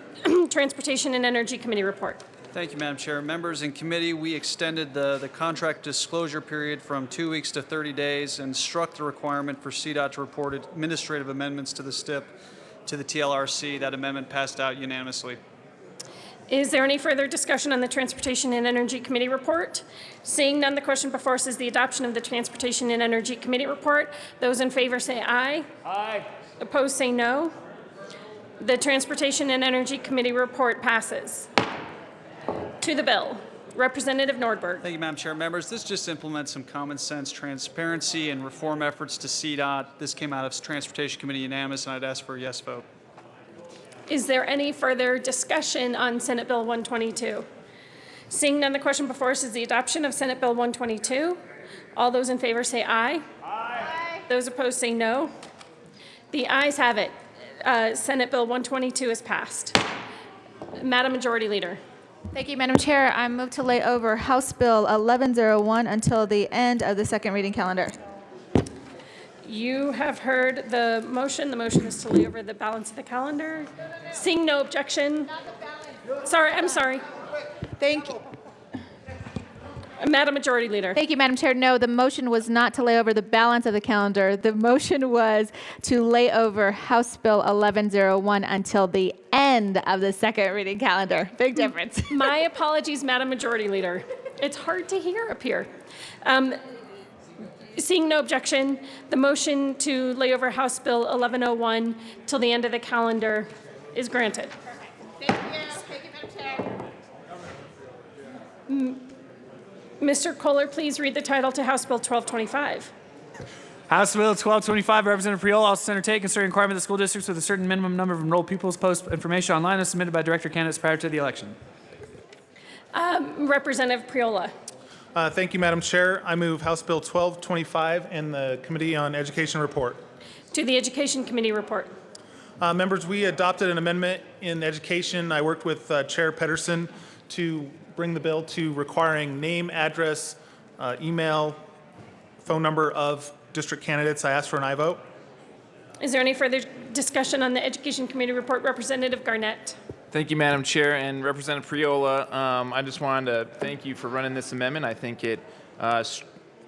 [SPEAKER 2] Transportation and Energy Committee report.
[SPEAKER 7] Thank you, Madam Chair. Members in committee, we extended the contract disclosure period from 2 weeks to 30 days and struck the requirement for CDOT to report administrative amendments to the STIP to the TLRC. That amendment passed out unanimously.
[SPEAKER 2] Is there any further discussion on the Transportation and Energy Committee report? Seeing none, the question before us is the adoption of the Transportation and Energy Committee report. Those in favor say aye.
[SPEAKER 7] Aye.
[SPEAKER 2] Opposed say no. The Transportation and Energy Committee report passes. To the bill. Representative Nordberg.
[SPEAKER 7] Thank you, Madam Chair. Members, this just implements some common sense transparency and reform efforts to CDOT. This came out of Transportation Committee unanimous, and I'd ask for a yes vote.
[SPEAKER 2] Is there any further discussion on Senate Bill 122? Seeing none, the question before us is the adoption of Senate Bill 122. All those in favor say aye. Aye. Those opposed say no. The ayes have it. Senate Bill 122 is passed. Madam Majority Leader.
[SPEAKER 10] Thank you, Madam Chair. I move to lay over House Bill 1101 until the end of the second reading calendar.
[SPEAKER 2] You have heard the motion. The motion is to lay over the balance of the calendar. Seeing no objection. Sorry, I'm sorry.
[SPEAKER 10] Thank you.
[SPEAKER 2] Madam Majority Leader.
[SPEAKER 10] Thank you, Madam Chair. No, the motion was not to lay over the balance of the calendar. The motion was to lay over House Bill 1101 until the end of the second reading calendar. Big difference.
[SPEAKER 2] My apologies, Madam Majority Leader. It's hard to hear up here. Seeing no objection, the motion to lay over House Bill 1101 till the end of the calendar is granted.
[SPEAKER 10] Thank you. Thank you, Madam Chair.
[SPEAKER 2] Mr. Kohler, please read the title to House Bill 1225.
[SPEAKER 3] House Bill 1225, Representative Priola, also Senator Tate, concerning requirement that school districts with a certain minimum number of enrolled pupils post information online as submitted by director candidates prior to the election.
[SPEAKER 2] Representative Priola.
[SPEAKER 24] Thank you, Madam Chair. I move House Bill 1225 and the Committee on Education report.
[SPEAKER 2] To the Education Committee report.
[SPEAKER 24] Members, we adopted an amendment in education. I worked with Chair Pedersen to bring the bill to requiring name, address, email, phone number of district candidates. I ask for an aye vote.
[SPEAKER 2] Is there any further discussion on the Education Committee report? Representative Garnett.
[SPEAKER 25] Thank you, Madam Chair, and Representative Priola. I just wanted to thank you for running this amendment. I think it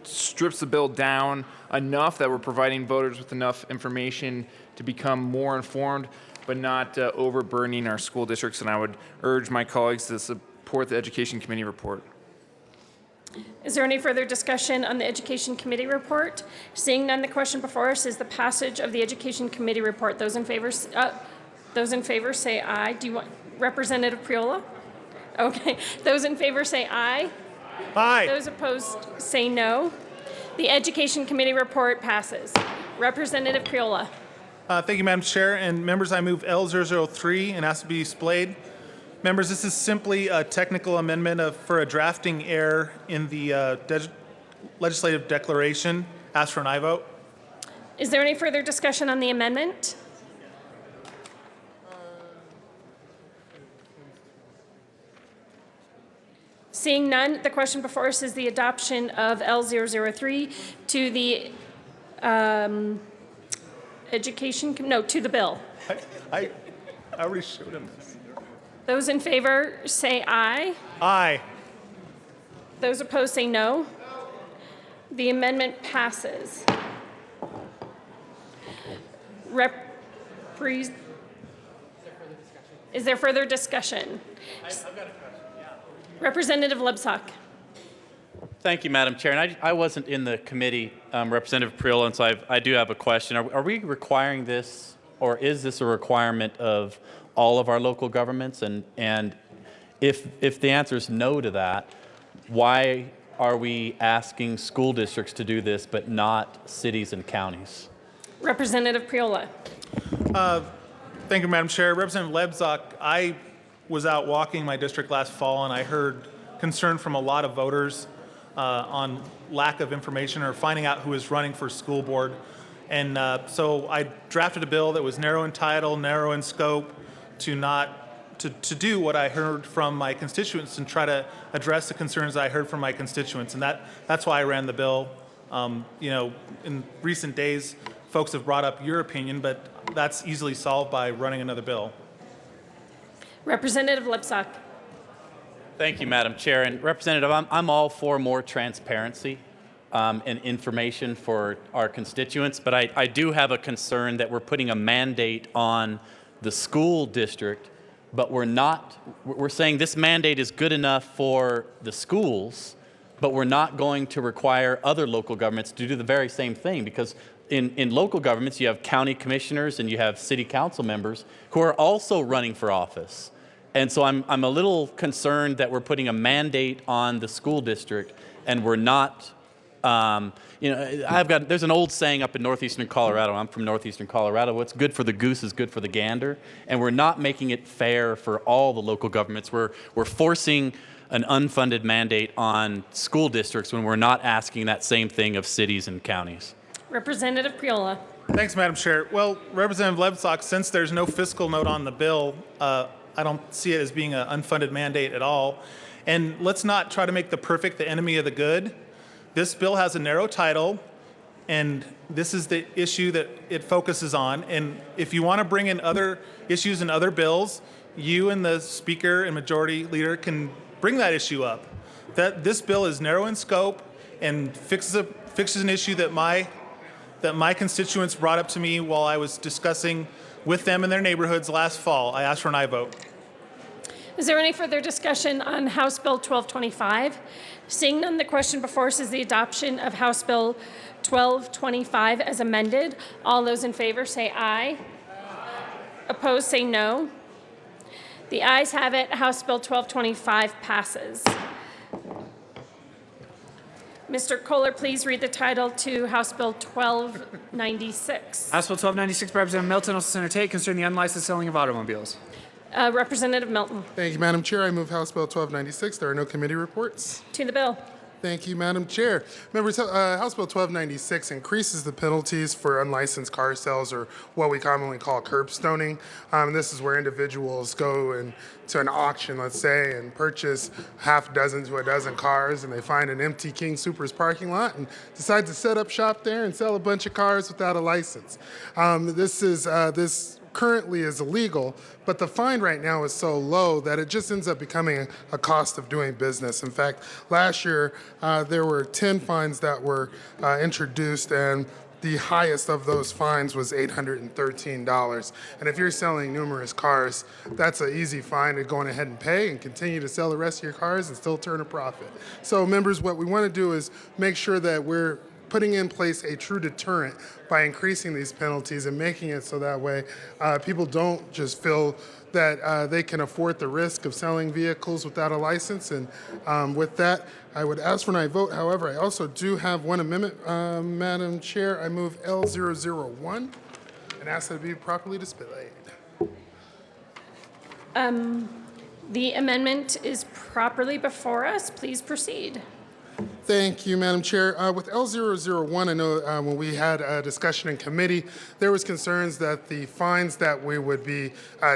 [SPEAKER 25] strips the bill down enough that we're providing voters with enough information to become more informed, but not overburdening our school districts. And I would urge my colleagues to support the Education Committee report.
[SPEAKER 2] Is there any further discussion on the Education Committee report? Seeing none, the question before us is the passage of the Education Committee report. Those in favor say aye. Do you want Representative Priola? Okay. Those in favor say aye.
[SPEAKER 24] Aye.
[SPEAKER 2] Those opposed say no. The Education Committee report passes. Representative Priola.
[SPEAKER 24] Thank you, Madam Chair. And members, I move L003 and ask to be displayed. Members, this is simply a technical amendment for a drafting error in the legislative declaration. Ask for an aye vote.
[SPEAKER 2] Is there any further discussion on the amendment? Seeing none, the question before us is the adoption of L003 to the to the bill.
[SPEAKER 24] I already showed him this.
[SPEAKER 2] Those in favor say aye.
[SPEAKER 24] Aye.
[SPEAKER 2] Those opposed say no. The amendment passes. Is there further discussion? Representative Lebsack.
[SPEAKER 4] Thank you, Madam Chair. And I wasn't in the committee, Representative Priola, and so I do have a question. Are we requiring this, or is this a requirement of all of our local governments? And if the answer is no to that, why are we asking school districts to do this but not cities and counties?
[SPEAKER 2] Representative Priola.
[SPEAKER 24] Thank you, Madam Chair. Representative Lebsack, I was out walking my district last fall and I heard concern from a lot of voters on lack of information or finding out who is running for school board. And so I drafted a bill that was narrow in title, narrow in scope, to do what I heard from my constituents and try to address the concerns I heard from my constituents. And that's why I ran the bill. You know, in recent days, folks have brought up your opinion, but that's easily solved by running another bill.
[SPEAKER 2] Representative Lebsack.
[SPEAKER 4] Thank you, Madam Chair. And Representative, I'm all for more transparency and information for our constituents, but I do have a concern that we're putting a mandate on the school district, but we're saying this mandate is good enough for the schools, but we're not going to require other local governments to do the very same thing, because in local governments you have county commissioners and you have city council members who are also running for office. And so I'm a little concerned that we're putting a mandate on the school district and we're not, you know, there's an old saying up in northeastern Colorado. I'm from northeastern Colorado. What's good for the goose is good for the gander. And we're not making it fair for all the local governments. We're forcing an unfunded mandate on school districts when we're not asking that same thing of cities and counties.
[SPEAKER 2] Representative Priola.
[SPEAKER 24] Thanks, Madam Chair. Well, Representative Lebsack, since there's no fiscal note on the bill, I don't see it as being an unfunded mandate at all. And let's not try to make the perfect the enemy of the good. This bill has a narrow title, and this is the issue that it focuses on. And if you want to bring in other issues and other bills, you and the Speaker and Majority Leader can bring that issue up. This bill is narrow in scope and fixes an issue that my constituents brought up to me while I was discussing with them in their neighborhoods last fall. I asked for an aye vote.
[SPEAKER 2] Is there any further discussion on House Bill 1225? Seeing none, the question before us is the adoption of House Bill 1225 as amended. All those in favor say aye. Opposed say no. The ayes have it. House Bill 1225 passes. Mr. Kohler, please read the title to House Bill 1296.
[SPEAKER 3] House Bill 1296 by Representative Milton, also Senator Tate, concerning the unlicensed selling of automobiles.
[SPEAKER 2] Representative Milton.
[SPEAKER 5] Thank you, Madam Chair. I move House Bill 1296. There are no committee reports.
[SPEAKER 2] To the bill.
[SPEAKER 5] Thank you, Madam Chair. Members, House Bill 1296 increases the penalties for unlicensed car sales, or what we commonly call curb stoning. This is where individuals go to an auction, let's say, and purchase half a dozen to a dozen cars, and they find an empty King Soopers parking lot and decide to set up shop there and sell a bunch of cars without a license. This currently is illegal, but the fine right now is so low that it just ends up becoming a cost of doing business. In fact, last year there were 10 fines that were introduced, and the highest of those fines was $813. And if you're selling numerous cars, that's an easy fine to go on ahead and pay and continue to sell the rest of your cars and still turn a profit. So members, what we want to do is make sure that we're putting in place a true deterrent by increasing these penalties and making it so that way people don't just feel that they can afford the risk of selling vehicles without a license. And with that, I would ask for an aye vote. However, I also do have one amendment, Madam Chair. I move L001 and ask that it be properly displayed.
[SPEAKER 2] The amendment is properly before us. Please proceed.
[SPEAKER 5] Thank you, Madam Chair. With L001, I know when we had a discussion in committee, there was concerns that the fines that we would be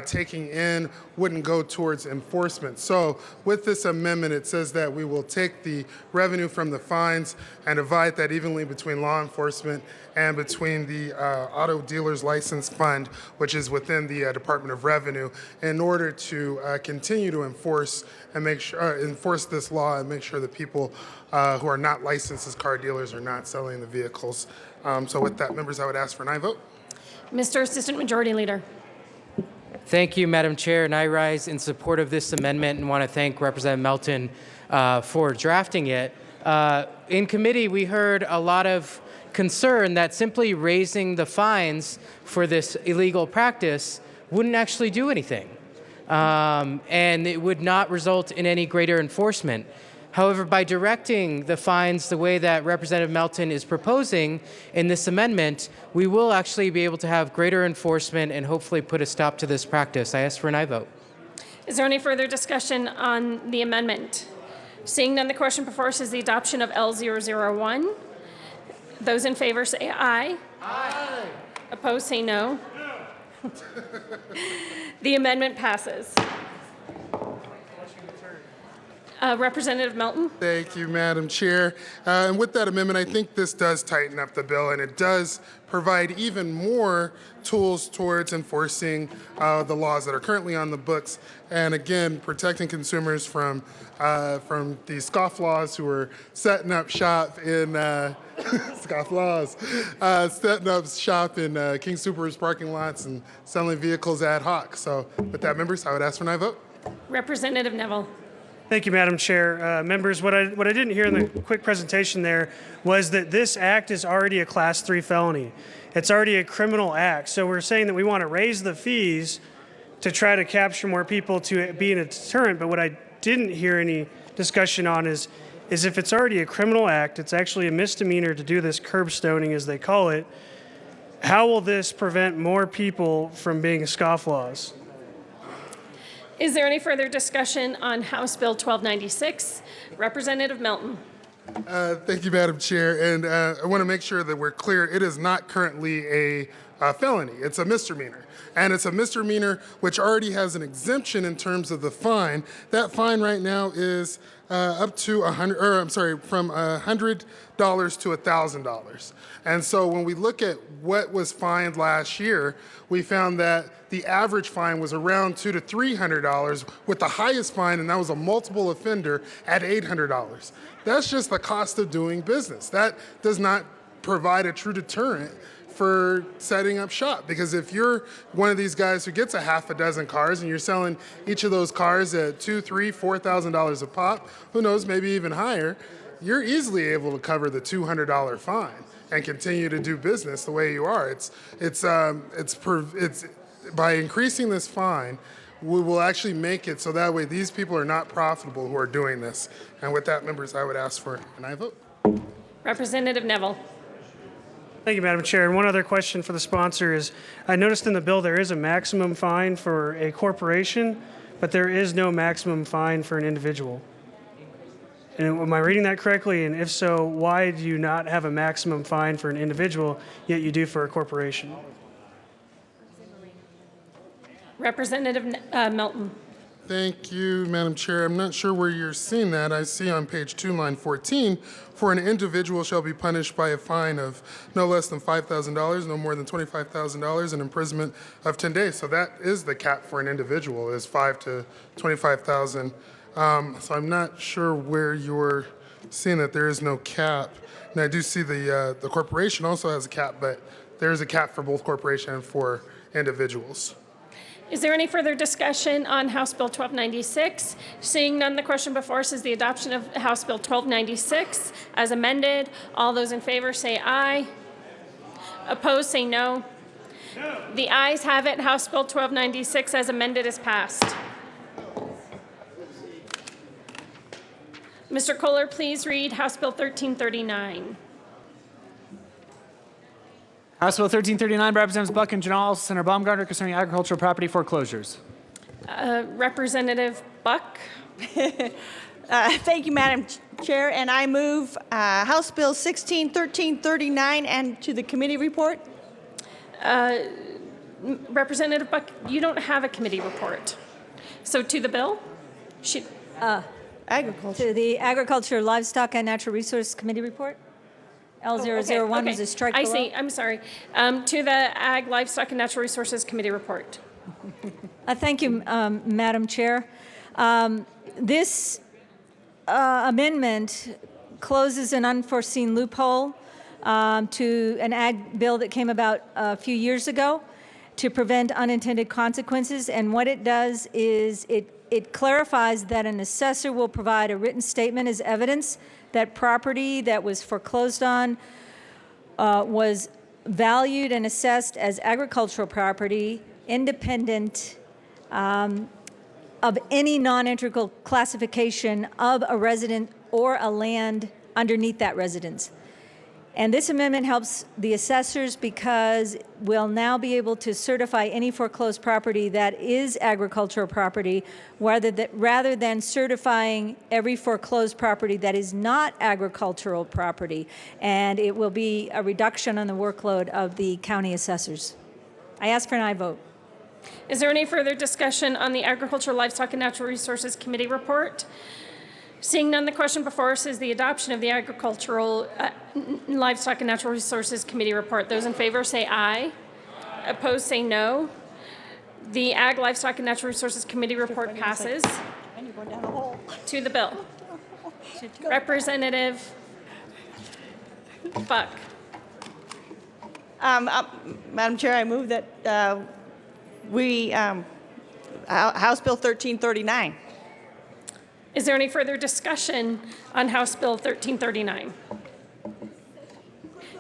[SPEAKER 5] taking in wouldn't go towards enforcement. So with this amendment, it says that we will take the revenue from the fines and divide that evenly between law enforcement and between the Auto Dealers License Fund, which is within the Department of Revenue, in order to continue to enforce and make sure enforce this law and make sure that people who are not licensed as car dealers are not selling the vehicles. So with that, members, I would ask for an aye vote.
[SPEAKER 2] Mr. Assistant Majority Leader.
[SPEAKER 12] Thank you, Madam Chair, and I rise in support of this amendment and want to thank Representative Melton for drafting it. In committee, we heard a lot of concern that simply raising the fines for this illegal practice wouldn't actually do anything, and it would not result in any greater enforcement. However, by directing the fines the way that Representative Melton is proposing in this amendment, we will actually be able to have greater enforcement and hopefully put a stop to this practice. I ask for an aye vote.
[SPEAKER 2] Is there any further discussion on the amendment? Seeing none, the question before us is the adoption of L001. Those in favor say aye. Aye. Opposed say no. No. The amendment passes. Representative Melton.
[SPEAKER 5] Thank you, Madam Chair. And with that amendment, I think this does tighten up the bill, and it does provide even more tools towards enforcing the laws that are currently on the books, and again, protecting consumers from the scofflaws who are setting up shop in setting up shop in King Soopers parking lots and selling vehicles ad hoc. So, with that, members, I would ask for an aye vote.
[SPEAKER 2] Representative Neville.
[SPEAKER 13] Thank you, Madam Chair. Members, what I didn't hear in the quick presentation there was that this act is already a Class 3 felony. It's already a criminal act. So we're saying that we want to raise the fees to try to capture more people to be in a deterrent. But what I didn't hear any discussion on is if it's already a criminal act, it's actually a misdemeanor to do this curb stoning, as they call it. How will this prevent more people from being scofflaws?
[SPEAKER 2] Is there any further discussion on House Bill 1296? Representative Melton.
[SPEAKER 5] Thank you, Madam Chair. And I want to make sure that we're clear. It is not currently a felony. It's a misdemeanor. And it's a misdemeanor which already has an exemption in terms of the fine. That fine right now is up to from $100 to $1,000. And so when we look at what was fined last year, we found that the average fine was around $200 to $300, with the highest fine, and that was a multiple offender, at $800. That's just the cost of doing business. That does not provide a true deterrent for setting up shop, because if you're one of these guys who gets a half a dozen cars and you're selling each of those cars at $2,000, $3,000, $4,000 a pop, who knows, maybe even higher, you're easily able to cover the $200 fine and continue to do business the way you are. It's by increasing this fine, we will actually make it so that way these people are not profitable who are doing this. And with that, members, I would ask for an aye vote.
[SPEAKER 2] Representative Neville.
[SPEAKER 13] Thank you, Madam Chair. And one other question for the sponsor is, I noticed in the bill there is a maximum fine for a corporation, but there is no maximum fine for an individual. And am I reading that correctly? And if so, why do you not have a maximum fine for an individual, yet you do for a corporation?
[SPEAKER 2] Representative Melton.
[SPEAKER 5] Thank you, Madam Chair. I'm not sure where you're seeing that. I see on page 2, line 14, for an individual shall be punished by a fine of no less than $5,000, no more than $25,000, and imprisonment of 10 days. So that is the cap for an individual, is $5,000 to $25,000. So I'm not sure where you're seeing that there is no cap. And I do see the corporation also has a cap, but there is a cap for both corporation and for individuals.
[SPEAKER 2] Is there any further discussion on House Bill 1296? Seeing none, the question before us is the adoption of House Bill 1296 as amended. All those in favor say aye. Opposed say no. No. The ayes have it. House Bill 1296 as amended is passed. Mr. Kohler, please read House Bill 1339.
[SPEAKER 3] House Bill 1339 by Representatives Buck and Janal, Senator Baumgartner, concerning agricultural property foreclosures.
[SPEAKER 2] Representative Buck.
[SPEAKER 14] Thank you, Madam Chair, and I move House Bill 1339 and to the committee report.
[SPEAKER 2] Representative Buck, you don't have a committee report. So to the bill?
[SPEAKER 14] Agriculture.
[SPEAKER 15] To the Agriculture, Livestock, and Natural Resource Committee report. L001 was a strike below.
[SPEAKER 2] I see. I'm sorry. To the Ag, Livestock, and Natural Resources Committee report.
[SPEAKER 15] Thank you, Madam Chair. This amendment closes an unforeseen loophole to an ag bill that came about a few years ago to prevent unintended consequences. And what it does is it clarifies that an assessor will provide a written statement as evidence that property that was foreclosed on was valued and assessed as agricultural property, independent of any non-integral classification of a resident or a land underneath that residence. And this amendment helps the assessors because we'll now be able to certify any foreclosed property that is agricultural property rather than certifying every foreclosed property that is not agricultural property. And it will be a reduction on the workload of the county assessors. I ask for an aye vote.
[SPEAKER 2] Is there any further discussion on the Agriculture, Livestock, and Natural Resources Committee report? Seeing none, the question before us is the adoption of the Agricultural, Livestock, and Natural Resources Committee report. Those in favor say aye. Opposed say no. The Ag, Livestock, and Natural Resources Committee report passes. To the bill. Representative Buck.
[SPEAKER 14] Madam Chair, I move that House Bill 1339.
[SPEAKER 2] Is there any further discussion on House Bill 1339?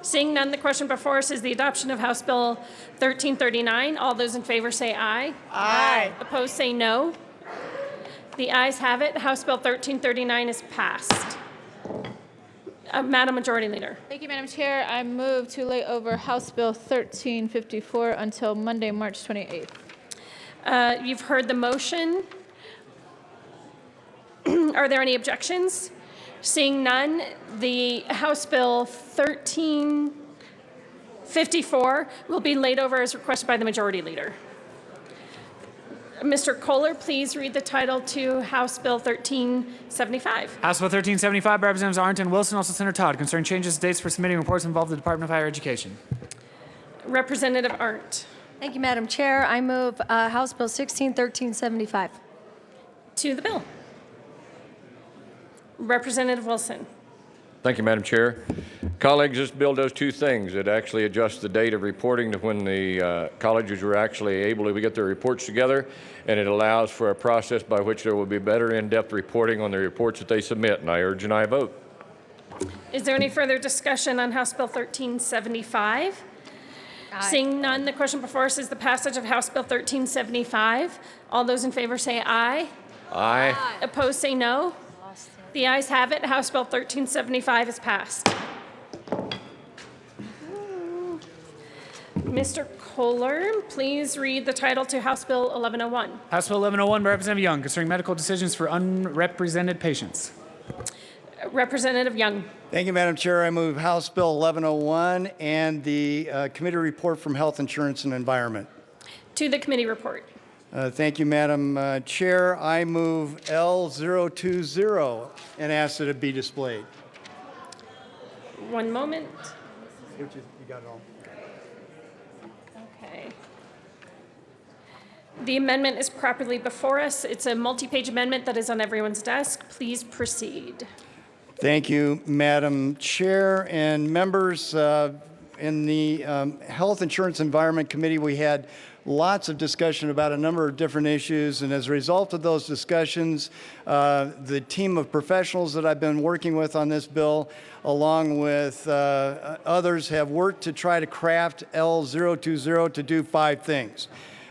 [SPEAKER 2] Seeing none, the question before us is the adoption of House Bill 1339. All those in favor say aye.
[SPEAKER 14] Aye.
[SPEAKER 2] Opposed say no. The ayes have it. House Bill 1339 is passed. Madam Majority Leader.
[SPEAKER 10] Thank you, Madam Chair. I move to lay over House Bill 1354 until Monday, March 28th.
[SPEAKER 2] You've heard the motion. Are there any objections? Seeing none, the House Bill 1354 will be laid over as requested by the Majority Leader. Mr. Kohler, please read the title to House Bill 1375.
[SPEAKER 3] House Bill 1375 by Representatives Arndt and Wilson, also Senator Todd, concerning changes to dates for submitting reports involving the Department of Higher Education.
[SPEAKER 2] Representative Arndt.
[SPEAKER 18] Thank you, Madam Chair. I move House Bill 1375.
[SPEAKER 2] To the bill. Representative Wilson.
[SPEAKER 11] Thank you, Madam Chair. Colleagues, this bill does two things. It actually adjusts the date of reporting to when the colleges were actually able to get their reports together, and it allows for a process by which there will be better in-depth reporting on the reports that they submit, and I urge an aye vote.
[SPEAKER 2] Is there any further discussion on House Bill 1375? Aye. Seeing none, the question before us is the passage of House Bill 1375. All those in favor say aye.
[SPEAKER 11] Aye.
[SPEAKER 2] Opposed say no. The ayes have it. House Bill 1375 is passed. Mr. Kohler, please read the title to House Bill 1101.
[SPEAKER 3] House Bill 1101 by Representative Young, concerning medical decisions for unrepresented patients.
[SPEAKER 2] Representative Young.
[SPEAKER 20] Thank you, Madam Chair. I move House Bill 1101 and the committee report from Health Insurance and Environment.
[SPEAKER 2] To the committee report.
[SPEAKER 20] Thank you, Madam Chair. I move L020 and ask that it be displayed.
[SPEAKER 2] One moment.
[SPEAKER 20] You got it all.
[SPEAKER 2] Okay. The amendment is properly before us. It's a multi-page amendment that is on everyone's desk. Please proceed.
[SPEAKER 20] Thank you, Madam Chair and members. In the Health Insurance Environment Committee, we had lots of discussion about a number of different issues, and as a result of those discussions, the team of professionals that I've been working with on this bill, along with others, have worked to try to craft L020 to do 5 things.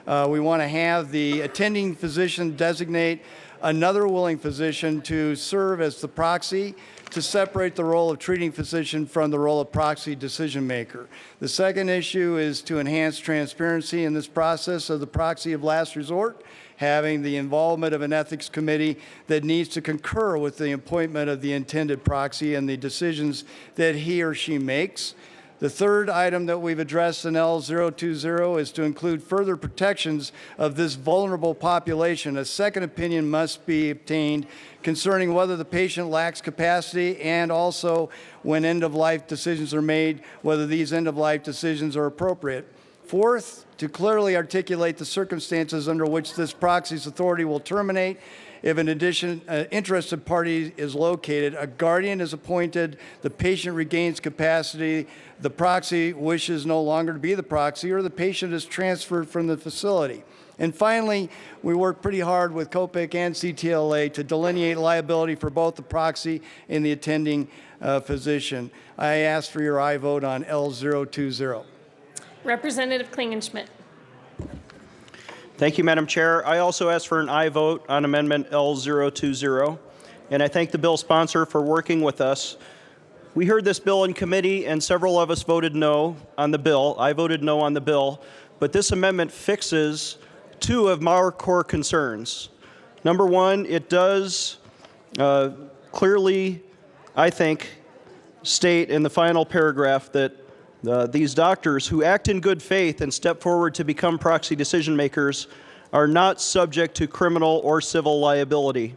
[SPEAKER 20] We want to have the attending physician designate another willing physician to serve as the proxy, to separate the role of treating physician from the role of proxy decision maker. The second issue is to enhance transparency in this process of the proxy of last resort, having the involvement of an ethics committee that needs to concur with the appointment of the intended proxy and the decisions that he or she makes. The third item that we've addressed in L020 is to include further protections of this vulnerable population. A second opinion must be obtained concerning whether the patient lacks capacity, and also when end-of-life decisions are made, whether these end-of-life decisions are appropriate. Fourth, to clearly articulate the circumstances under which this proxy's authority will terminate. If an interested party is located, a guardian is appointed, the patient regains capacity, the proxy wishes no longer to be the proxy, or the patient is transferred from the facility. And finally, we worked pretty hard with COPIC and CTLA to delineate liability for both the proxy and the attending physician. I ask for your aye vote on L020.
[SPEAKER 2] Representative Klingenschmidt.
[SPEAKER 8] Thank you, Madam Chair. I also ask for an aye vote on Amendment L020, and I thank the bill sponsor for working with us. We heard this bill in committee, and several of us voted no on the bill. I voted no on the bill, but this amendment fixes 2 of our core concerns. Number one, it does clearly, I think, state in the final paragraph that these doctors who act in good faith and step forward to become proxy decision makers are not subject to criminal or civil liability,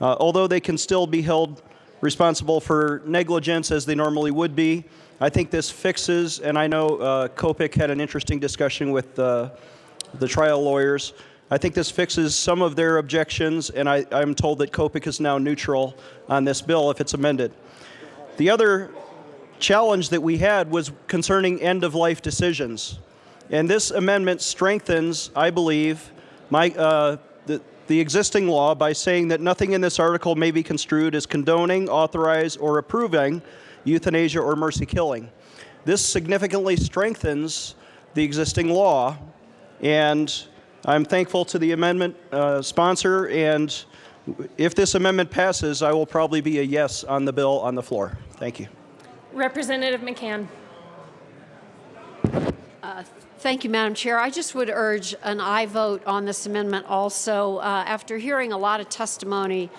[SPEAKER 8] although they can still be held responsible for negligence as they normally would be. I think this fixes, and I know COPIC had an interesting discussion with the trial lawyers. I think this fixes some of their objections, and I'm told that COPIC is now neutral on this bill if it's amended. The other challenge that we had was concerning end-of-life decisions. And this amendment strengthens, I believe, the existing law by saying that nothing in this article may be construed as condoning, authorize, or approving euthanasia or mercy killing. This significantly strengthens the existing law, and I'm thankful to the amendment sponsor, and if this amendment passes, I will probably be a yes on the bill on the floor. Thank you.
[SPEAKER 2] Representative McCann.
[SPEAKER 19] Thank you, Madam Chair. I just would urge an aye vote on this amendment also. After hearing a lot of testimony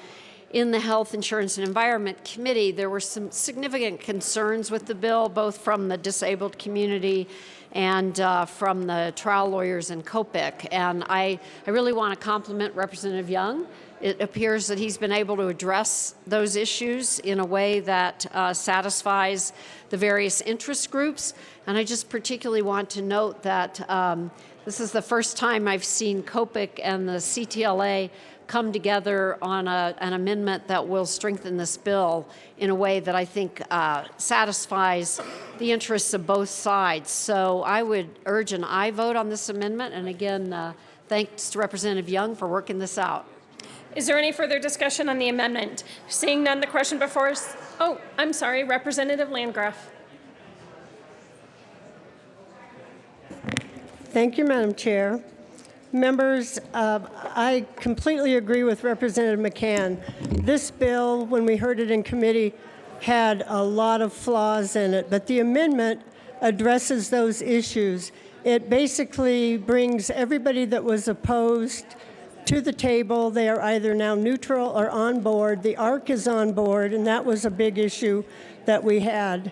[SPEAKER 19] in the Health Insurance and Environment Committee, there were some significant concerns with the bill, both from the disabled community and from the trial lawyers in COPIC. And I really want to compliment Representative Young. It appears that he's been able to address those issues in a way that satisfies the various interest groups. And I just particularly want to note that this is the first time I've seen COPIC and the CTLA come together on an amendment that will strengthen this bill in a way that I think satisfies the interests of both sides. So I would urge an aye vote on this amendment. And again, thanks to Representative Young for working this out.
[SPEAKER 2] Is there any further discussion on the amendment? Seeing none, the question before us. Oh, I'm sorry, Representative Landgraf.
[SPEAKER 21] Thank you, Madam Chair. Members, I completely agree with Representative McCann. This bill, when we heard it in committee, had a lot of flaws in it, but the amendment addresses those issues. It basically brings everybody that was opposed to the table. They are either now neutral or on board. The ARC is on board, and that was a big issue that we had.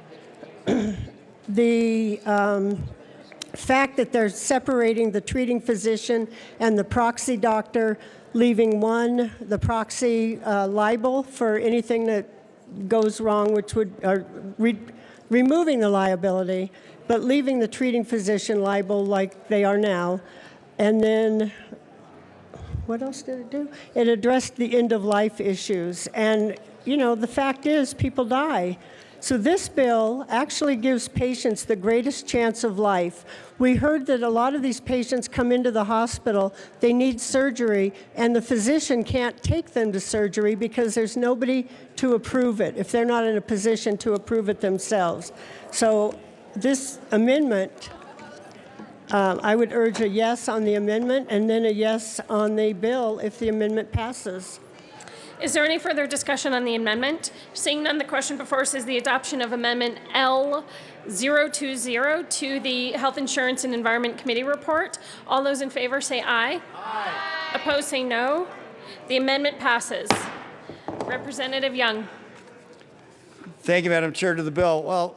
[SPEAKER 21] fact that they're separating the treating physician and the proxy doctor, leaving one, the proxy, liable for anything that goes wrong, which would, removing the liability, but leaving the treating physician liable like they are now. And then, what else did it do? It addressed the end-of-life issues. And, you know, the fact is people die. So this bill actually gives patients the greatest chance of life. We heard that a lot of these patients come into the hospital, they need surgery, and the physician can't take them to surgery because there's nobody to approve it if they're not in a position to approve it themselves. So this amendment, I would urge a yes on the amendment and then a yes on the bill if the amendment passes.
[SPEAKER 2] Is there any further discussion on the amendment? Seeing none, the question before us is the adoption of Amendment L020 to the Health Insurance and Environment Committee report. All those in favor say aye. Aye. Opposed say no. The amendment passes. Representative Young.
[SPEAKER 20] Thank you, Madam Chair. To the bill. Well,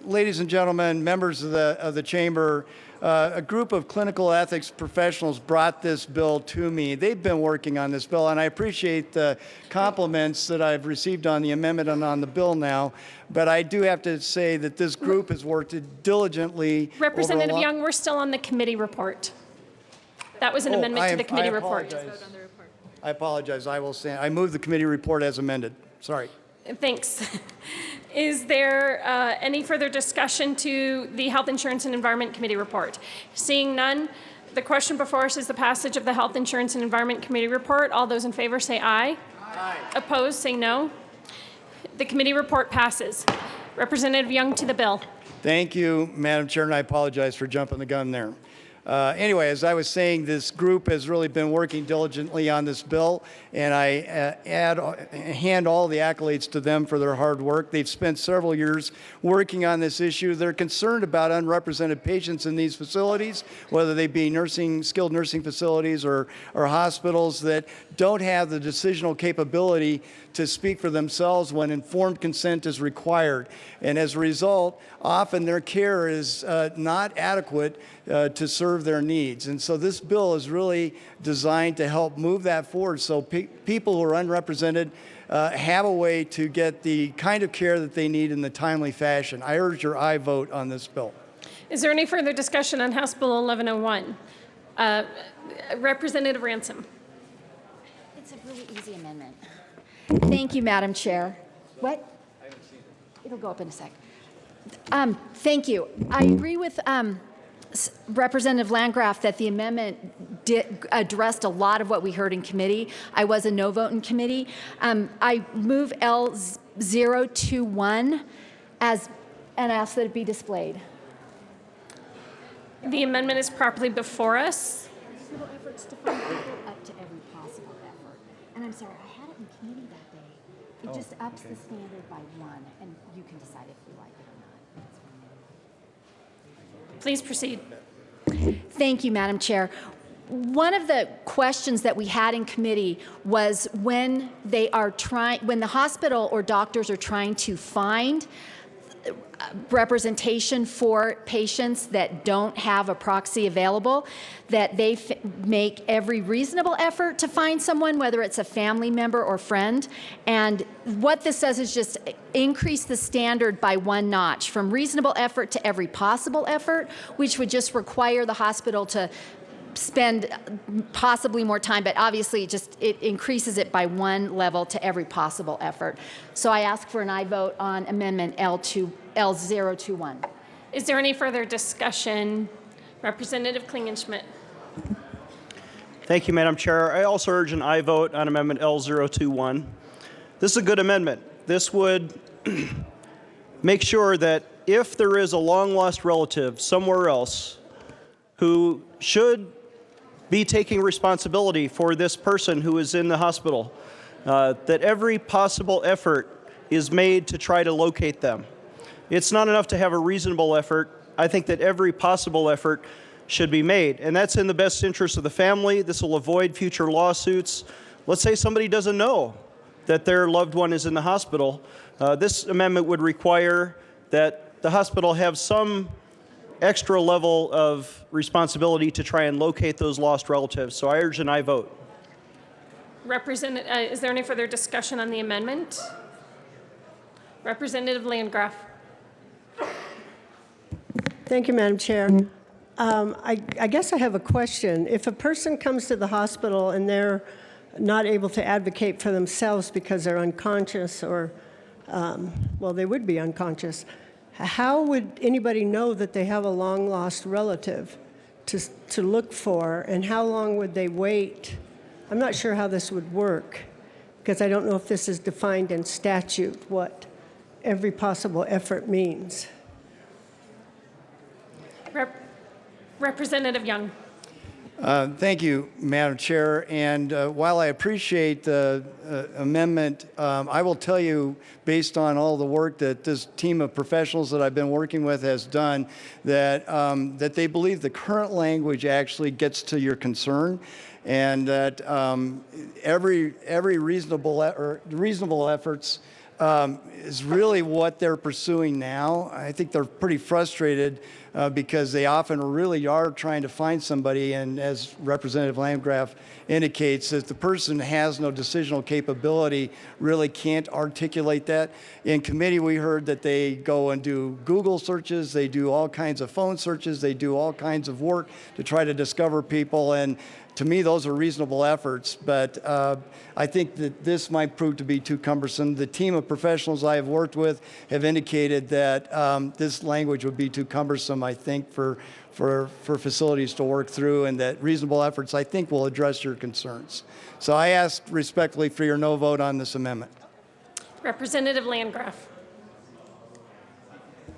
[SPEAKER 20] ladies and gentlemen, members of the chamber, a group of clinical ethics professionals brought this bill to me. They've been working on this bill, and I appreciate the compliments that I've received on the amendment and on the bill now. But I do have to say that this group has worked diligently.
[SPEAKER 2] Representative Young, we're still on the committee report. That was an amendment to the committee report.
[SPEAKER 20] I apologize. I will stand. I move the committee report as amended. Sorry.
[SPEAKER 2] Thanks. Is there any further discussion to the Health Insurance and Environment Committee report? Seeing none, the question before us is the passage of the Health Insurance and Environment Committee report. All those in favor say aye. Aye. Opposed say no. The committee report passes. Representative Young to the bill.
[SPEAKER 20] Thank you, Madam Chair, and I apologize for jumping the gun there. Anyway, as I was saying, this group has really been working diligently on this bill, and I hand all the accolades to them for their hard work. They've spent several years working on this issue. They're concerned about unrepresented patients in these facilities, whether they be skilled nursing facilities or hospitals that don't have the decisional capability to speak for themselves when informed consent is required. And as a result, often their care is not adequate to serve their needs. And so this bill is really designed to help move that forward so people who are unrepresented have a way to get the kind of care that they need in the timely fashion. I urge your aye vote on this bill.
[SPEAKER 2] Is there any further discussion on House Bill 1101? Representative Ransom.
[SPEAKER 1] It's a really easy amendment. Thank you, Madam Chair. What? It'll go up in a sec. Thank you. I agree with Representative Landgraf that the amendment addressed a lot of what we heard in committee. I was a no vote in committee. I move L021 and ask that it be displayed.
[SPEAKER 2] The amendment is properly before us.
[SPEAKER 1] Reasonable efforts to find people up to every possible effort. And I'm sorry, I had it in committee that day. It just ups the standard by 1, and you can decide if you like it or not.
[SPEAKER 2] Please proceed.
[SPEAKER 1] Thank you, Madam Chair. One of the questions that we had in committee was when the hospital or doctors are trying to find representation for patients that don't have a proxy available, that they make every reasonable effort to find someone, whether it's a family member or friend. And what this says is just increase the standard by 1 notch, from reasonable effort to every possible effort, which would just require the hospital to spend possibly more time, but obviously it increases it by 1 level to every possible effort. So I ask for an aye vote on Amendment L021.
[SPEAKER 2] Is there any further discussion? Representative Klingenschmidt.
[SPEAKER 8] Thank you, Madam Chair. I also urge an aye vote on Amendment L021. This is a good amendment. This would make sure that if there is a long-lost relative somewhere else who should be taking responsibility for this person who is in the hospital, that every possible effort is made to try to locate them. It's not enough to have a reasonable effort. I think that every possible effort should be made, and that's in the best interest of the family. This will avoid future lawsuits. Let's say somebody doesn't know that their loved one is in the hospital. This amendment would require that the hospital have some extra level of responsibility to try and locate those lost relatives. So I urge an aye vote.
[SPEAKER 2] Is there any further discussion on the amendment? Representative Landgraf.
[SPEAKER 21] Thank you, Madam Chair. I guess I have a question. If a person comes to the hospital and they're not able to advocate for themselves because they're unconscious or, well, they would be unconscious, how would anybody know that they have a long-lost relative to look for, and how long would they wait? I'm not sure how this would work, because I don't know if this is defined in statute, what every possible effort means.
[SPEAKER 2] Representative Young.
[SPEAKER 20] Thank you, Madam Chair. And while I appreciate the amendment, I will tell you, based on all the work that this team of professionals that I've been working with has done, that that they believe the current language actually gets to your concern, and that every reasonable efforts is really what they're pursuing now. I think they're pretty frustrated because they often really are trying to find somebody, and as Representative Landgraf indicates, if the person has no decisional capability, really can't articulate that. In committee, we heard that they go and do Google searches, they do all kinds of phone searches, they do all kinds of work to try to discover people, and to me, those are reasonable efforts, but I think that this might prove to be too cumbersome. The team of professionals I have worked with have indicated that this language would be too cumbersome, I think, for facilities to work through, and that reasonable efforts, I think, will address your concerns. So I ask respectfully for your no vote on this amendment.
[SPEAKER 2] Representative Landgraf.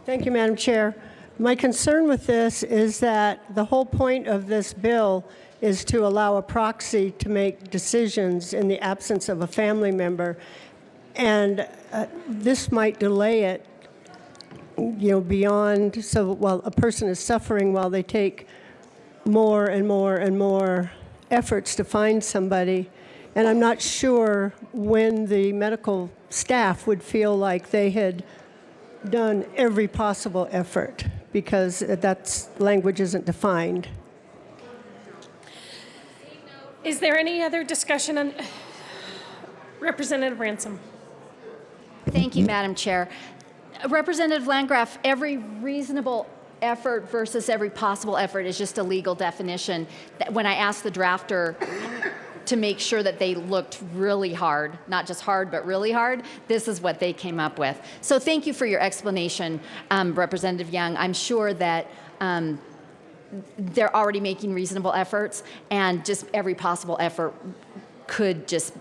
[SPEAKER 21] Thank you, Madam Chair. My concern with this is that the whole point of this bill is to allow a proxy to make decisions in the absence of a family member, and this might delay it, beyond, so while a person is suffering while they take more and more and more efforts to find somebody, and I'm not sure when the medical staff would feel like they had done every possible effort, because that language isn't defined.
[SPEAKER 2] Is there any other discussion on Representative Ransom?
[SPEAKER 1] Thank you, Madam Chair. Representative Landgraf, every reasonable effort versus every possible effort is just a legal definition. When I asked the drafter to make sure that they looked really hard, not just hard, but really hard, this is what they came up with. So thank you for your explanation, Representative Young. I'm sure that they're already making reasonable efforts, and just every possible effort could just,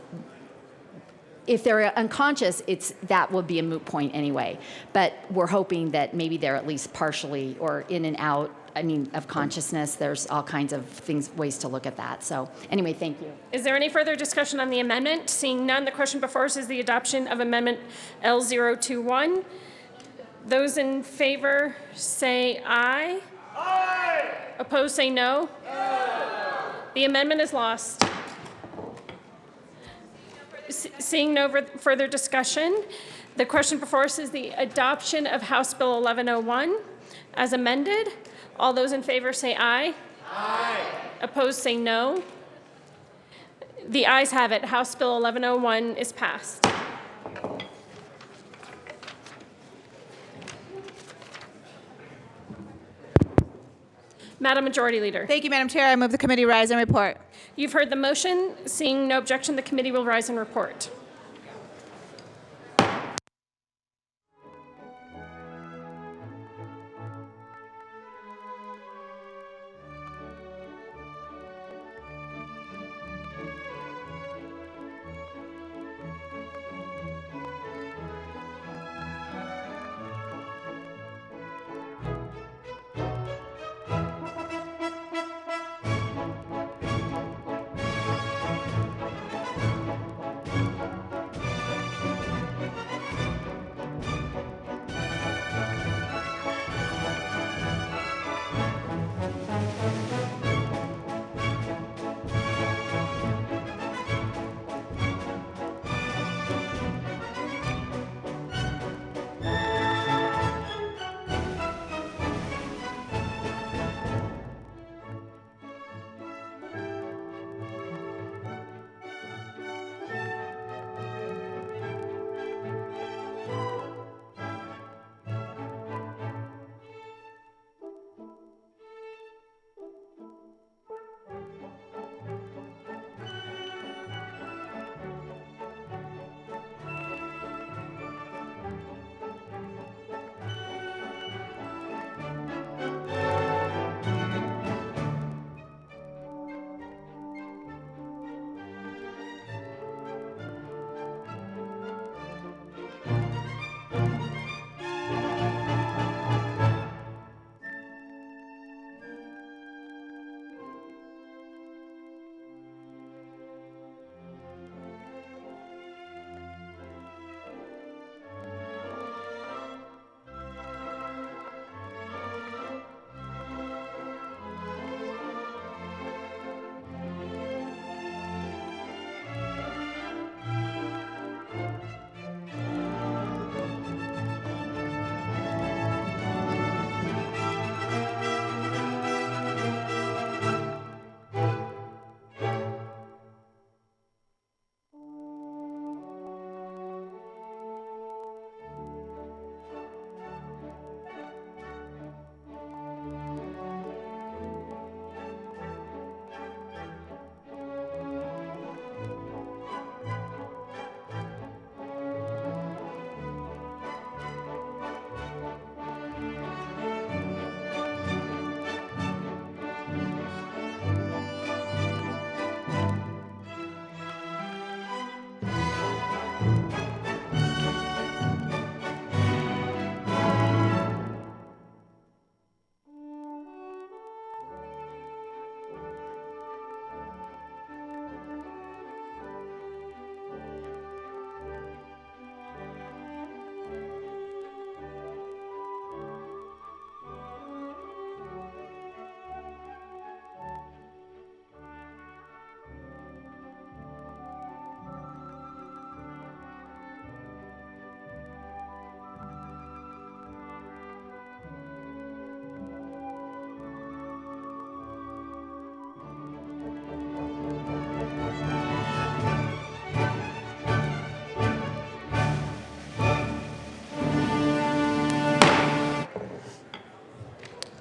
[SPEAKER 1] if they're unconscious, that would be a moot point anyway. But we're hoping that maybe they're at least partially or in and out, of consciousness. There's all kinds of ways to look at that. So anyway, thank you.
[SPEAKER 2] Is there any further discussion on the amendment? Seeing none, the question before us is the adoption of Amendment L021. Those in favor say aye. Aye. Opposed say no. No. The amendment is lost. Seeing no further discussion, the question before us is the adoption of House Bill 1101 as amended. All those in favor say aye. Aye. Opposed say no. The ayes have it. House Bill 1101 is passed. Madam Majority Leader.
[SPEAKER 10] Thank you, Madam Chair. I move the committee rise and report.
[SPEAKER 2] You've heard the motion. Seeing no objection, the committee will rise and report.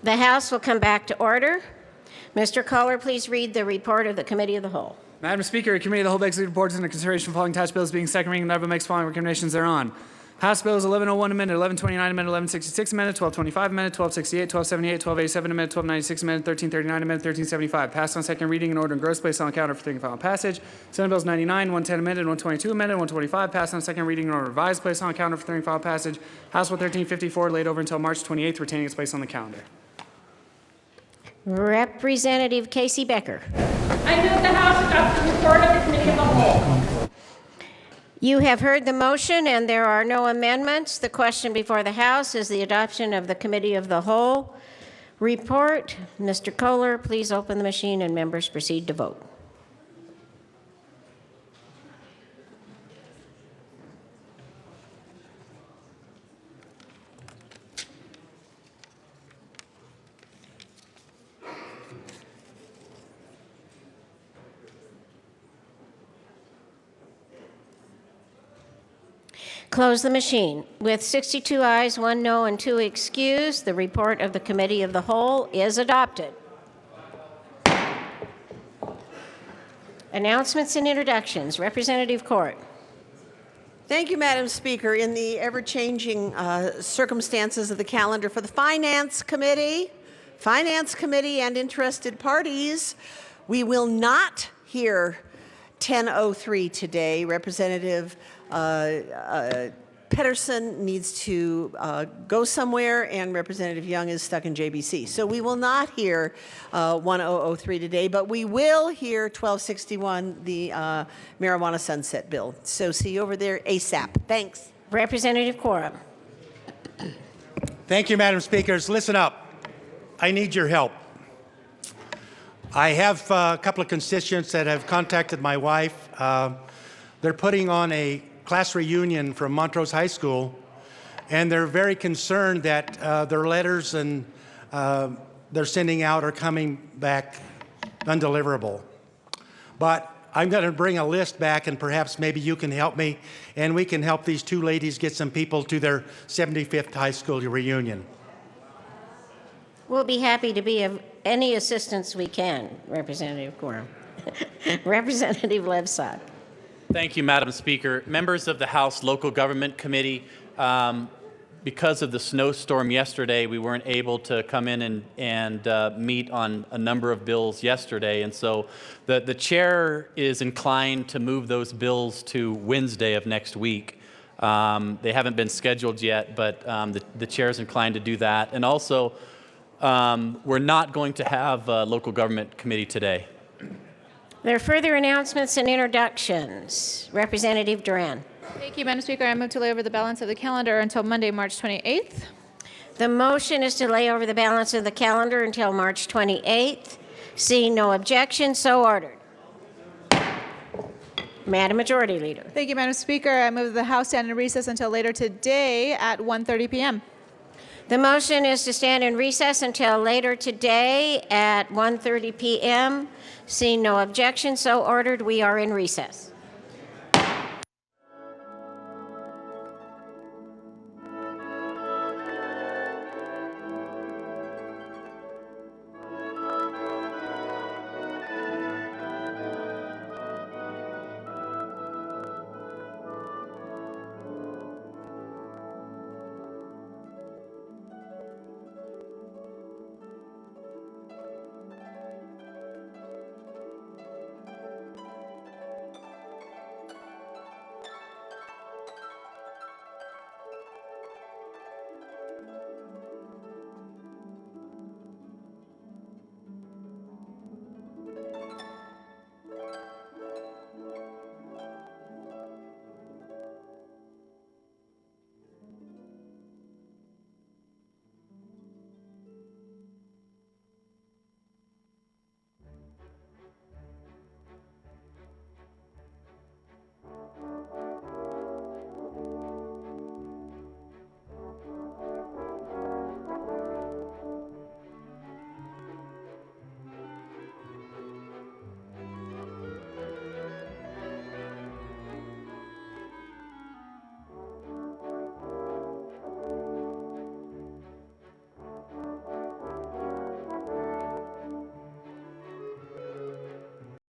[SPEAKER 9] The House will come back to order. Mr. Kohler, please read the report of the Committee of the Whole.
[SPEAKER 3] Madam Speaker, Committee of the Whole begs the reports into consideration of following attached bills being second reading and never makes following recommendations thereon. House Bills 1101 amended, 1129 amended, 1166 amended, 1225 amended, 1268, 1278, 1287 amended, 1296 amended, 1339 amended, 1375. Passed on second reading and order engrossed, placed on counter for third and final passage. Senate Bills 99, 110 amended, 122 amended, 125. Passed on second reading and order revised, placed on counter for third and final passage. House Bill 1354 laid over until March 28th, retaining its place on the calendar.
[SPEAKER 9] Representative Casey Becker.
[SPEAKER 2] I move the House adopt the report of the Committee of the Whole.
[SPEAKER 9] You have heard the motion, and there are no amendments. The question before the House is the adoption of the Committee of the Whole report. Mr. Kohler, please open the machine and members proceed to vote. Close the machine. With 62 ayes, 1 no, and 2 excused, the report of the Committee of the Whole is adopted. Announcements and introductions. Representative Court.
[SPEAKER 16] Thank you, Madam Speaker. In the ever-changing circumstances of the calendar for the Finance Committee and interested parties, we will not hear 10:03 today. Representative Pedersen needs to go somewhere, and Representative Young is stuck in JBC. So we will not hear 1003 today, but we will hear 1261, the marijuana sunset bill. So see you over there ASAP. Thanks.
[SPEAKER 9] Representative Quorum.
[SPEAKER 17] Thank you, Madam Speakers. Listen up. I need your help. I have a couple of constituents that have contacted my wife. They're putting on a class reunion from Montrose High School, and they're very concerned that their letters and they're sending out are coming back undeliverable. But I'm going to bring a list back, and perhaps maybe you can help me, and we can help these two ladies get some people to their 75th high school reunion.
[SPEAKER 9] We'll be happy to be of any assistance we can, Representative Quorum. Representative Levsod.
[SPEAKER 4] Thank you, Madam Speaker. Members of the House Local Government Committee, because of the snowstorm yesterday, we weren't able to come in and meet on a number of bills yesterday. And so the chair is inclined to move those bills to Wednesday of next week. They haven't been scheduled yet, but the chair is inclined to do that. And also, we're not going to have a local government committee today.
[SPEAKER 9] There are further announcements and introductions. Representative Duran.
[SPEAKER 10] Thank you, Madam Speaker. I move to lay over the balance of the calendar until Monday, March 28th.
[SPEAKER 9] The motion is to lay over the balance of the calendar until March 28th. Seeing no objection, so ordered. Madam Majority Leader.
[SPEAKER 10] Thank you, Madam Speaker. I move that the House stand in recess until later today at 1:30 p.m.
[SPEAKER 9] The motion is to stand in recess until later today at 1:30 p.m. Seeing no objection, so ordered. We are in recess.